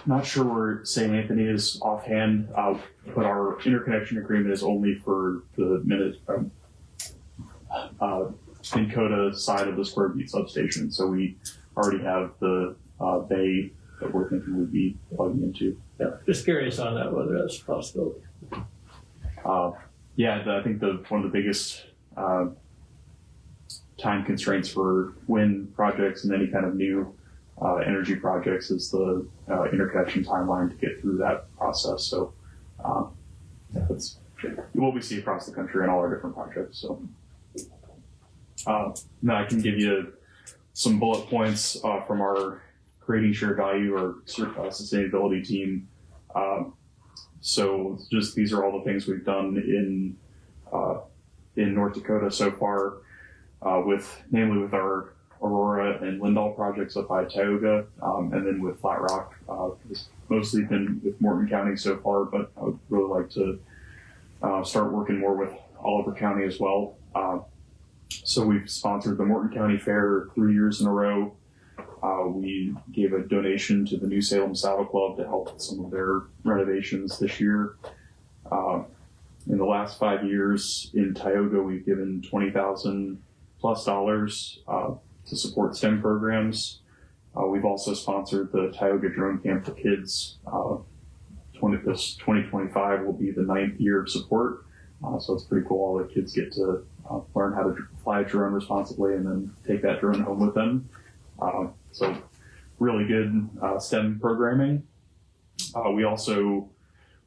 Not sure where St. Anthony is offhand, but our interconnection agreement is only for the Dakota side of the Square Beat substation. So we already have the bay that we're thinking we'd be plugging into. Yeah, just curious on that, whether that's a possibility. I think one of the biggest time constraints for wind projects and any kind of new energy projects is the interconnection timeline to get through that process. So that's what we see across the country in all our different projects. So now I can give you some bullet points from our creating shared value or sustainability team. So just these are all the things we've done in North Dakota so far, namely with our Aurora and Lindahl projects up by Tioga, and then with Flat Rock. It's mostly been with Morton County so far, but I would really like to start working more with Oliver County as well. So we've sponsored the Morton County Fair 3 years in a row. We gave a donation to the New Salem Saddle Club to help with some of their renovations this year. In the last 5 years in Tioga, we've given $20,000+ to support STEM programs. We've also sponsored the Tioga Drone Camp for Kids. 2025 will be the 9th year of support. So it's pretty cool. All the kids get to learn how to fly a drone responsibly and then take that drone home with them. So really good STEM programming. We also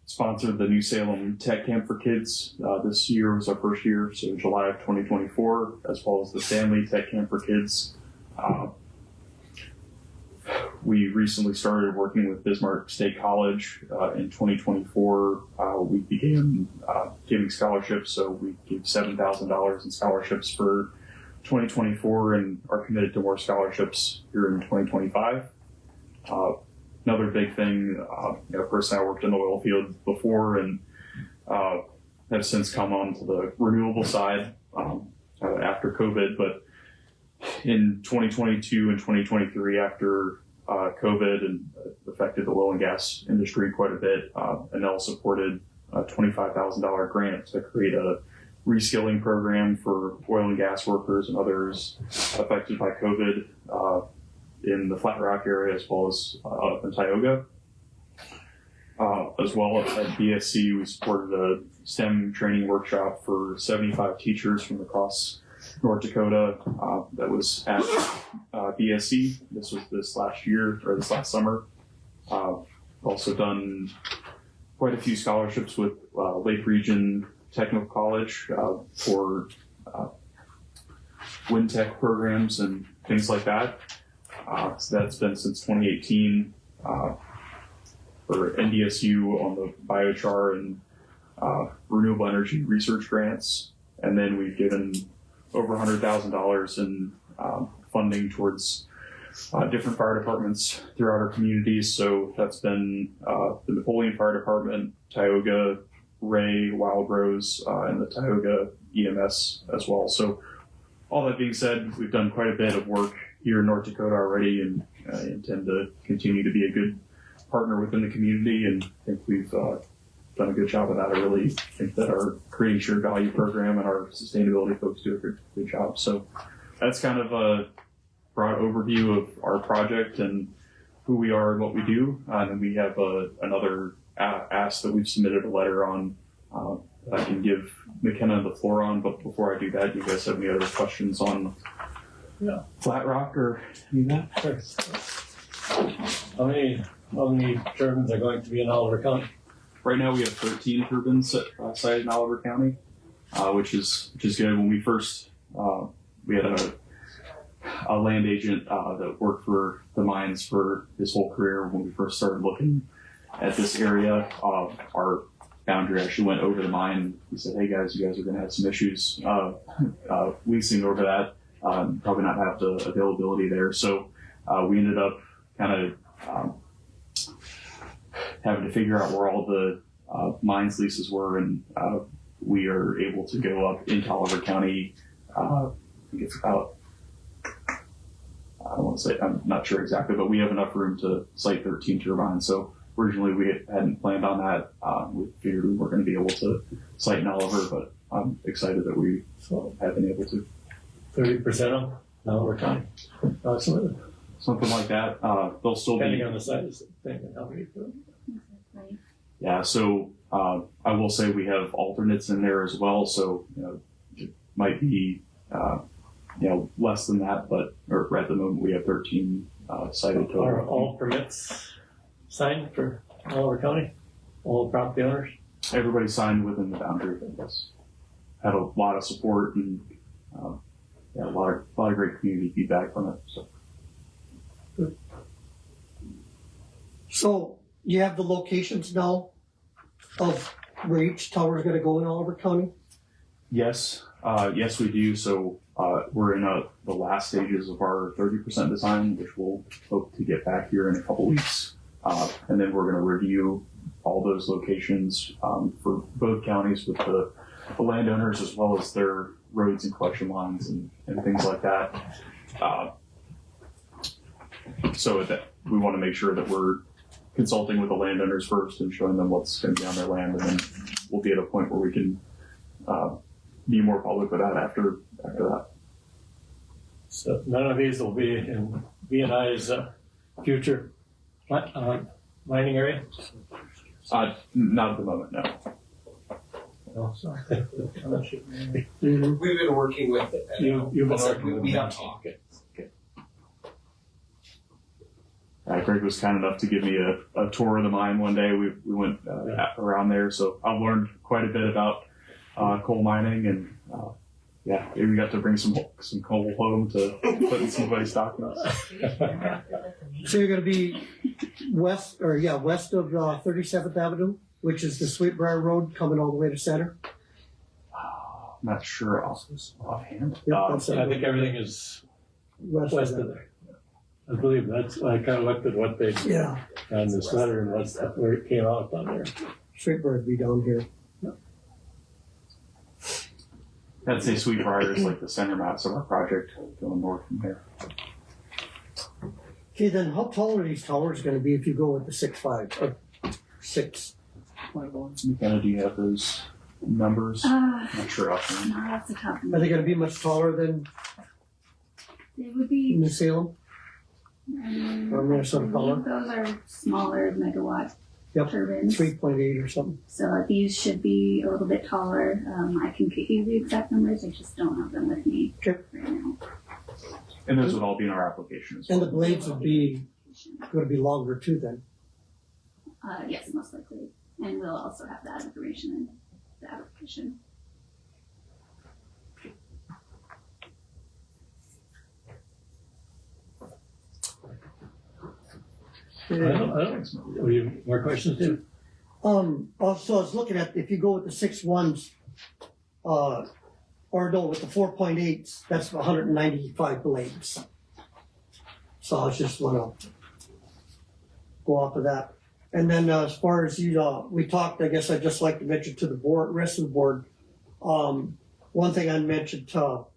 sponsored the New Salem Tech Camp for Kids. This year was our first year, so July of 2024, as well as the Stanley Tech Camp for Kids. We recently started working with Bismarck State College. In 2024, we began giving scholarships, so we gave $7,000 in scholarships for 2024 and are committed to more scholarships here in 2025. Another big thing, personally, I worked in the oil field before and have since come on to the renewable side after COVID. But in 2022 and 2023, after COVID and affected the oil and gas industry quite a bit, Enel supported a $25,000 grant to create a reskilling program for oil and gas workers and others affected by COVID in the Flat Rock area, as well as up in Tioga. As well at BSC, we supported a STEM training workshop for 75 teachers from across North Dakota that was at BSC. This was this last summer. Also done quite a few scholarships with Lake Region Technical College for wind tech programs and things like that. So that's been since 2018 for NDSU on the biochar and renewable energy research grants. And then we've given over $100,000 in funding towards different fire departments throughout our communities. So that's been the Napoleon Fire Department, Tioga, Ray, Wild Rose, and the Tioga EMS as well. So all that being said, we've done quite a bit of work here in North Dakota already and intend to continue to be a good partner within the community, and I think we've done a good job of that. I really think that our Creating Shared Value program and our sustainability folks do a good job. So that's kind of a broad overview of our project and who we are and what we do. And we have another ask that we've submitted a letter on that I can give McKenna the floor on. But before I do that, do you guys have any other questions on Flat Rock or any of that? Sure. How many turbines are going to be in Oliver County? Right now we have 13 turbines sited in Oliver County. which is good. When we first we had a land agent that worked for the mines for his whole career. When we first started looking at this area, our boundary actually went over the mine. He said, "Hey guys, you guys are going to have some issues leasing over that. Probably not have the availability there." So we ended up kind of having to figure out where all the mines leases were, and we are able to go up into Oliver County. I think it's about, I don't want to say, I'm not sure exactly, but we have enough room to site 13 turbines. So originally we hadn't planned on that. We figured we weren't going to be able to site in Oliver, but I'm excited that we have been able to. 30% of Oliver County. Something like that. They'll still Depending be. on the size of the thing and how many. Yeah, so I will say we have alternates in there as well. So it might be less than that, but or at the moment we have 13 cited total. Are all permits signed for Oliver County? All property owners? Everybody signed within the boundary. Yes, had a lot of support and a lot of great community feedback from it. So you have the locations now of where each tower is going to go in Oliver County? Yes, yes we do. So we're in the last stages of our 30% design, which we'll hope to get back here in a couple weeks. And then we're going to review all those locations for both counties with the landowners as well as their roads and collection lines and things like that. So that we want to make sure that we're consulting with the landowners first and showing them what's going to be on their land, and then we'll be at a point where we can be more public with that after that. So none of these will be in BNI's future mining area? Not at the moment, no. Oh, sorry. We've been working with it. You've been working with we them. have talked. Okay. Greg was kind enough to give me a tour of the mine one day. We went around there, so I've learned quite a bit about coal mining, and maybe we got to bring some coal home to put in somebody's documents. So you're going to be west of 37th Avenue, which is the Sweetbriar Road coming all the way to Center? I'm not sure offhand. I think everything is west of there. I believe that's, I kind of looked at what they on this letter and what's where it came out on there. Sweetbriar would be down here. I'd say Sweetbriar is like the center mass of our project going north from here. Okay, then how tall are these towers going to be if you go with the 6.5 or 6? McKenna, do you have those numbers? I'm not sure offhand. No, that's a tough one. Are they going to be much taller than It would be. New Salem? Or Minnesota I Power? believe those are smaller megawatt turbines. 3.8 or something. So these should be a little bit taller. I can get you the exact numbers. I just don't have them with me right now. And those would all be in our application as well. And the blades would be going to be longer too then. Yes, most likely. And we'll also have that information in the application. I don't. Have you more questions, Dave? Also, I was looking at, if you go with the 6.1s, or no, with the 4.8s, that's 195 blades. So I just want to go off of that. And then as far as we talked, I guess I'd just like to mention to the board, rest of the board, one thing I mentioned to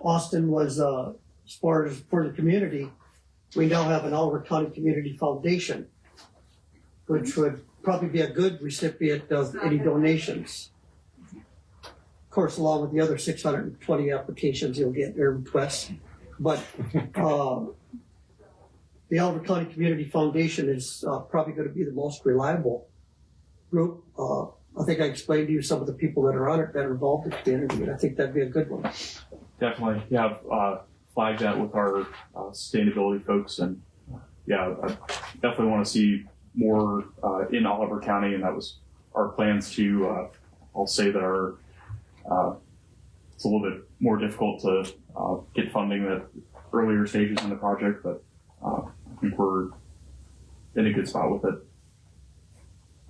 Austin was as far as for the community, we now have an Oliver County Community Foundation, which would probably be a good recipient of any donations. Of course, along with the other 620 applications you'll get or requests. But the Oliver County Community Foundation is probably going to be the most reliable group. I think I explained to you some of the people that are on it that are involved in the community, and I think that'd be a good one. Definitely. Yeah, I've flagged that with our sustainability folks, and I definitely want to see more in Oliver County, and that was our plans to, I'll say that our it's a little bit more difficult to get funding at earlier stages in the project, but I think we're in a good spot with it.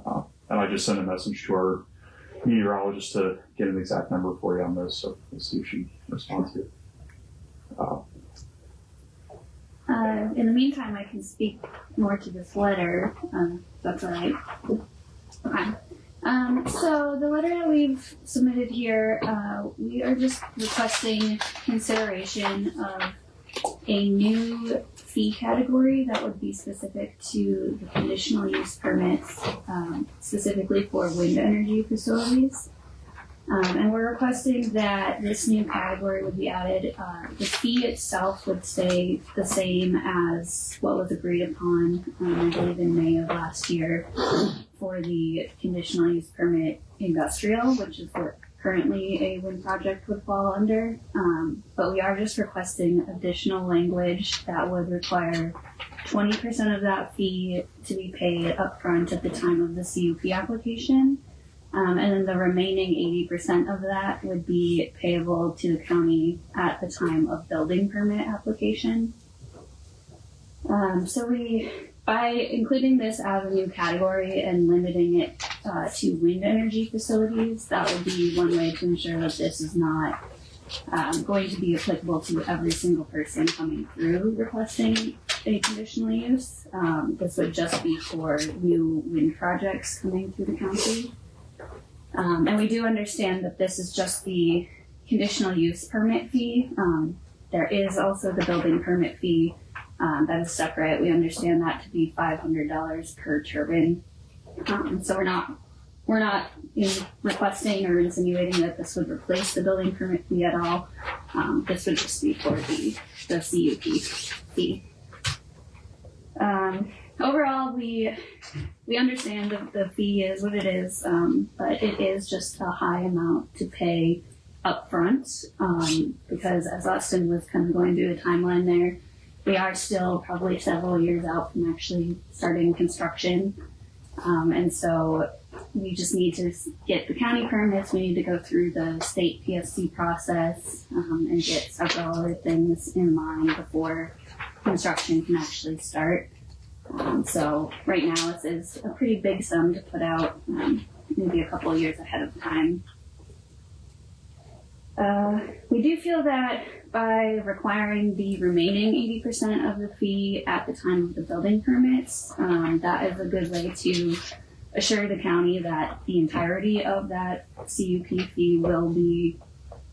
And I just sent a message to our meteorologist to get an exact number for you on this, so let's see if she responds to it. In the meantime, I can speak more to this letter, if that's all right. Okay. So the letter that we've submitted here, we are just requesting consideration of a new fee category that would be specific to the conditional use permits, specifically for wind energy facilities. And we're requesting that this new category would be added. The fee itself would stay the same as what was agreed upon, I believe in May of last year, for the conditional use permit industrial, which is what currently a wind project would fall under. But we are just requesting additional language that would require 20% of that fee to be paid upfront at the time of the CUP application. And then the remaining 80% of that would be payable to the county at the time of building permit application. So by including this as a new category and limiting it to wind energy facilities, that would be one way to ensure that this is not going to be applicable to every single person coming through requesting a conditional use. This would just be for new wind projects coming through the county. And we do understand that this is just the conditional use permit fee. There is also the building permit fee that is separate. We understand that to be $500 per turbine. So we're not requesting or insinuating that this would replace the building permit fee at all. This would just be for the CUP fee. Overall, we understand that the fee is what it is, but it is just a high amount to pay up front, because as Austin was kind of going through the timeline there, we are still probably several years out from actually starting construction. And so we just need to get the county permits, we need to go through the state PSC process, and get several other things in line before construction can actually start. So right now it is a pretty big sum to put out, maybe a couple of years ahead of time. We do feel that by requiring the remaining 80% of the fee at the time of the building permits, that is a good way to assure the county that the entirety of that CUP fee will be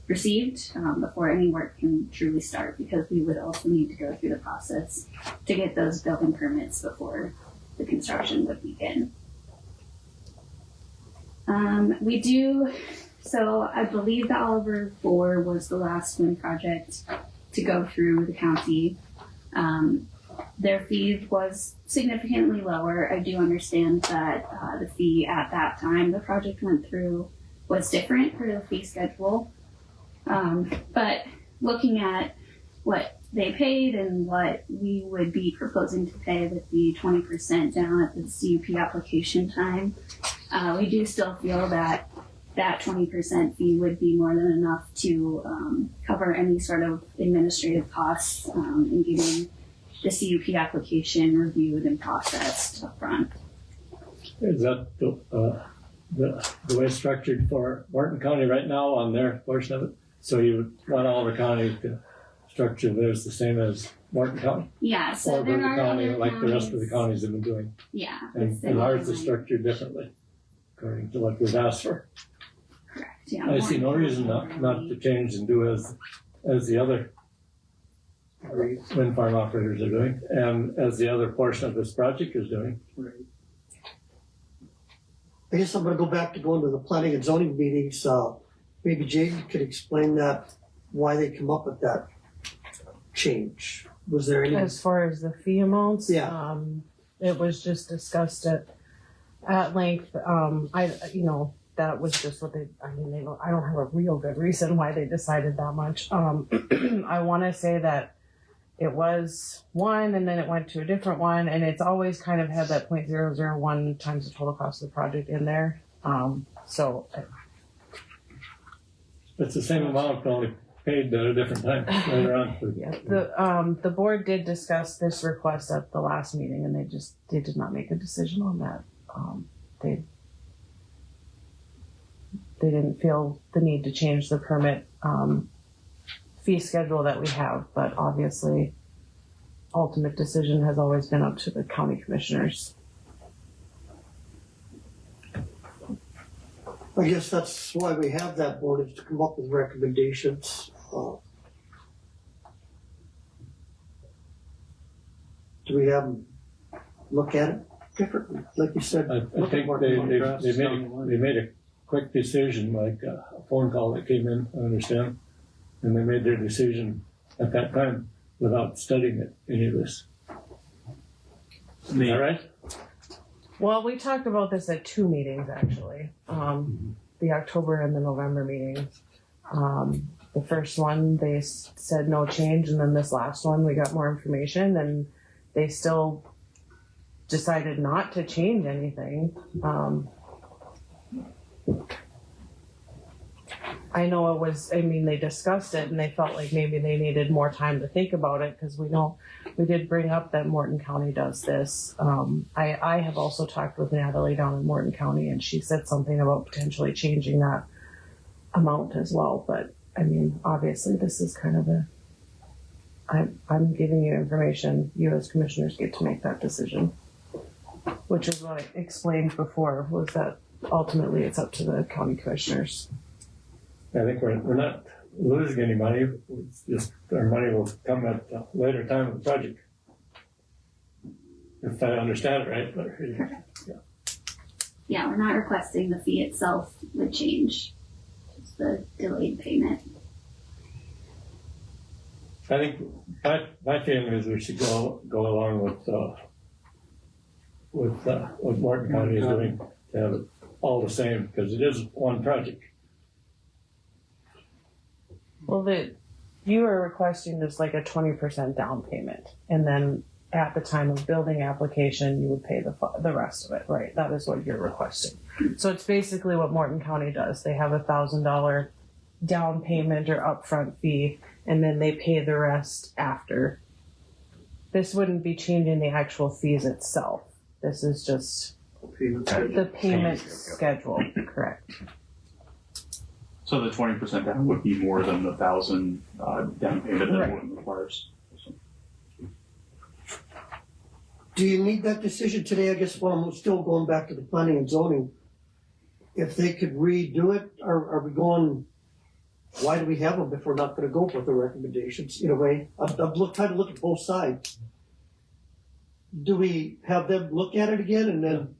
received before any work can truly start, because we would also need to go through the process to get those building permits before the construction would begin. So I believe that Oliver 4 was the last wind project to go through the county. Their fee was significantly lower. I do understand that the fee at that time the project went through was different for the fee schedule. But looking at what they paid and what we would be proposing to pay with the 20% down at the CUP application time, we do still feel that that 20% fee would be more than enough to cover any sort of administrative costs in getting the CUP application reviewed and processed up front. Is that the way it's structured for Martin County right now on their portion of it? So you would want Oliver County to structure theirs the same as Martin County? Yeah, so or there are County, other like counties. the rest of the counties have been doing. Yeah. And ours is structured differently, according to what we've asked for. Correct, yeah. I see no reason not to change and do as the other wind farm operators are doing, and as the other portion of this project is doing. Right. I guess I'm gonna go back to going to the planning and zoning meetings. Maybe Jade could explain that, why they come up with that change. Was there any? As far as the fee amounts, Yeah. It was just discussed at length. That was just what I don't have a real good reason why they decided that much. I want to say that it was one and then it went to a different one, and it's always kind of had that 0.001 times the total cost of the project in there. It's the same amount, only paid at a different time later on. Yeah, the board did discuss this request at the last meeting, and they did not make a decision on that. They didn't feel the need to change the permit fee schedule that we have, but obviously, ultimate decision has always been up to the county commissioners. I guess that's why we have that board, is to come up with recommendations. Do we have them look at it differently? Like you said, I think they made a quick decision, like a phone call that came in, I understand, and they made their decision at that time without studying it, any of this. Is that right? Well, we talked about this at 2 meetings, actually. The October and the November meeting. The first one, they said no change, and then this last one, we got more information, and they still decided not to change anything. I know it was, they discussed it, and they felt like maybe they needed more time to think about it, because we did bring up that Morton County does this. I have also talked with Natalie down in Morton County, and she said something about potentially changing that amount as well. But obviously this is kind of I'm giving you information. You as commissioners get to make that decision, which is what I explained before, was that ultimately it's up to the county commissioners. I think we're not losing any money. It's just our money will come at a later time of the project. If I understand it right. But, yeah. Yeah, we're not requesting the fee itself would change. Just the delayed payment. I think my feeling is we should go along with what Morton County is doing, to have it all the same, because it is one project. Well, you were requesting this like a 20% down payment, and then at the time of building application, you would pay the rest of it, right? That is what you're requesting. So it's basically what Morton County does. They have $1,000 down payment or upfront fee, and then they pay the rest after. This wouldn't be changing the actual fees itself. This is just the payment schedule, correct? So the 20% down would be more than the 1,000 down payment that Right. Morton requires. Do you need that decision today? I guess while I'm still going back to the planning and zoning, if they could redo it, are we going, why do we have them if we're not gonna go with the recommendations? In a way, I've tried to look at both sides. Do we have them look at it again and then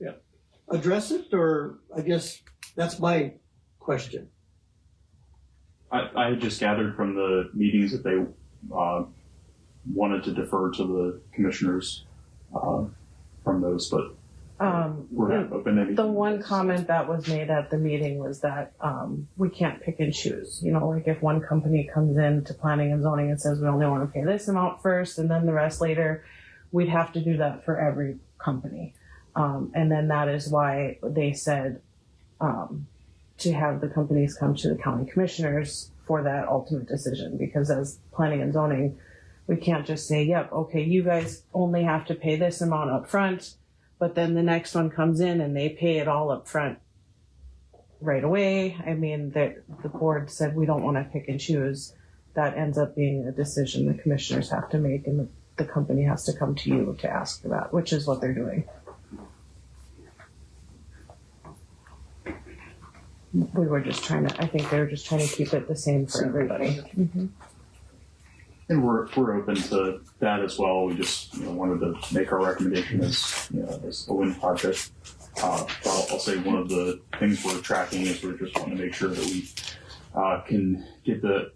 address it, or I guess that's my question. I had just gathered from the meetings that they wanted to defer to the commissioners from those, but we're not open to anything. The one comment that was made at the meeting was that we can't pick and choose. Like if one company comes in to planning and zoning and says we only want to pay this amount first and then the rest later, we'd have to do that for every company. And then that is why they said to have the companies come to the county commissioners for that ultimate decision, because as planning and zoning, we can't just say, yep, okay, you guys only have to pay this amount up front, but then the next one comes in and they pay it all up front right away. The board said we don't want to pick and choose. That ends up being a decision the commissioners have to make, and the company has to come to you to ask for that, which is what they're doing. We were just trying to, I think they were just trying to keep it the same for everybody. Mm-hmm. And we're open to that as well. We just wanted to make our recommendation as a wind project. But I'll say one of the things we're tracking is we're just wanting to make sure that we can get the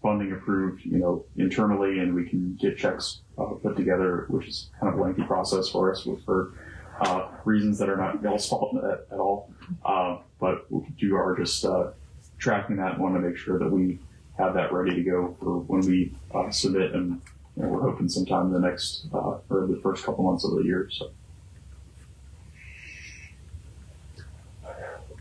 funding approved, internally, and we can get checks put together, which is kind of a lengthy process for us for reasons that are not y'all's fault at all. But we are just tracking that and want to make sure that we have that ready to go for when we submit, and we're hoping sometime in the next or the first couple months of the year. So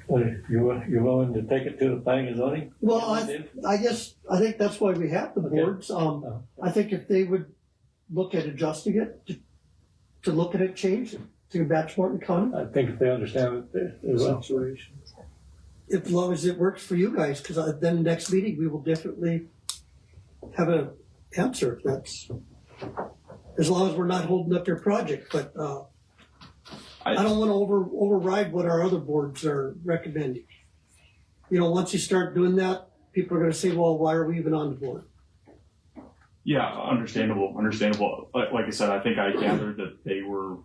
You're willing to take it to the planning and zoning? Well, I think that's why we have the boards. I think if they would look at adjusting it, to look at it change it to match Morton County. I think if they understand it, they will. Situation. As long as it works for you guys, because then next meeting we will definitely have an answer. If that's as long as we're not holding up your project, but I don't want to override what our other boards are recommending. You know, once you start doing that, people are going to say, "Well, why are we even on the board?" Yeah, understandable. Like I said, I think I gathered that they were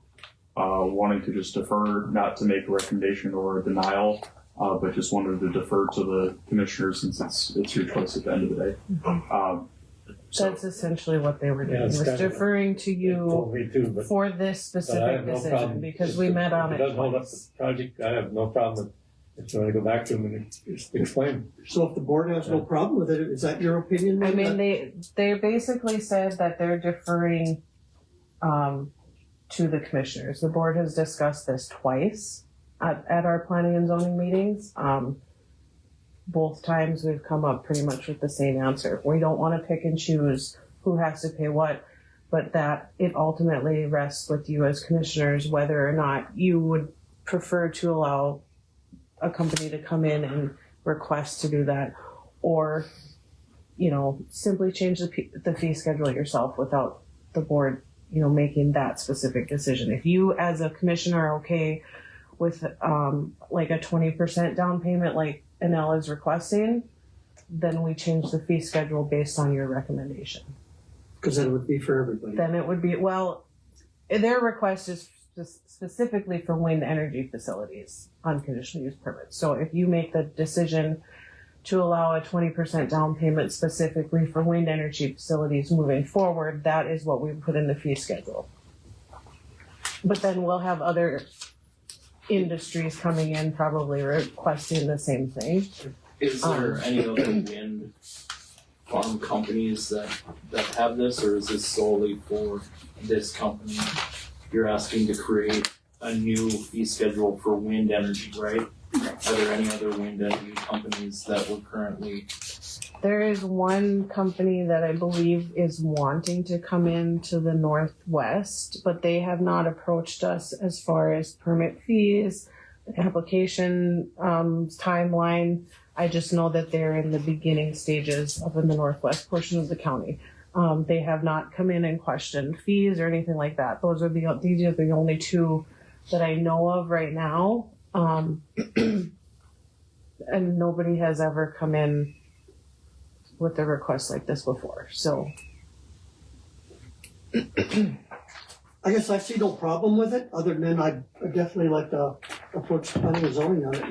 wanting to just defer, not to make a recommendation or a denial, but just wanted to defer to the commissioners since it's your choice at the end of the day. That's essentially what they were doing, Yeah, it's was kind of- deferring to you Me too, but for this but I specific have no decision, problem. because we met on If it it doesn't hold up twice. the project, I have no problem if you want to go back to them and just explain. So if the board has no problem with it, is that your opinion? I then? mean, they basically said that they're deferring to the commissioners. The board has discussed this twice at our planning and zoning meetings. Both times we've come up pretty much with the same answer. We don't want to pick and choose who has to pay what, but that it ultimately rests with you as commissioners whether or not you would prefer to allow a company to come in and request to do that, or, you know, simply change the fee schedule yourself without the board, you know, making that specific decision. If you as a commissioner are okay with like a 20% down payment like Anel is requesting, then we change the fee schedule based on your recommendation. Because then it would be for everybody. Then it would be, well, their request is specifically for wind energy facilities on conditional use permits. So if you make the decision to allow a 20% down payment specifically for wind energy facilities moving forward, that is what we put in the fee schedule. But then we'll have other industries coming in probably requesting the same thing. Is there any other wind farm companies that have this, or is this solely for this company? You're asking to create a new fee schedule for wind energy, right? Are there any other wind energy companies that we're currently? There is one company that I believe is wanting to come into the Northwest, but they have not approached us as far as permit fees, application timeline. I just know that they're in the beginning stages of in the Northwest portion of the county. They have not come in and questioned fees or anything like that. These are the only two that I know of right now. And nobody has ever come in with a request like this before. So I guess I see no problem with it, other than I'd definitely like to approach planning and zoning on it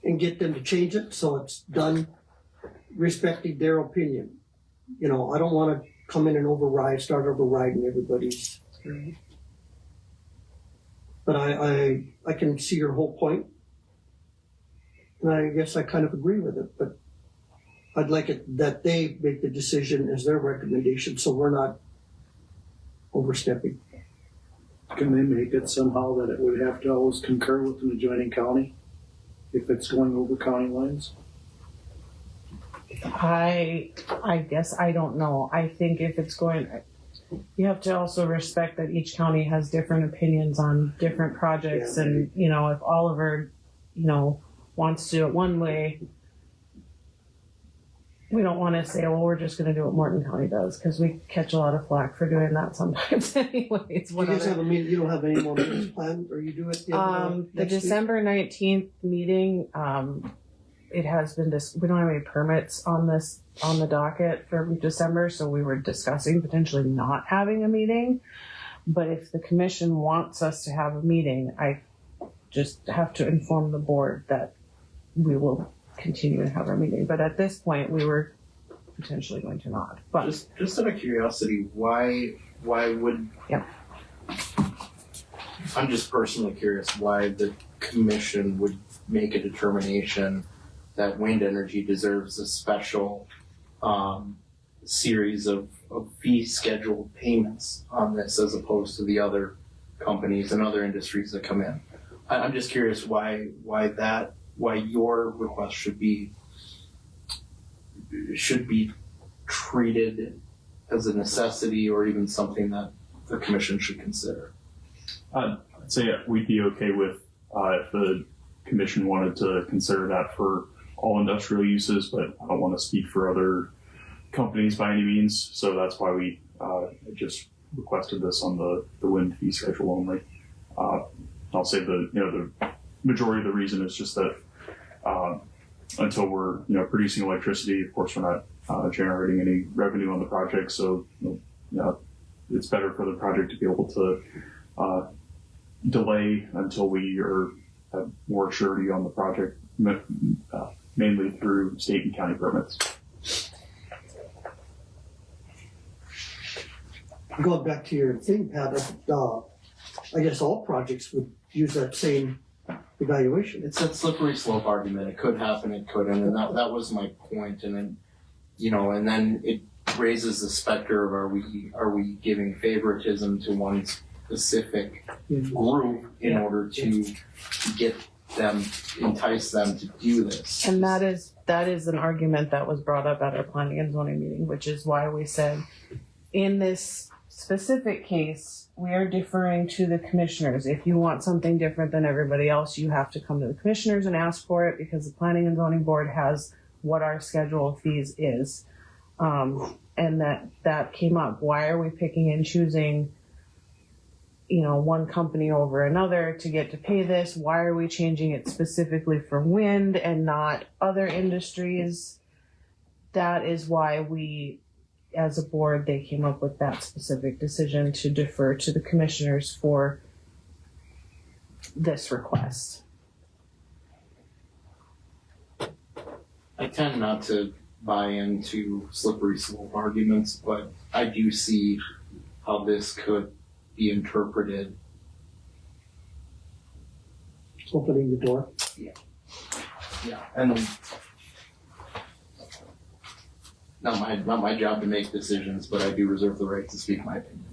and get them to change it so it's done respecting their opinion. You know, I don't want to come in and start overriding everybody's. But I can see your whole point, and I guess I kind of agree with it, but I'd like it that they make the decision as their recommendation, so we're not overstepping. Can they make it somehow that it would have to always concur with an adjoining county if it's going over county lines? I guess I don't know. I think if it's going, you have to also respect that each county has different opinions on different projects, and you know, if Oliver, you know, wants to do it one way, we don't want to say, well, we're just going to do what Morton County does, because we catch a lot of flack for doing that sometimes. Anyways, You guys have a meeting, you don't have any more meetings planned, or you do it the next week? December 19th meeting, it has been we don't have any permits on the docket for December, so we were discussing potentially not having a meeting. But if the commission wants us to have a meeting, I just have to inform the board that we will continue to have our meeting. But at this point, we were potentially going to not. But Just out of curiosity, why would? Yeah. I'm just personally curious why the commission would make a determination that wind energy deserves a special series of fee scheduled payments on this, as opposed to the other companies and other industries that come in. I'm just curious why that your request should be treated as a necessity or even something that the commission should consider. I'd say we'd be okay with if the commission wanted to consider that for all industrial uses, but I don't want to speak for other companies by any means. So that's why we just requested this on the wind fee schedule only. I'll say the majority of the reason is just that until we're producing electricity, of course we're not generating any revenue on the project. So it's better for the project to be able to delay until we have more surety on the project, mainly through state and county permits. Going back to your thing, Pat, I guess all projects would use that same evaluation. It's that slippery slope argument. It could happen, it couldn't, and that was my point. And then, and then it raises the specter of are we giving favoritism to one specific group in order to entice them to do this? And that is an argument that was brought up at our planning and zoning meeting, which is why we said in this specific case, we are deferring to the commissioners. If you want something different than everybody else, you have to come to the commissioners and ask for it, because the planning and zoning board has what our schedule of fees is. And that came up. Why are we picking and choosing, one company over another to get to pay this? Why are we changing it specifically for wind and not other industries? That is why we, as a board, they came up with that specific decision to defer to the commissioners for this request. I tend not to buy into slippery slope arguments, but I do see how this could be interpreted. Opening the door. Yeah, and not my job to make decisions, but I do reserve the right to speak my opinion.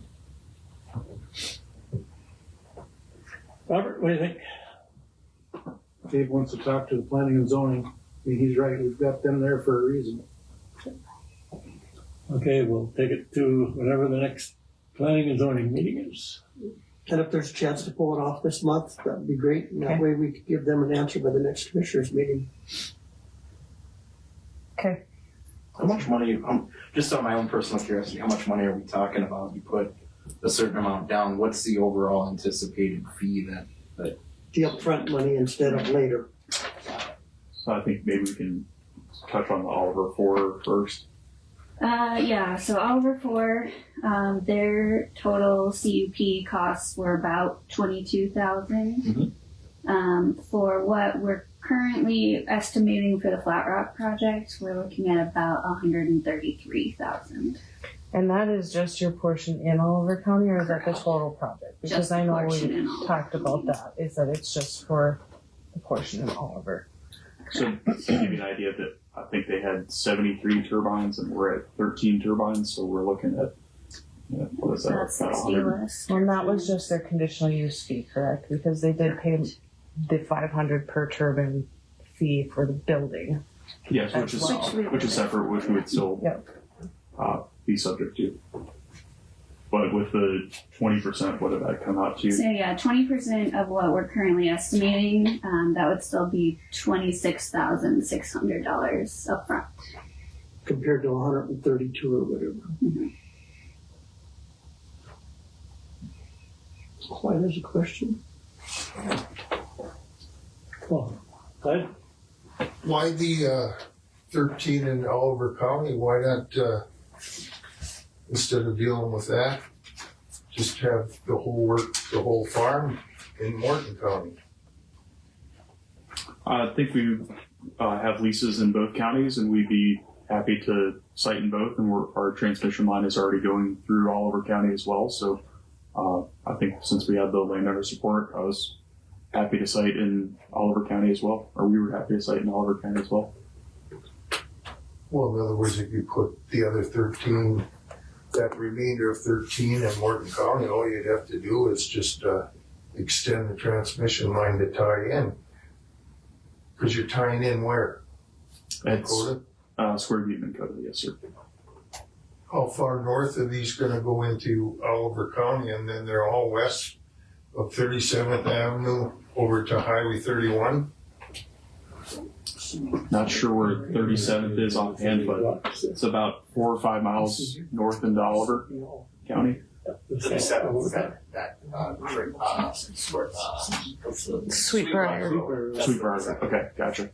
Robert, what do you think? Dave wants to talk to the planning and zoning. I mean, he's right. We've got them there for a reason. Okay, we'll take it to whatever the next planning and zoning meeting is. And if there's a chance to pull it off this month, that'd be great. And that way we could give them an answer by the next commissioners meeting. Okay. How much money, just on my own personal curiosity, how much money are we talking about? You put a certain amount down. What's the overall anticipated fee that The upfront money instead of later. So I think maybe we can touch on the Oliver 4 first. So Oliver 4, their total CUP costs were about $22,000. For what we're currently estimating for the Flat Rock project, we're looking at about $133,000. And that is just your portion in Oliver County, or is that the total project? Because Just I know portion in we Oliver talked about that, is that it's just for the portion in Oliver. So to give you an idea, that I think they had 73 turbines and we're at 13 turbines, so we're looking at what is that? That's 60 less. And that was just their conditional use fee, correct? Because they did pay the $500 per turbine fee for the building. Yes, which is separate, which we would still be subject to. But with the 20%, what did that come out to? So 20% of what we're currently estimating, that would still be $26,600 upfront. Compared to 132 or whatever. Why, there's a question? Well, Clyde? Why the 13 in Oliver County? Why not, instead of dealing with that, just have the whole farm in Morton County? I think we have leases in both counties, and we'd be happy to site in both. And our transmission line is already going through Oliver County as well. So I think since we had the landowner support, I was happy to site in Oliver County as well, or we were happy to site in Oliver County as well. Well, in other words, if you put the other 13, that remainder of 13 in Morton County, all you'd have to do is just extend the transmission line to tie in. Cause you're tying in where? It's Dakota? Square Butte and Dakota, yes, sir. How far north are these gonna go into Oliver County, and then they're all west of 37th Avenue over to Highway 31? Not sure where 37th is offhand, but it's about 4 or 5 miles north into Oliver County. Sweetbriar. Sweetbriar. Okay, gotcha.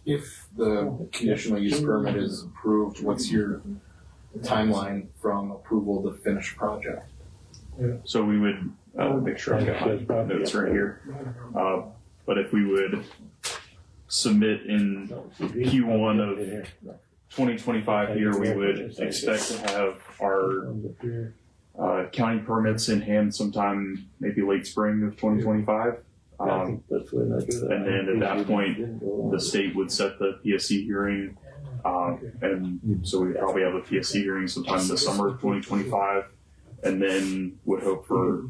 If the conditional use permit is approved, what's your timeline from approval to finished project? So we would make sure I've got my notes right here. But if we would submit in Q1 of 2025 here, we would expect to have our county permits in hand sometime maybe late spring of 2025. And then at that point, the state would set the PSC hearing. And so we'd probably have a PSC hearing sometime in the summer of 2025. And then would hope for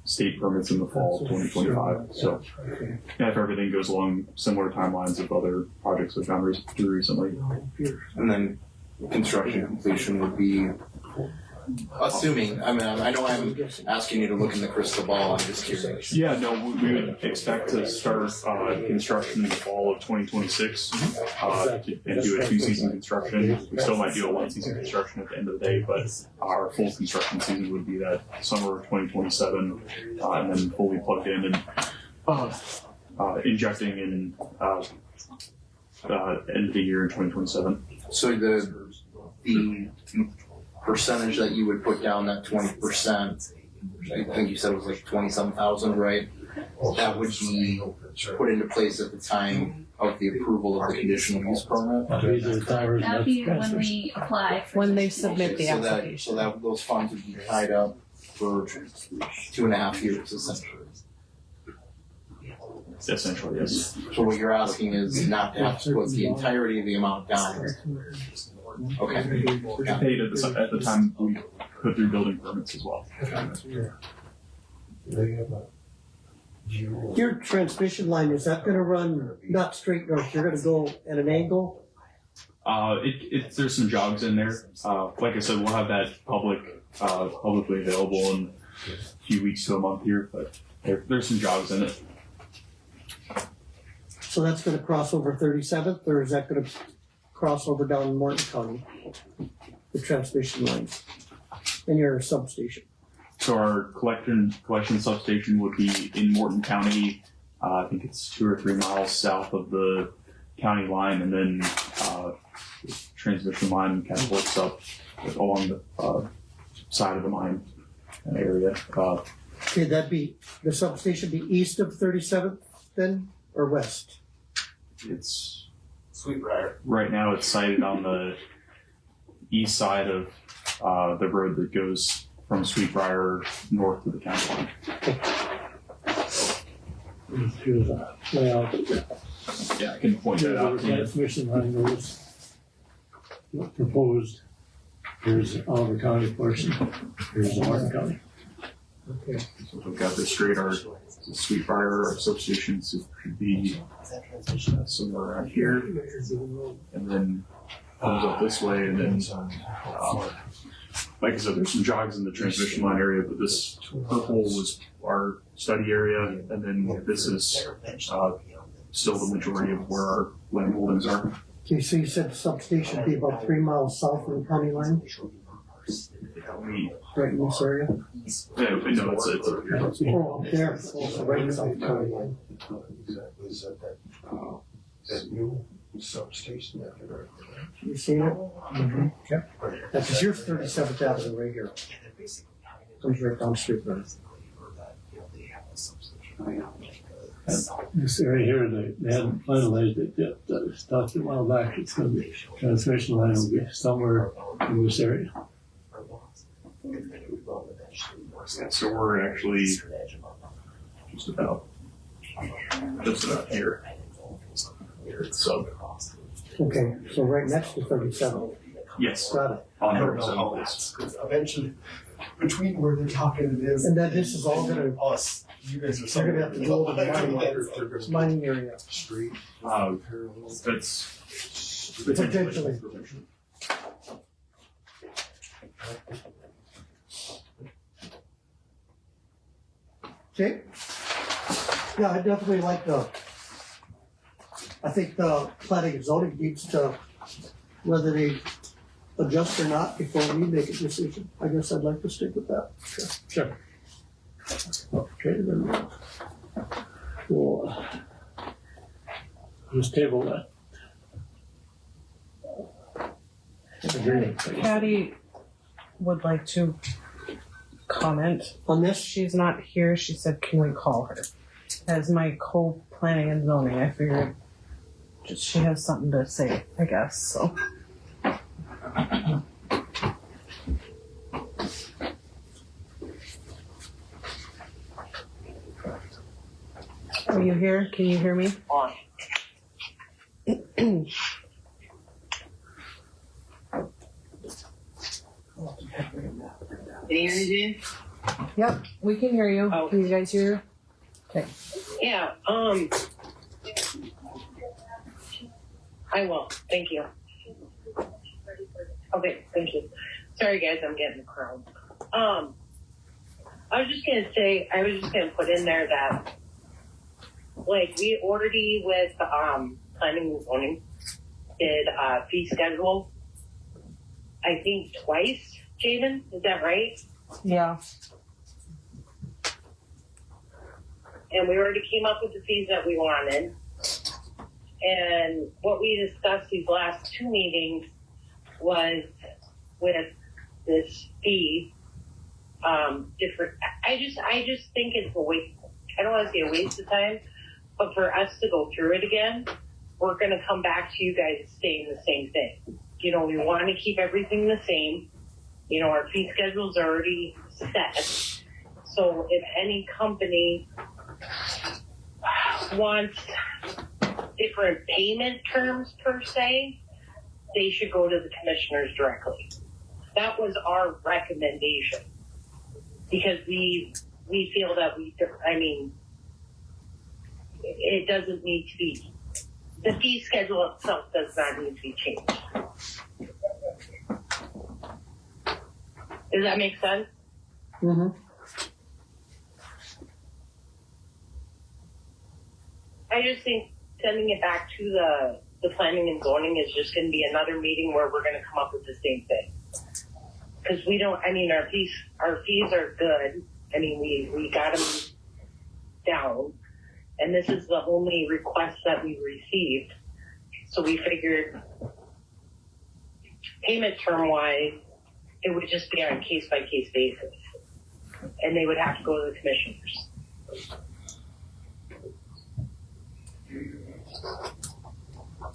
state permits in the fall of 2025. So if everything goes along similar timelines of other projects we've gone through recently. And then construction completion would be, assuming, I mean, I know I'm asking you to look in the crystal ball, I'm just curious. Yeah, no, we would expect to start construction in the fall of 2026 and do a 2-season construction. We still might do a 1-season construction at the end of the day, but our full construction season would be that summer of 2027 and then fully plugged in and injecting in end of the year in 2027. So the percentage that you would put down, that 20%, I think you said it was like 20-some-thousand, right? That would be put into place at the time of the approval of the conditional use permit? That would be when we apply. When they submit the So application. that those funds would be tied up for 2.5 years, essentially. Essentially, yes. So what you're asking is not to have to put the entirety of the amount down. Okay. Paid at the time we put through building permits as well. Your transmission line, is that gonna run not straight north, you're gonna go at an angle? There's some jogs in there. Like I said, we'll have that publicly available in a few weeks to a month here, but there's some jogs in it. So that's gonna cross over 37th, or is that gonna cross over down in Morton County? The transmission lines and your substation? So our collection substation would be in Morton County. I think it's 2 or 3 miles south of the county line, and then the transmission line kind of works up along the side of the mine area. Okay, that'd be, the substation be east of 37th then, or west? It's Sweetbriar. Right now, it's sited on the east side of the road that goes from Sweetbriar north to the county line. Here's a layout. Yeah, I can point that out The to you. transmission line goes proposed. Here's the Oliver County portion. Here's the Martin County. Okay. So we've got this straight, our Sweetbriar, our substations should be somewhere around here, and then comes up this way, and then like I said, there's some jogs in the transmission line area, but this purple was our study area, and then this is still the majority of where our land holdings are. Okay, so you said the substation would be about 3 miles south of the county line? Right in this area? Yeah, no, it's up here. Oh, up there, also right south of the county line. Is that new substation that they're? You see it? Mm-hmm. Yeah. That's because here's 37th Avenue right here. Comes right down the street there. This area here, they hadn't finalized it yet. It's talked a while back. It's going to be, transmission line will be somewhere in this area. Yeah, so we're actually just about here. So Okay, so right next to 37. yes, Got it. on I the don't know other how side. that's, because eventually between where they're talking it is. And then this is all gonna, Us, you guys are they're gonna have to go to the mining area. Street. It's Potentially. Okay. Yeah, I definitely like I think the planning and zoning needs to, whether they adjust or not before we make a decision. I guess I'd like to stick with that. Sure. Okay, then we'll Just table that. Agreement. Patty would like to comment on this. She's not here. She said, "Can we call her?" As my co-planning and zoning, I figured just she has something to say. I guess so. Are you here? Can you hear me? On. Can you hear me, Jane? Yep, we can hear you. Oh. Can you guys hear? Okay. Yeah, I will. Thank you. Okay, thank you. Sorry guys, I'm getting the crowd. I was just gonna put in there that, like, we already with, planning and zoning did a fee schedule, I think twice, Jaden, is that right? Yeah. And we already came up with the fees that we wanted. And what we discussed these last two meetings was with this fee, different, I just think it's a waste, I don't want to say a waste of time, but for us to go through it again, we're going to come back to you guys saying the same thing. You know, we want to keep everything the same. You know, our fee schedule's already set. So if any company wants different payment terms per se, they should go to the commissioners directly. That was our recommendation, because we feel that it doesn't need to be, the fee schedule itself does not need to be changed. Does that make sense? Mm-hmm. I just think sending it back to the planning and zoning is just going to be another meeting where we're going to come up with the same thing. Because our fees are good. I mean, we got them down, and this is the only request that we received. So we figured, payment term wise, it would just be on a case by case basis, and they would have to go to the commissioners.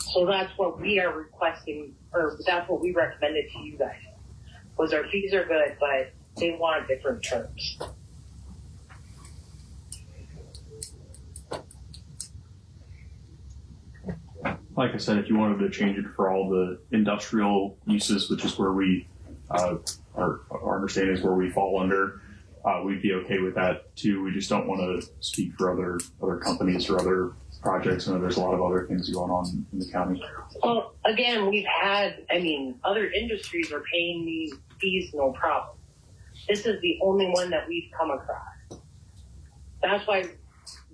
So that's what we are requesting, or that's what we recommended to you guys, was our fees are good, but they want different terms. Like I said, if you wanted to change it for all the industrial uses, which is where we, our understanding is where we fall under, we'd be okay with that too. We just don't want to speak for other companies or other projects. I know there's a lot of other things going on in the county. Well, again, other industries are paying these fees no problem. This is the only one that we've come across. That's why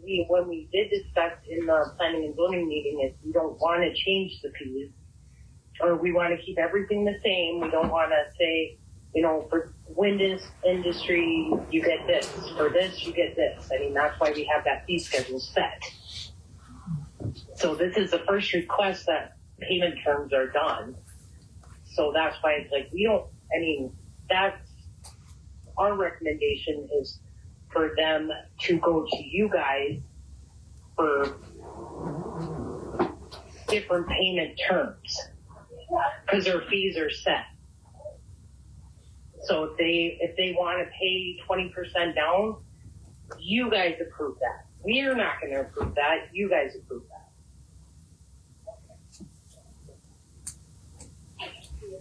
when we did discuss in the planning and zoning meeting, is we don't want to change the fees, or we want to keep everything the same. We don't want to say, for wind industry, you get this. For this, you get this. That's why we have that fee schedule set. So this is the first request that payment terms are done. So that's why it's like, that's our recommendation, is for them to go to you guys for different payment terms, because their fees are set. So if they want to pay 20% down, you guys approve that. We are not going to approve that. You guys approve that.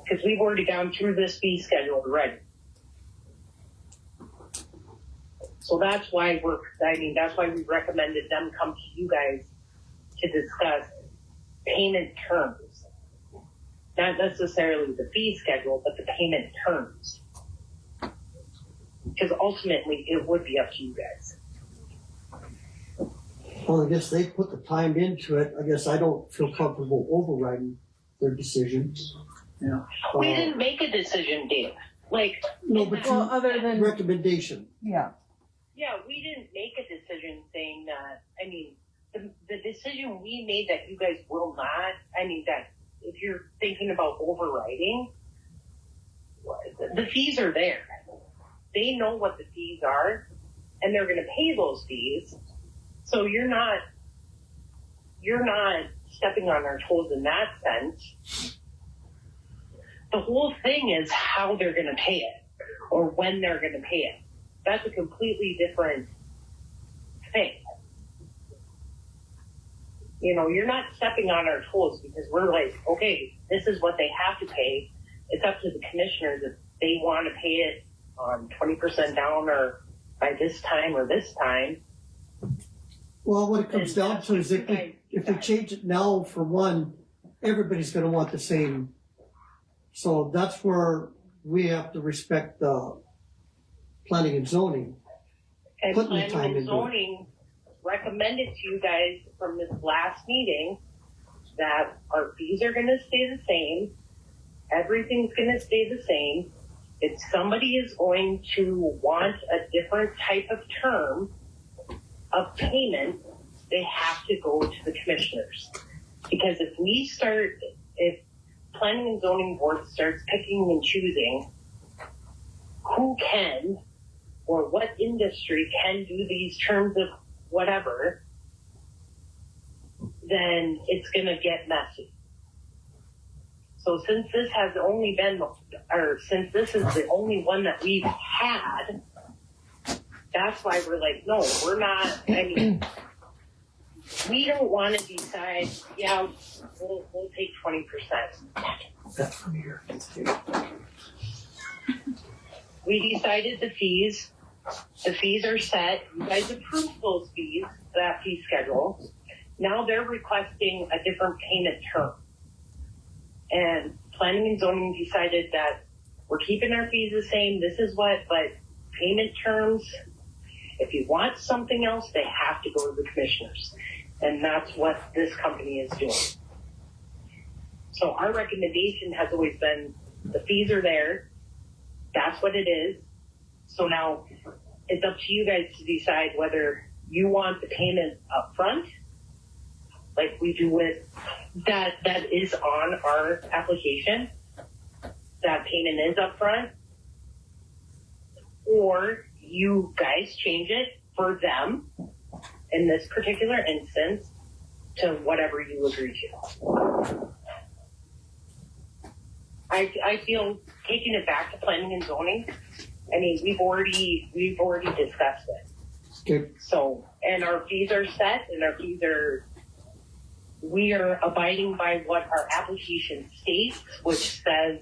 Because we've already gone through this fee schedule already. So that's why that's why we recommended them come to you guys to discuss payment terms. Not necessarily the fee schedule, but the payment terms. Because ultimately, it would be up to you guys. Well, I guess they put the time into it. I guess I don't feel comfortable overriding their decision. Yeah. We didn't make a decision, Dave. Like, No, but Well, other than, recommendation. yeah. yeah, we didn't make a decision saying that. I mean, the decision we made that you guys will not, that if you're thinking about overriding, the fees are there. They know what the fees are, and they're going to pay those fees. So you're not stepping on our toes in that sense. The whole thing is how they're going to pay it or when they're going to pay it. That's a completely different thing. You know, you're not stepping on our toes because we're like, okay, this is what they have to pay. It's up to the commissioners if they want to pay it on 20% down or by this time or this time. Well, what it comes down to is if they change it now for one, everybody's going to want the same. So that's where we have to respect the planning and zoning. And Putting the planning time and into it. zoning recommended to you guys from this last meeting that our fees are going to stay the same. Everything's going to stay the same. If somebody is going to want a different type of term of payment, they have to go to the commissioners. Because if planning and zoning board starts picking and choosing who can or what industry can do these terms of whatever, then it's going to get messy. So since this is the only one that we've had, that's why we're like, no, we're not, we don't want to decide, yeah, we'll take 20%. That's from here. We decided the fees. The fees are set. You guys approved those fees, that fee schedule. Now they're requesting a different payment term. And planning and zoning decided that we're keeping our fees the same. This is but payment terms, if you want something else, they have to go to the commissioners. And that's what this company is doing. So our recommendation has always been the fees are there. That's what it is. So now it's up to you guys to decide whether you want the payment up front, like we do with that is on our application. That payment is up front. Or you guys change it for them in this particular instance to whatever you agree to. I feel taking it back to planning and zoning. We've already discussed it. Okay. So, and our fees are set, and we are abiding by what our application states, which says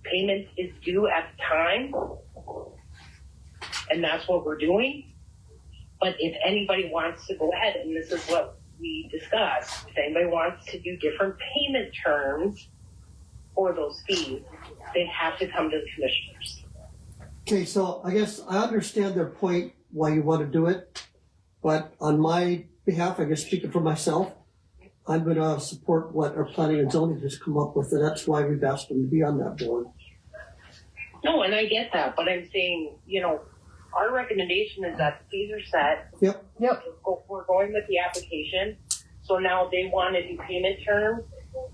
payment is due at the time, and that's what we're doing. But if anybody wants to go ahead, and this is what we discussed, if anybody wants to do different payment terms for those fees, they have to come to the commissioners. Okay, so I guess I understand their point why you want to do it, but on my behalf, I guess speaking for myself, I'm going to support what our planning and zoning has come up with, and that's why we've asked them to be on that board. No, and I get that, but I'm saying, our recommendation is that the fees are set. Yep. We're going with the application. So now they want to do payment terms.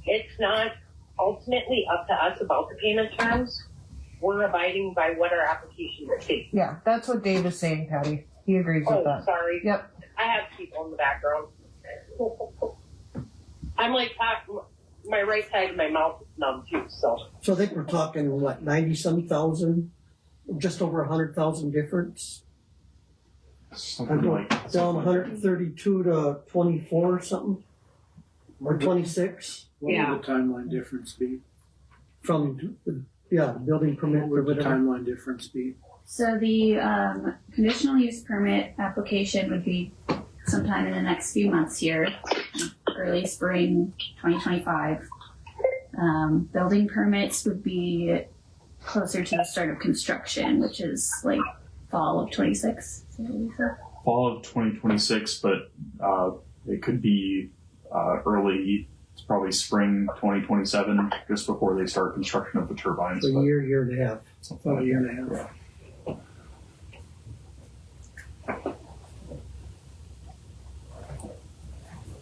It's not ultimately up to us about the payment terms. We're abiding by what our application states. Yeah, that's what Dave is saying, Patty. He agrees with that. Sorry. Yep. I have people in the background. I'm like, my right side of my mouth is numb too, so. So I think we're talking, 90-some thousand, just over 100,000 difference. Something I'm like down 132 to 24 or something, or 26 What would the timeline difference be? from, the building permit What or would the whatever. timeline difference be? So the conditional use permit application would be sometime in the next few months here, early spring 2025. Building permits would be closer to the start of construction, which is like fall of 26. Fall of 2026, but it could be early. It's probably spring 2027, just before they start construction of the turbines. A but- year and a half. About a year and a half.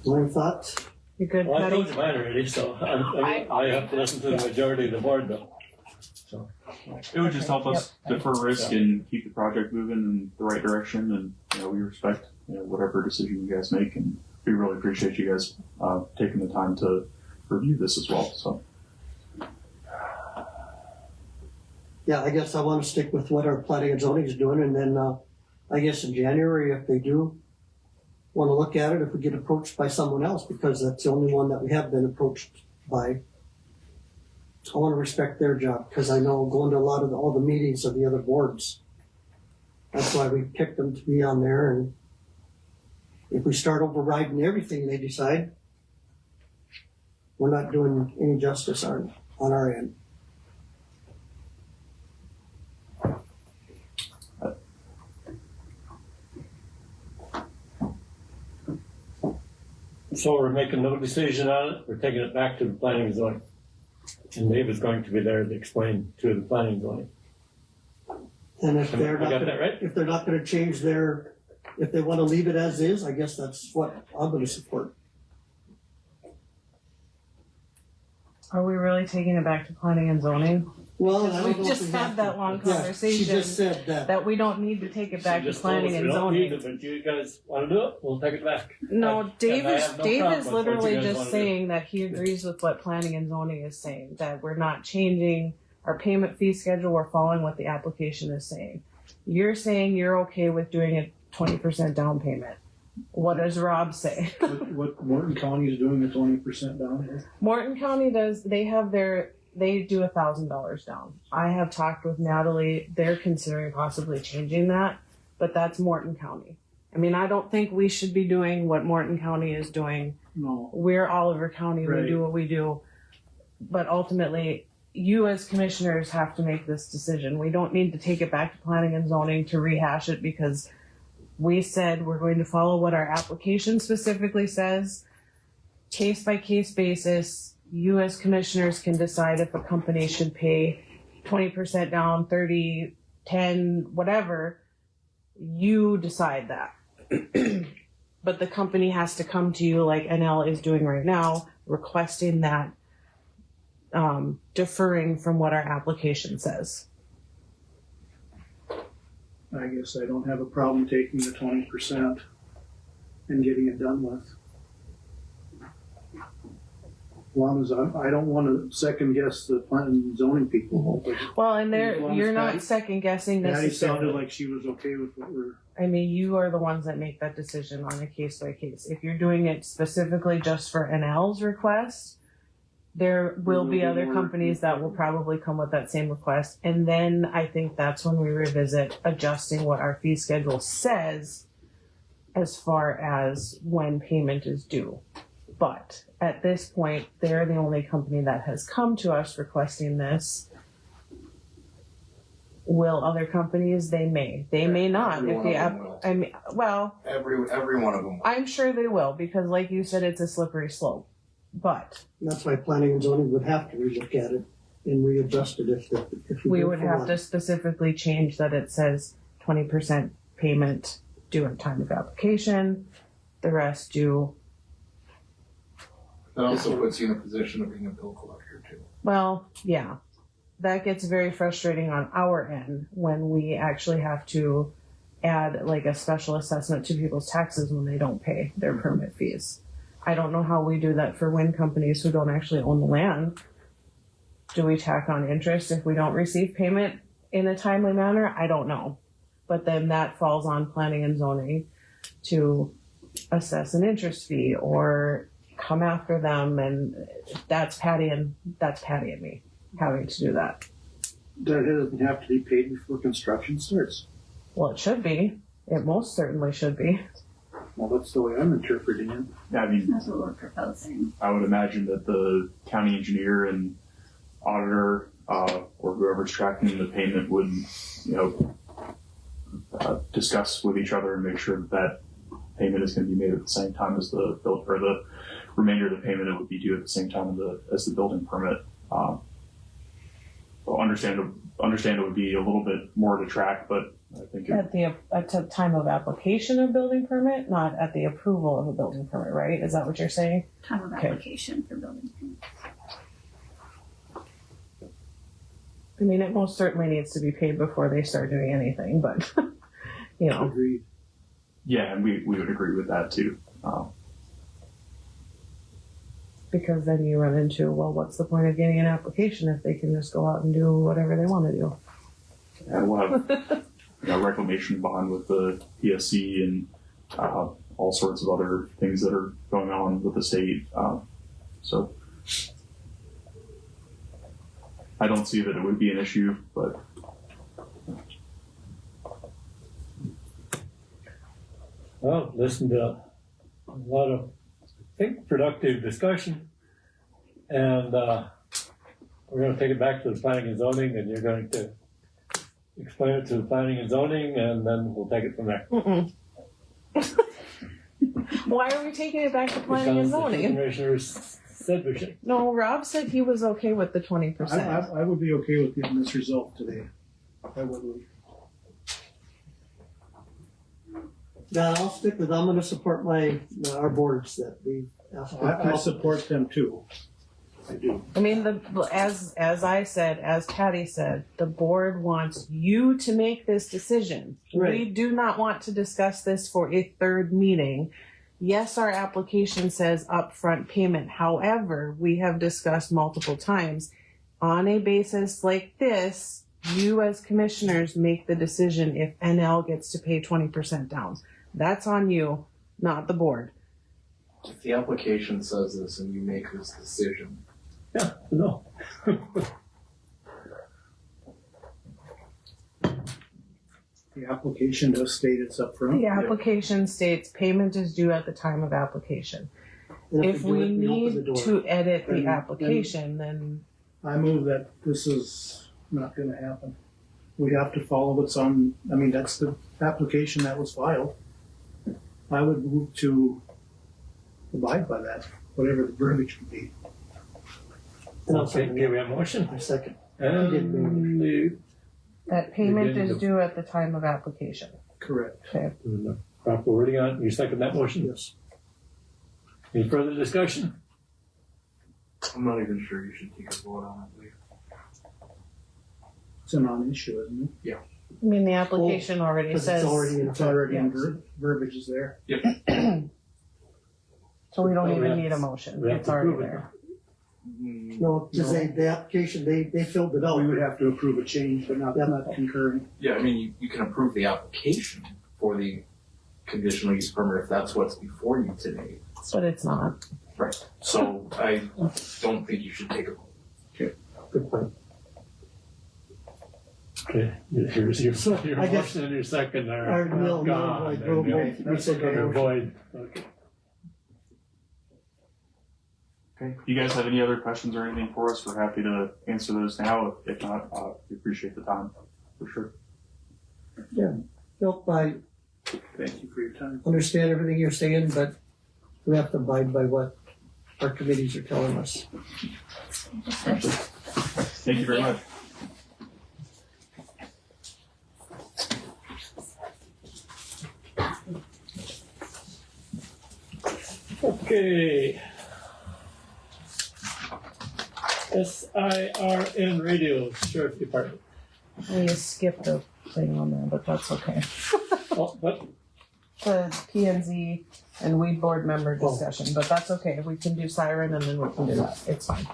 Any thoughts? You good, Well, I Patty? told you mine already, so I have to listen to the majority of the board though. So. It would just help us defer risk and keep the project moving in the right direction, and we respect whatever decision you guys make, and we really appreciate you guys taking the time to review this as well. So Yeah, I guess I want to stick with what our planning and zoning is doing, and then I guess in January, if they do want to look at it, if we get approached by someone else, because that's the only one that we have been approached by, I want to respect their job, because I know going to a lot of all the meetings of the other boards, that's why we picked them to be on there, and if we start overriding everything they decide, we're not doing any justice on our end. So we're making no decision on it, we're taking it back to the planning and zoning. And Dave is going to be there to explain to the planning and zoning. And if they're I not got gonna, that right? if they're not gonna change their, if they wanna leave it as is, I guess that's what I'm gonna support. Are we really taking it back to planning and zoning? Well, I Because don't we've know if just we had have that to. long Yeah, conversation. She just said that. We don't need to take it back She to just told us planning we and don't need zoning. it, but you guys wanna do it, we'll take it back. No, Dave I is have no Dave problem is with what you literally guys just wanna do. saying that he agrees with what planning and zoning is saying, that we're not changing our payment fee schedule, we're following what the application is saying. You're saying you're okay with doing a 20% down payment. What does Rob say? What Morton County is doing at 20% down here? Morton County they do $1,000 down. I have talked with Natalie, they're considering possibly changing that, but that's Morton County. I mean, I don't think we should be doing what Morton County is doing. No. We're Oliver County, Right. we do what we do. But ultimately, you as commissioners have to make this decision. We don't need to take it back to planning and zoning to rehash it, because we said we're going to follow what our application specifically says. Case by case basis, you as commissioners can decide if a company should pay 20% down, 30, 10, whatever. You decide that. But the company has to come to you like NL is doing right now, requesting that, deferring from what our application says. I guess I don't have a problem taking the 20% and getting it done with. As long as I don't want to second guess the planning and zoning people. Well, and As long as you're Patty- not second guessing Patty necessarily. sounded like she was okay with what we're. I mean, you are the ones that make that decision on a case by case. If you're doing it specifically just for NL's request, there will be other companies that will probably come with that same request. And then I think that's when we revisit adjusting what our fee schedule says as far as when payment is due. But at this point, they're the only company that has come to us requesting this. Will other companies? They may. They may not. Every If one the of them app, will. I mean, well, Every one of them. I'm sure they will, because like you said, it's a slippery slope. But That's why planning and zoning would have to relook at it and readjust it if we do would for have one. to specifically change that it says 20% payment due at time of application, the rest due. That also puts you in a position of being a bill collector too. Well, yeah, that gets very frustrating on our end when we actually have to add like a special assessment to people's taxes when they don't pay their permit fees. I don't know how we do that for wind companies who don't actually own the land. Do we tack on interest if we don't receive payment in a timely manner? I don't know. But then that falls on planning and zoning to assess an interest fee or come after them, and that's Patty and me having to do that. That doesn't have to be paid before construction starts. Well, it should be. It most certainly should be. Well, that's the way I'm interpreting it. Yeah, I mean, That's what we're proposing. I would imagine that the county engineer and auditor, or whoever's tracking the payment would, discuss with each other and make sure that payment is going to be made at the same time as the bill, or the remainder of the payment would be due at the same time as the building permit. So understand it would be a little bit more to track, but I think At the time of application of building permit, not at the approval of a building permit, right? Is that what you're saying? Time of Okay. application for building permits. I mean, it most certainly needs to be paid before they start doing anything, but, Agreed. yeah, and we would agree with that too. because then you run into, well, what's the point of getting an application if they can just go out and do whatever they want to do? And we'll have reclamation bond with the PSC and all sorts of other things that are going on with the state. So I don't see that it would be an issue, but Well, listen to a lot of, I think, productive discussion. And we're going to take it back to the planning and zoning, and you're going to explain it to the planning and zoning, and then we'll take it from there. Mm-mm. Why are we taking it back to planning and Because the zoning? commissioners said we should. No, Rob said he was okay with the 20%. I would be okay with getting this result today. I would. Now, I'll stick with, I'm gonna support our boards that we asked. I support them too. I do. I mean, as I said, as Patty said, the board wants you to make this decision. Right. We do not want to discuss this for a third meeting. Yes, our application says upfront payment. However, we have discussed multiple times, on a basis like this, you as commissioners make the decision if NL gets to pay 20% down. That's on you, not the board. If the application says this and you make this decision, Yeah, no. The application does state it's upfront. The application states payment is due at the time of application. And If do we it, open the need door. to edit the Then- application, then I move that this is not gonna happen. We have to follow what's on, I mean, that's the application that was filed. I would move to abide by that, whatever the verbiage would be. And I'll Okay, second okay, that. we have a motion. I second. And that payment Beginning is of- due at the time of application. Correct. Okay. the proper wording on it. You second that motion? Yes. Any further discussion? I'm not even sure you should take a vote on it. It's a non-issue, isn't it? I mean, the application already 'Cause says, it's already in It's already in Yes. verbiage is there. so we don't Well, we even have- need a motion. we have It's to already prove it. there. No, because the application, they filled it out. We would have to approve a change, but not concurring. Yeah, I mean, you can approve the application for the conditional use permit if that's what's before you today. But it's not. Right. So I don't think you should take a vote. Good point. Okay, here's your I guess- motion and your second Or are no, gone. I drove Okay, both. that's another void. Okay. okay. You guys have any other questions or anything for us? We're happy to answer those now. If not, we appreciate the time for sure. Nope, I Thank you for your time. understand everything you're saying, but we have to abide by what our committees are telling us. Thank you very much. Okay. SIRN radio, Sheriff Department. We skipped a thing on there, but that's okay. Oh, what? The P&Z and weed board member discussion, but that's okay. We can do siren and then we can do that. It's fine.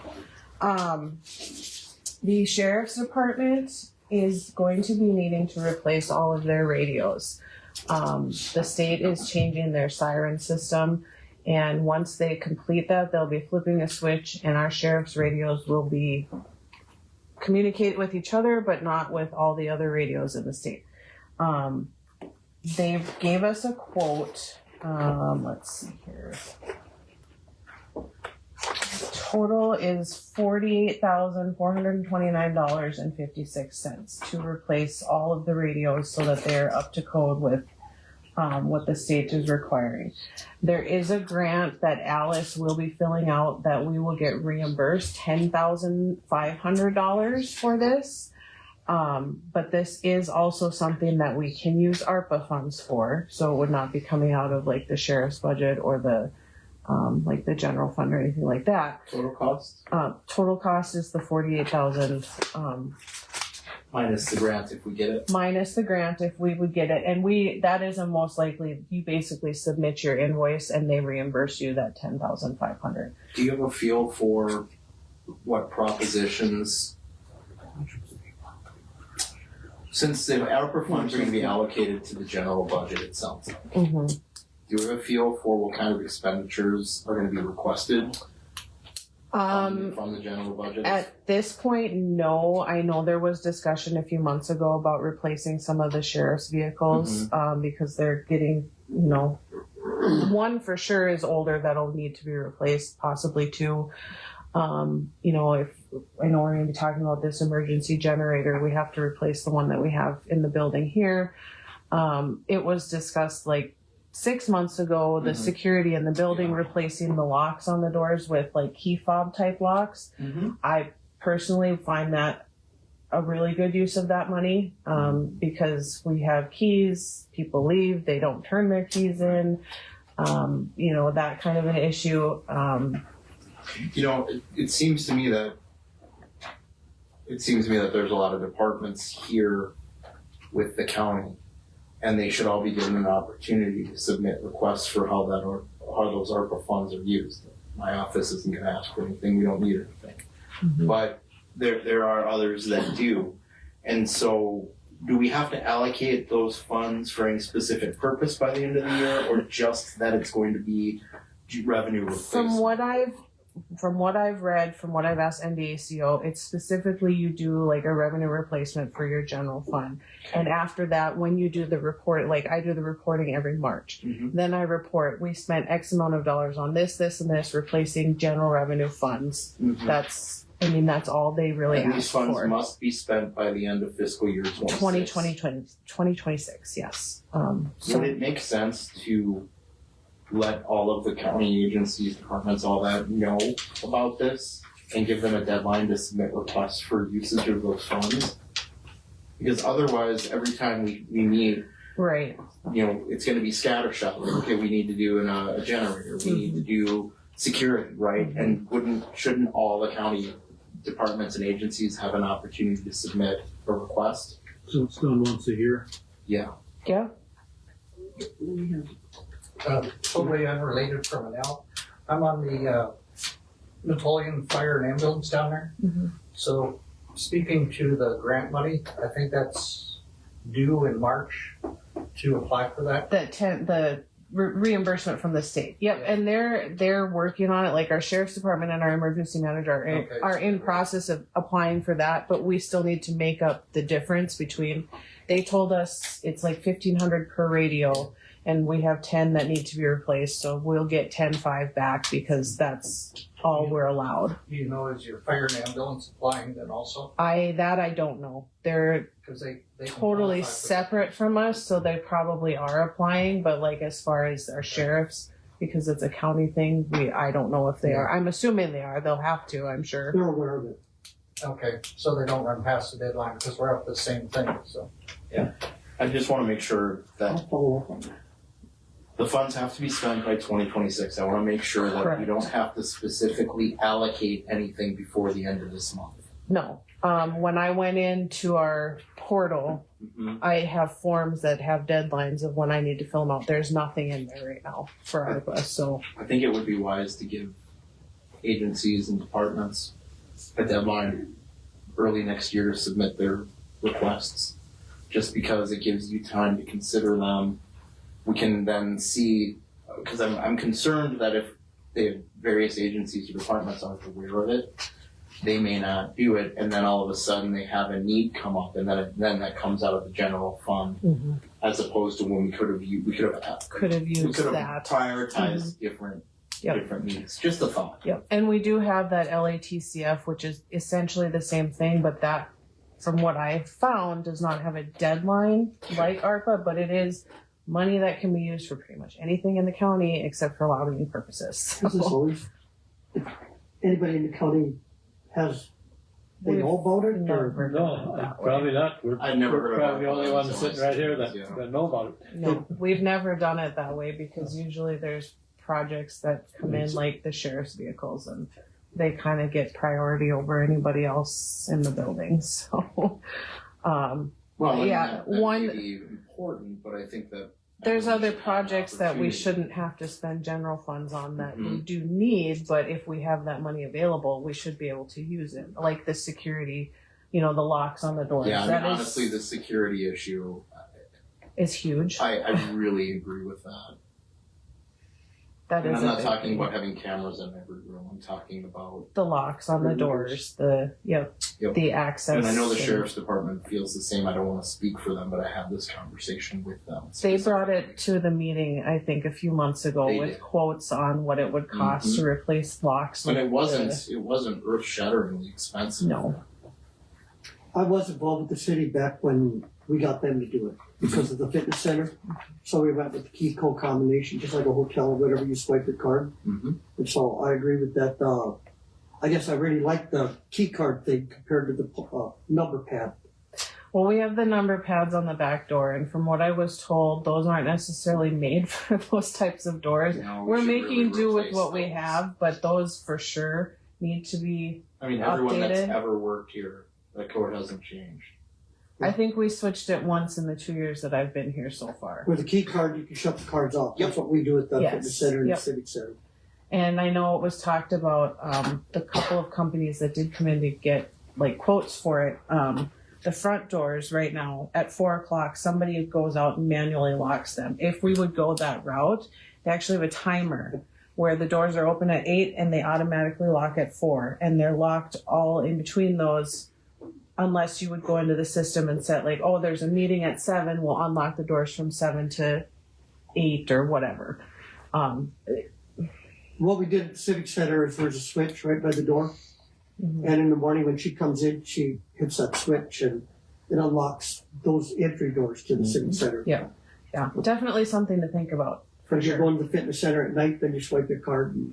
The sheriff's department is going to be needing to replace all of their radios. The state is changing their siren system, and once they complete that, they'll be flipping a switch and our sheriff's radios will be communicate with each other, but not with all the other radios in the state. They gave us a quote. Let's see here. Total is $48,429.56 to replace all of the radios so that they're up to code with what the state is requiring. There is a grant that Alice will be filling out that we will get reimbursed $10,500 for this. But this is also something that we can use ARPA funds for, so it would not be coming out of like the sheriff's budget or the like the general fund or anything like that. Total cost? Total cost is the 48,000 minus the grant if we get it. Minus the grant if we would get it, and that is a most likely. You basically submit your invoice and they reimburse you that 10,500. Do you have a feel for what propositions? Since the ARPA funds are going to be allocated to the general budget, it sounds like. Mm-hmm. Do you have a feel for what kind of expenditures are going to be requested from the general budget? At this point, no. I know there was discussion a few months ago about replacing some of the sheriff's vehicles because they're getting, one for sure is older that'll need to be replaced, possibly two. If I know we're going to be talking about this emergency generator, we have to replace the one that we have in the building here. It was discussed like 6 months ago, the security in the building replacing the locks on the doors with like key fob type locks. I personally find that a really good use of that money because we have keys, people leave, they don't turn their keys in, that kind of an issue. It seems to me that there's a lot of departments here with the county, and they should all be given an opportunity to submit requests for how those ARPA funds are used. My office isn't going to ask for anything; we don't need anything. But there are others that do, and so do we have to allocate those funds for any specific purpose by the end of the year, or just that it's going to be revenue replacement? From what I've read, from what I've asked NDACO, it's specifically you do like a revenue replacement for your general fund. And after that, when you do the report, like I do the reporting every March, then I report, we spent X amount of dollars on this, and this, replacing general revenue funds. That's all they really and ask these funds for. must be spent by the end of fiscal year 2026, yes. Would it make sense to let all of the county agencies, departments, all that know about this and give them a deadline to submit requests for usage of those funds? Because otherwise, every time we meet, right, it's going to be scattershot. Like, okay, we need to do a generator, we need to do security, right? And shouldn't all the county departments and agencies have an opportunity to submit a request? So it's done once a year? Yeah. Yeah. Totally unrelated from an L. I'm on the Napoleon Fire and Ambulance down there. So speaking to the grant money, I think that's due in March to apply for that. The reimbursement from the state. Yep, and they're working on it. Like our sheriff's department and our emergency manager are in process of applying for that, but we still need to make up the difference between. They told us it's like $1,500 per radio, and we have 10 that need to be replaced, so we'll get 10,500 back because that's all we're allowed. Do you know, is your fire and ambulance applying then also? I don't know. They're they totally separate from us, so they probably are applying, but like as far as our sheriffs, because it's a county thing, I don't know if they are. I'm assuming they are. They'll have to, I'm sure. They're aware of it. Okay, so they don't run past the deadline because we're up to the same thing, so. Yeah. I just want to make sure that the funds have to be spent by 2026. I want to make sure that we don't have to specifically allocate anything before the end of this month. No. When I went into our portal, I have forms that have deadlines of when I need to fill them out. There's nothing in there right now for ARPA, so. I think it would be wise to give agencies and departments a deadline early next year to submit their requests, just because it gives you time to consider them. We can then see, because I'm concerned that if they have various agencies or departments aren't aware of it, they may not do it, and then all of a sudden they have a need come up, and then that comes out of the general fund, as opposed to when we could have used that. prioritized different needs. Just a thought. Yep. And we do have that LATCF, which is essentially the same thing, but that, from what I found, does not have a deadline like ARPA, but it is money that can be used for pretty much anything in the county except for lobbying purposes. Is this always, if anybody in the county has, they know about it, or? No, probably not. I've never We're heard probably the about only it, ones so sitting right here that know about it. No, we've never done it that way because usually there's projects that come in like the sheriff's vehicles and they kind of get priority over anybody else in the building. So, that may be important, but I think that there's other projects that we shouldn't have to spend general funds on that we do need, but if we have that money available, we should be able to use it. Like the security, the locks on the doors. Yeah, That honestly, the security issue is huge. I really agree with that. That and is I'm a not big talking thing. about having cameras in every room. I'm talking about The locks on the doors, the access. And I know the sheriff's department feels the same. I don't want to speak for them, but I had this conversation with them. They brought it to the meeting, I think, a few months ago They with did. quotes on what it would cost to replace locks. But it with wasn't earth-shatteringly expensive. No. I was involved with the city back when we got them to do it because of the fitness center. So we went with the key code combination, just like a hotel or whatever, you swipe your card. And so I agree with that. I guess I really like the key card thing compared to the number pad. Well, we have the number pads on the back door, and from what I was told, those aren't necessarily made for those types of doors. No, we We're should making really do with replace what we those. have, but those for sure need to be I mean, everyone that's updated. ever worked here, that code hasn't changed. I think we switched it once in the 2 years that I've been here so far. With a key card, you can shut the cards off. That's what we do at the Yes. fitness center and Yep. the civic center. And I know it was talked about, the couple of companies that did come in to get like quotes for it. The front doors right now at 4:00, somebody goes out and manually locks them. If we would go that route, they actually have a timer where the doors are open at 8 and they automatically lock at 4, and they're locked all in between those. Unless you would go into the system and set like, oh, there's a meeting at 7, we'll unlock the doors from 7 to 8 or whatever. What we did at the civic center is there's a switch right by the door. Mm-hmm. And in the morning when she comes in, she hits that switch and it unlocks those entry doors to the civic center. Yeah, definitely something to think about. Because you're going to the fitness center at night, then you swipe your card and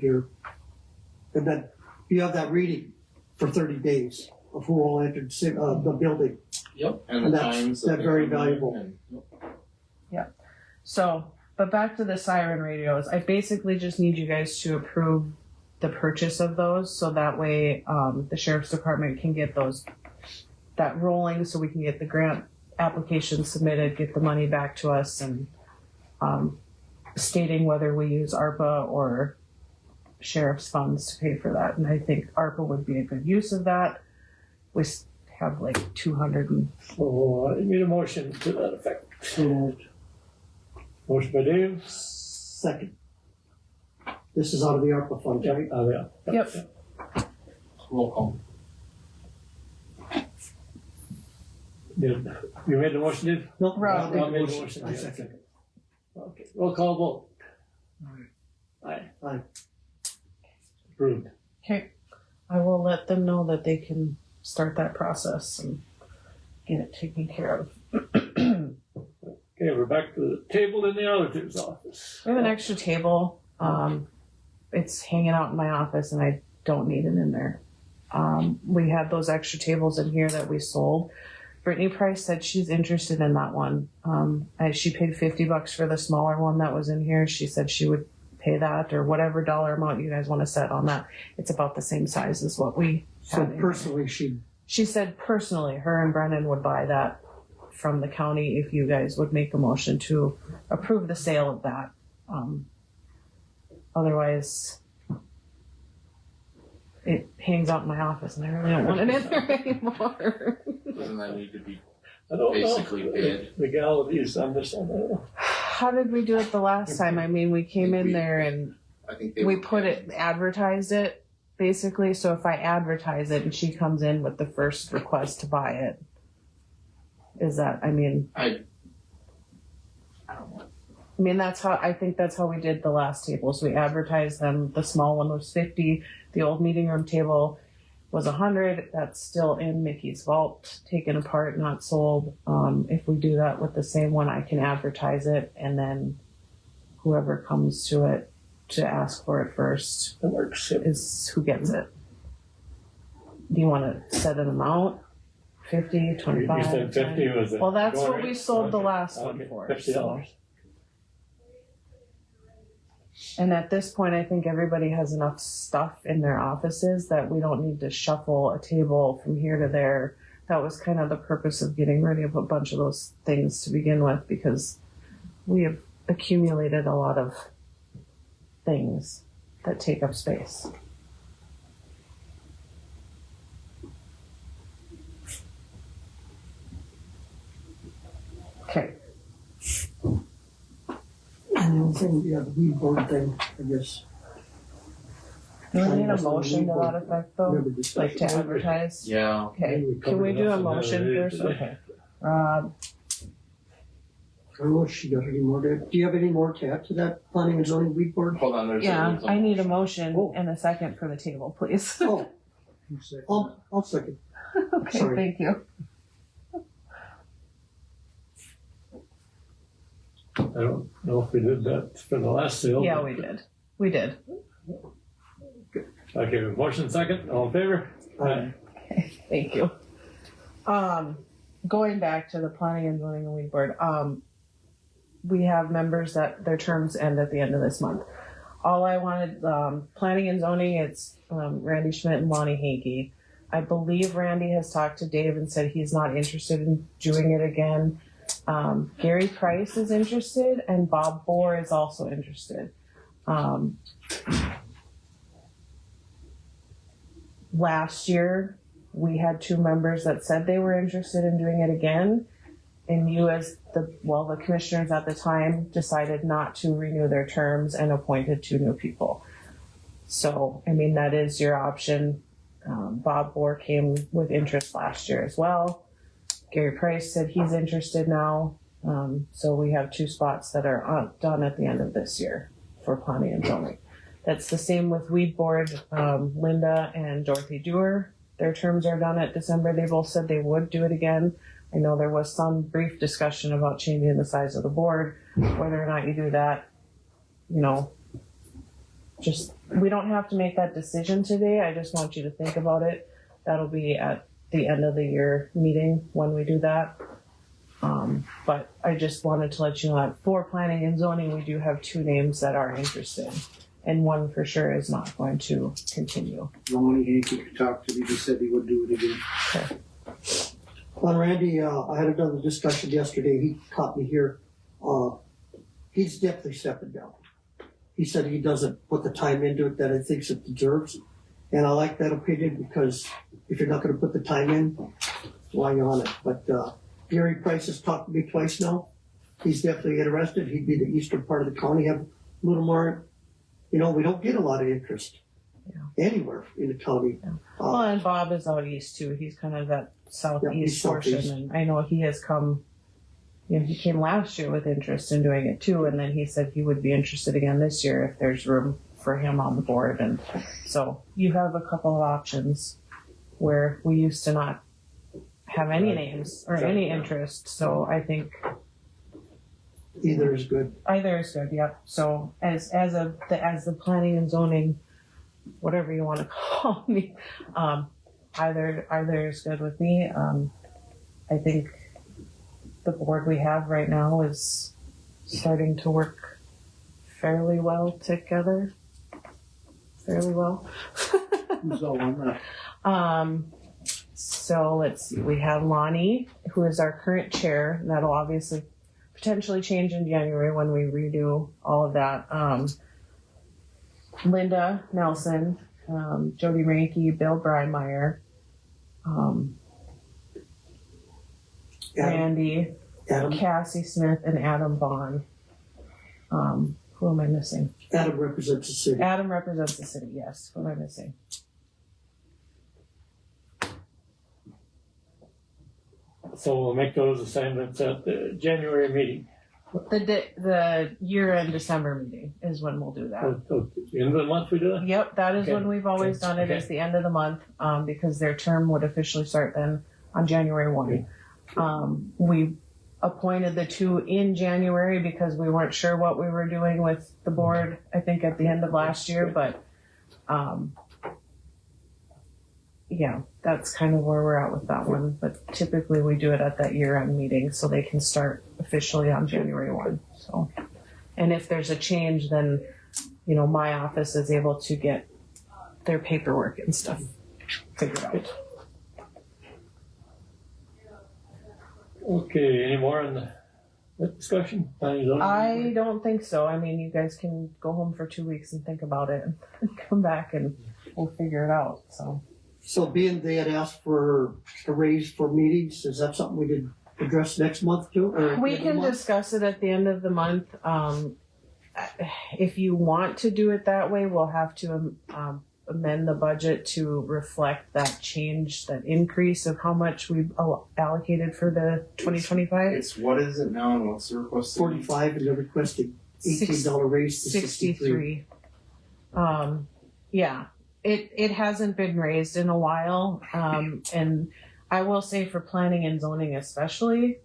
then you have that reading for 30 days of who all entered the building. Yep. And the that's times that's very valuable. Yeah. So, but back to the siren radios. I basically just need you guys to approve the purchase of those, so that way the sheriff's department can get that rolling, so we can get the grant application submitted, get the money back to us, and stating whether we use ARPA or sheriff's funds to pay for that. And I think ARPA would be a good use of that. We have like 200 and... So I need a motion to that effect. So moved. Motion by Dave. Second. This is out of the ARPA funds, right? Yeah. Yep. Roll call. You made the motion, Dave? No, Rob made the motion. I second. Okay. Roll call vote. Aye. Aye. Approved. Okay. I will let them know that they can start that process and get it taken care of. Okay, we're back to the table in the auditor's office. We have an extra table. It's hanging out in my office and I don't need it in there. We had those extra tables in here that we sold. Brittany Price said she's interested in that one. She paid $50 for the smaller one that was in here. She said she would pay that or whatever dollar amount you guys want to set on that. It's about the same size as what we So had in personally, She said personally, her and Brennan would buy that from the county if you guys would make a motion to approve the sale of that. Otherwise, it hangs out in my office and I really don't want it in there anymore. Doesn't that need to be I don't basically know. bid? Legalities on this one. How did we do it the last time? I mean, we came in there and I think they we were put it, advertised it, basically. So if I advertise it and she comes in with the first request to buy it, is that, I mean, I think that's how we did the last tables. We advertised them. The small one was 50. The old meeting room table was 100. That's still in Mickey's vault, taken apart, not sold. If we do that with the same one, I can advertise it, and then whoever comes to it to ask for it first is who gets it. Do you want to set an amount? 50, 25? You said 50 was it? Well, that's going what we rate? sold the Okay. last Okay, one for. $50. So. And at this point, I think everybody has enough stuff in their offices that we don't need to shuffle a table from here to there. That was kind of the purpose of getting rid of a bunch of those things to begin with, because we have accumulated a lot of things that take up space. Okay. And the other thing, the weed board thing, I guess. Do we need a motion to that effect, though? Like to advertise? Yeah. Okay, can we do a motion first? Okay. Rob? I don't know if she got any more to, do you have any more to add to that planning and zoning weed board? Hold on, Yeah, I need a motion and a second for the table, please. Oh, I'll second. Okay, Sorry. thank you. I don't know if we did that for the last sale. Yeah, but- we did. We did. Okay, motion second, all in favor? Aye. Thank you. Going back to the planning and zoning and weed board, we have members that their terms end at the end of this month. All I wanted, planning and zoning, it's Randy Schmidt and Lonnie Hankey. I believe Randy has talked to Dave and said he's not interested in doing it again. Gary Price is interested, and Bob Bohr is also interested. Last year, we had 2 members that said they were interested in doing it again, and you as the commissioners at the time decided not to renew their terms and appointed 2 new people. So, I mean, that is your option. Bob Bohr came with interest last year as well. Gary Price said he's interested now. So we have 2 spots that are done at the end of this year for planning and zoning. That's the same with weed board. Linda and Dorothy Dewar, their terms are done at December. They both said they would do it again. I know there was some brief discussion about changing the size of the board, whether or not you do that, just, we don't have to make that decision today. I just want you to think about it. That'll be at the end of the year meeting when we do that. But I just wanted to let you know that for planning and zoning, we do have 2 names that are interested, and one for sure is not going to continue. Lonnie Hankey talked to me, he said he would do it again. Okay. Well, Randy, I had another discussion yesterday. He caught me here. He's definitely stepping down. He said he doesn't put the time into it that he thinks it deserves. And I like that opinion, because if you're not going to put the time in, why you on it? But Gary Price has talked to me twice now. He's definitely interested. He'd be the eastern part of the county, have a little more, we don't get a lot of interest anywhere in the county. Well, and Bob is out east too. He's kind of that southeast portion, southeast. and I know he has come. He came last year with interest in doing it too, and then he said he would be interested again this year if there's room for him on the board. And so you have a couple of options where we used to not have any names or any interest. So I think either is good. Either is good. Yep. So as the planning and zoning, whatever you want to call me, either is good with me. I think the board we have right now is starting to work fairly well together. Fairly well. Who's all on that? So let's see. We have Lonnie, who is our current chair. That'll obviously potentially change in January when we redo all of that. Linda Nelson, Jody Ranke, Bill Breimeyer, Randy, Cassie Smith, and Adam Vaughn. Who am I missing? Adam represents the city. Adam represents the city, yes. Who am I missing? So we'll make those assignments at the January meeting. The year-end December meeting is when we'll do that. End of the month we do that? Yep, that is Okay. when we've always done it, is the end of the month, because their term would officially start then on January 1. We appointed the two in January because we weren't sure what we were doing with the board, I think at the end of last year, but yeah, that's kind of where we're at with that one. But typically we do it at that year-end meeting so they can start officially on January 1. So, and if there's a change, then, you know, my office is able to get their paperwork and stuff figured out. Okay, any more on that discussion? I don't think so. I mean, you guys can go home for 2 weeks and think about it and come back and we'll figure it out. So being they had asked for a raise for meetings, is that something we could address next month too? Or We end of the can month? discuss it at the end of the month. If you want to do it that way, we'll have to amend the budget to reflect that change, that increase of how much we've allocated for the 2025. It's what is it now and what's the request? 45 and they're requesting $18 raise to 63. Yeah, it hasn't been raised in a while. And I will say for planning and zoning especially,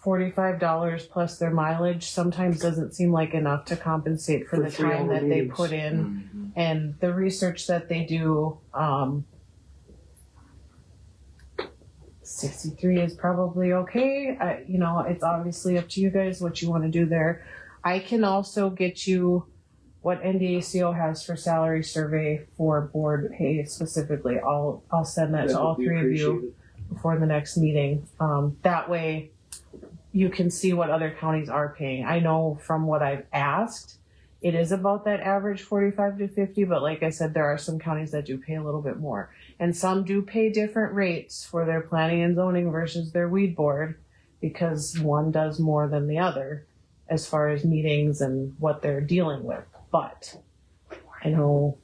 $45 plus their mileage sometimes doesn't seem like enough to compensate for the 3 time hour that they meetings. put in and the research that they do. 63 is probably okay. You know, it's obviously up to you guys what you want to do there. I can also get you what NDACO has for salary survey for board pay specifically. I'll send that to all three of you before the next meeting. That way you can see what other counties are paying. I know from what I've asked, it is about that average 45 to 50, but like I said, there are some counties that do pay a little bit more. And some do pay different rates for their planning and zoning versus their weed board because one does more than the other as far as meetings and what they're dealing with. But I know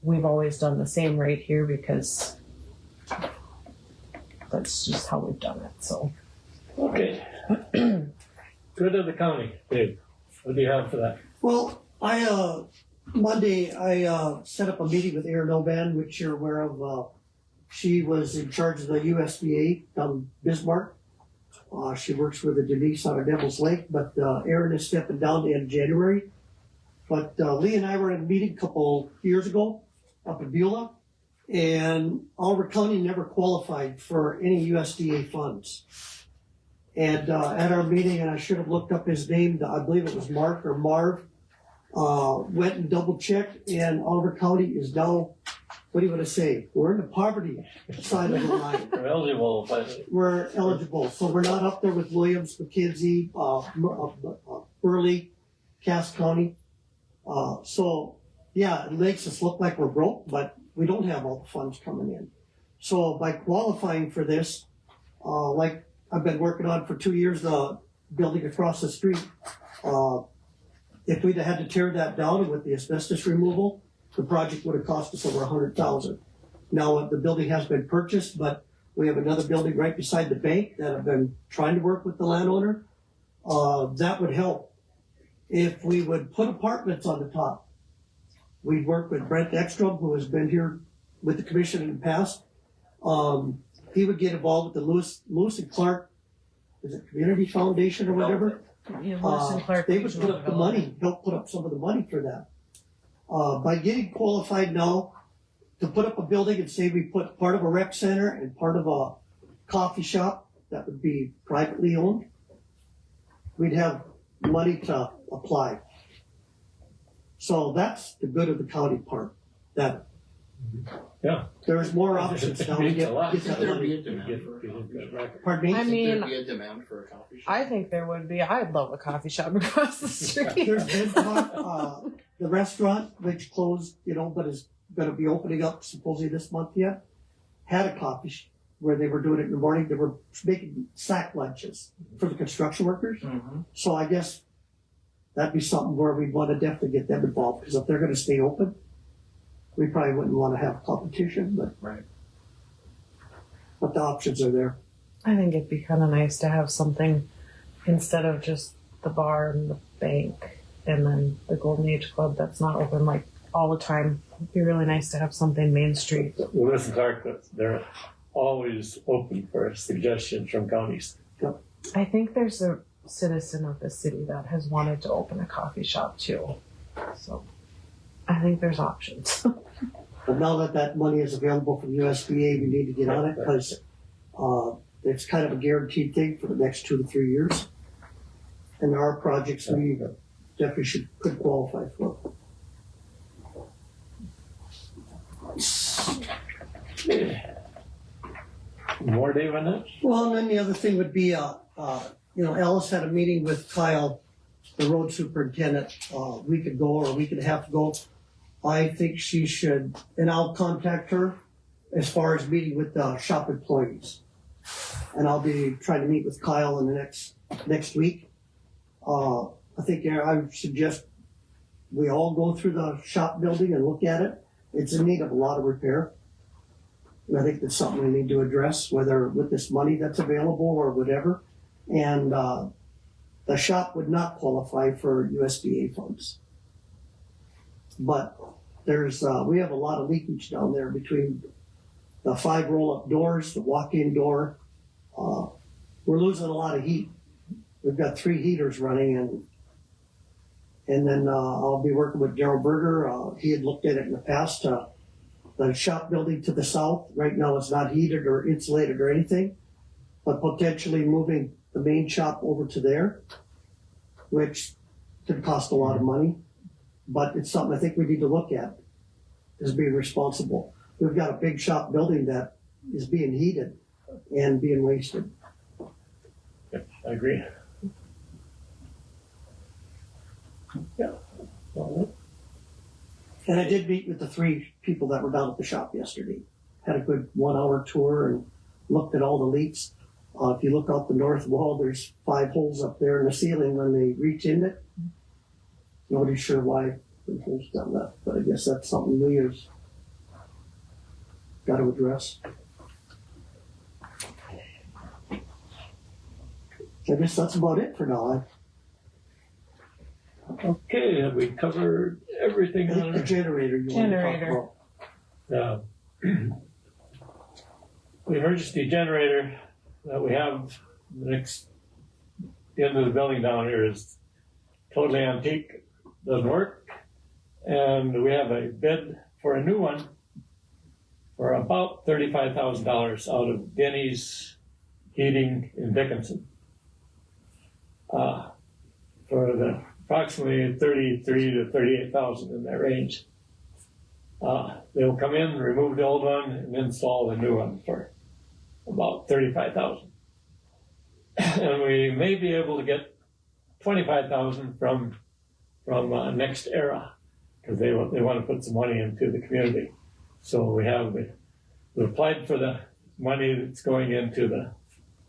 we've always done the same rate here because that's just how we've done it, so. Okay. Good of the county, Dave. What do you have for that? Well, Monday, I set up a meeting with Erin Oban, which you're aware of. She was in charge of the USDA down in Bismarck. She works with the Denise out of Devil's Lake, but Erin is stepping down in January. But Lee and I were in a meeting a couple years ago up in Beulah, and Oliver County never qualified for any USDA funds. And at our meeting, and I should have looked up his name, I believe it was Mark or Marv, went and double checked, and Oliver County is now, what do you want to say? We're in the poverty side of the line. We're eligible, but We're eligible, so we're not up there with Williams, McKenzie, Burley, Cass County. So, yeah, it makes us look like we're broke, but we don't have all the funds coming in. So by qualifying for this, like I've been working on for 2 years, the building across the street, if we'd have had to tear that down with the asbestos removal, the project would have cost us over $100,000. Now the building has been purchased, but we have another building right beside the bank that I've been trying to work with the landowner. That would help. If we would put apartments on the top, we'd work with Brent Ekstrom, who has been here with the commission in the past. He would get involved with the Lewis and Clark, is it Community Foundation or whatever? Yeah, Lewis and Clark They would Regional put up the money, help put up some of the money for that. By getting qualified now to put up a building and say we put part of a rec center and part of a coffee shop that would be privately owned, we'd have money to apply. So that's the good of the county part. That there's more options now to get that money. Pardon me? I mean, There'd be a demand for a coffee shop. I think there would be. I'd love a coffee shop across the street. There's been talk, the restaurant, which closed, but is going to be opening up supposedly this month yet, had a coffee shop where they were doing it in the morning. They were making sack lunches for the construction workers. So I guess that'd be something where we'd want to definitely get them involved, because if they're going to stay open, we probably wouldn't want to have competition, but the options are there. I think it'd be kind of nice to have something instead of just the bar and the bank and then the Golden Age Club that's not open like all the time. It'd be really nice to have something Main Street. Lewis and Clark, they're always open for suggestions from counties. I think there's a citizen of the city that has wanted to open a coffee shop too. So I think there's options. But now that that money is available from USDA, we need to get on it because it's kind of a guaranteed thing for the next 2 to 3 years. And there are projects we definitely could qualify for. More, Dave, on that? Well, and then the other thing would be, Alice had a meeting with Kyle, the road superintendent, a week ago or a week and a half ago. I think she should, and I'll contact her as far as meeting with the shop employees. And I'll be trying to meet with Kyle in the next week. I think I would suggest we all go through the shop building and look at it. It's in need of a lot of repair. And I think that's something we need to address, whether with this money that's available or whatever. And the shop would not qualify for USDA funds. But we have a lot of leakage down there between the 5 roll-up doors, the walk-in door. We're losing a lot of heat. We've got 3 heaters running, and then I'll be working with Daryl Berger. He had looked at it in the past. The shop building to the south right now is not heated or insulated or anything, but potentially moving the main shop over to there, which could cost a lot of money. But it's something I think we need to look at as being responsible. We've got a big shop building that is being heated and being wasted. Yep, I agree. Yeah. And I did meet with the 3 people that were down at the shop yesterday. Had a good 1-hour tour and looked at all the leaks. If you look out the north wall, there's 5 holes up there in the ceiling when they reach in it. Nobody's sure why the holes done that, but I guess that's something we have got to address. I guess that's about it for now. Okay, have we covered everything I on think the generator you want to talk about. The emergency generator that we have the next end of the building down here is totally antique, doesn't work. And we have a bid for a new one for about $35,000 out of Denny's Heating in Dickinson. For the approximately 33 to 38,000 in that range. They'll come in, remove the old one, and install the new one for about 35,000. And we may be able to get 25,000 from Next Era, because they want to put some money into the community. So we applied for the money that's going into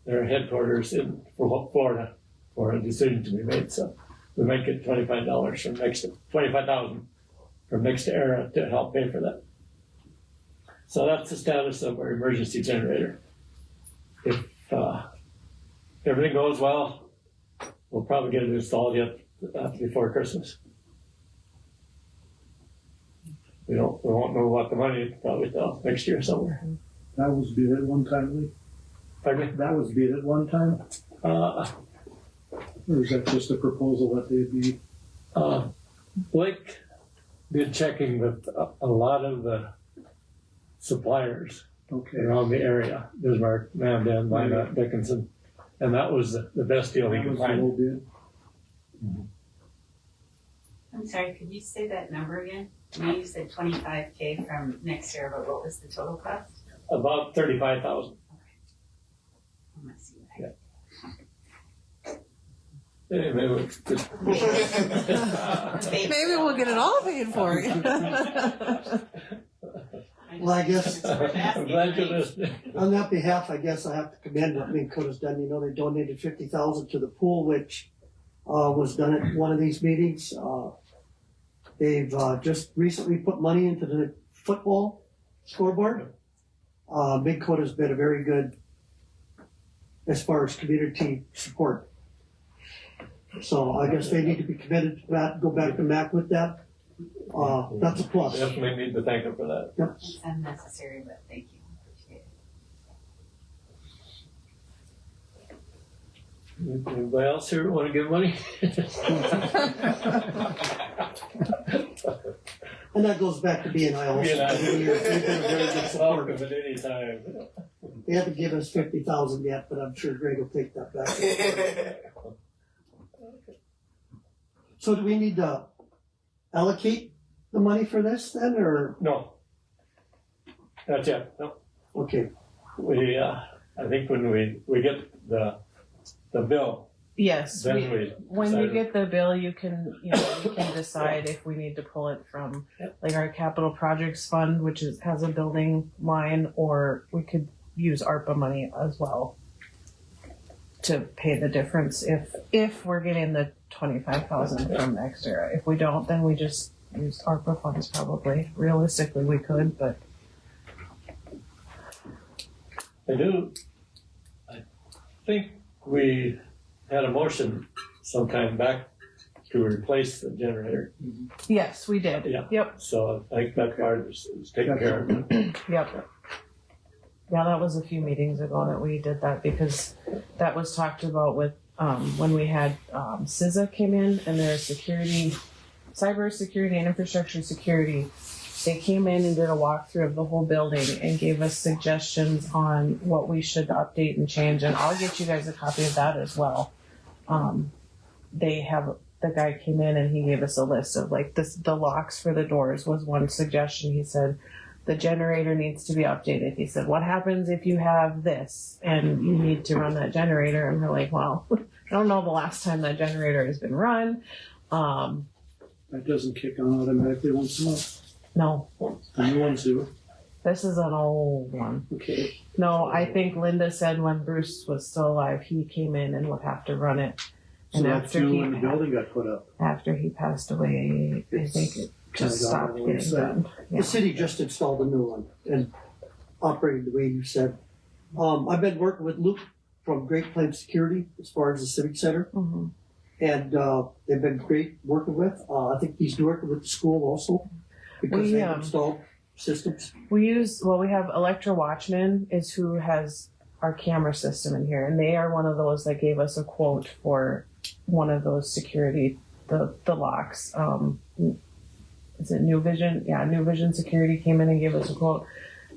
their headquarters in Florida for a decision to be made. So we might get $25,000 from Next Era to help pay for that. So that's the status of our emergency generator. If everything goes well, we'll probably get it installed yet before Christmas. We won't know about the money probably till next year somewhere. That was bid at one time, Lee? Pardon me? That was bid at one time? Or is that just a proposal that they'd be? Blake did checking with a lot of the suppliers around the area. Bismarck, Mandan, Minot, Dickinson. And that was the best deal he could find. I'm sorry, could you say that number again? I know you said 25K from next year, but what was the total cost? About 35,000. I'm gonna see Yeah. Maybe we'll get it all paid for. Well, I guess I'm glad you're listening. on that behalf, I guess I have to commend what Minn Kota's done. You know, they donated $50,000 to the pool, which was done at one of these meetings. They've just recently put money into the football scoreboard. Minn Kota's been a very good as far as community support. So I guess they need to be committed to that, go back to Mac with that. That's a plus. Definitely need to thank them for that. Yep. It's unnecessary, but thank you. Appreciate it. Anybody else here want to give money? And that goes back to B&I also. B&I. They've been a very good supporter. Welcome at any time. They haven't given us 50,000 yet, but I'm sure Greg will take that back. So do we need to allocate the money for this then, or? No. Not yet, no. Okay. We, I think when we get the bill, Yes, then when you decide. get the bill, you can decide if we need to pull it from like our capital projects fund, which has a building line, or we could use ARPA money as well to pay the difference if we're getting the 25,000 from Nextera. If we don't, then we just use ARPA funds probably. Realistically, we could, but I think we had a motion sometime back to replace the generator. yes, we did. Yeah. Yep. So I think that part is taken care of. Yep. Yeah, that was a few meetings ago that we did that because that was talked about with when we had CISA came in and their security, cyber security and infrastructure security. They came in and did a walkthrough of the whole building and gave us suggestions on what we should update and change. And I'll get you guys a copy of that as well. The guy came in and he gave us a list of like the locks for the doors was one suggestion. He said, the generator needs to be updated. He said, what happens if you have this and you need to run that generator? And we're like, well, I don't know the last time that generator has been run. That doesn't kick on automatically once a month. No. The new ones do. This is an old one. Okay. No, I think Linda said when Bruce was still alive, he came in and would have to run it. So And that's new when the building got put up. after he passed away, I think it just stopped getting done. Yeah. The city just installed a new one and operated the way you said. I've been working with Luke from Great Plains Security as far as the Civic Center. Mhm. And they've been great working with. I think he's working with the school also because We, they've installed systems. We have Electra Watchman is who has our camera system in here, and they are one of those that gave us a quote for one of those security, the locks. Is it New Vision? Yeah, New Vision Security came in and gave us a quote.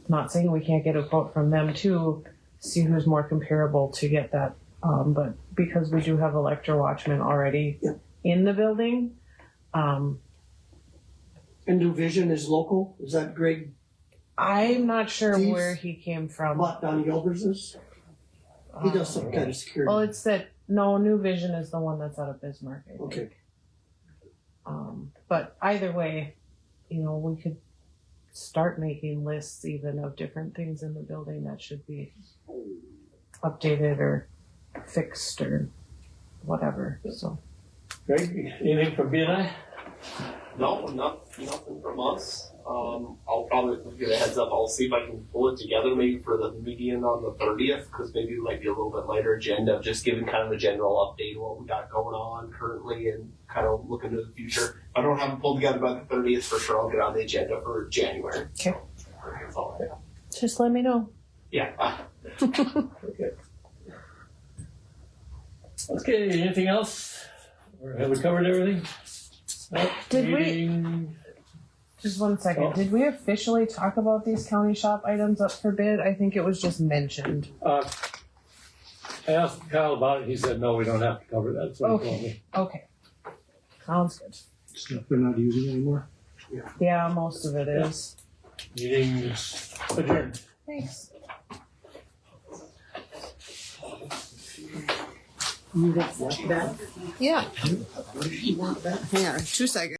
Not saying we can't get a quote from them too, see who's more comparable to get that. But because we do have Electra Watchman already in the building, And New Vision is local. Is that Greg? I'm not sure He's where he came from. What Don Gilbers is? He does some kind of security. Well, it's that New Vision is the one that's out of Bismarck. I think. Okay. But either way, we could start making lists even of different things in the building that should be updated or fixed or whatever. So, Greg, anything from B&I? No, nothing from us. I'll probably give a heads up. I'll see if I can pull it together maybe for the meeting on the 30th, because maybe it might be a little bit lighter agenda of just giving kind of a general update of what we got going on currently and kind of looking to the future. If I don't have it pulled together by the 30th, for sure I'll get on the agenda for January. Okay. That's all I have. just let me know. Yeah. Okay. Okay, anything else? Or have we covered everything? Nope. Did we- Meeting- Just one second. Oh. Did we officially talk about these county shop items up for bid? I think it was just mentioned. I asked Kyle about it. He said, no, we don't have to cover that. That's what he told me. Okay. Sounds good. Stuff they're not using anymore. Yeah, most of it is. Meeting adjourned. Thanks. Yeah. You want that? Hang on 2 seconds.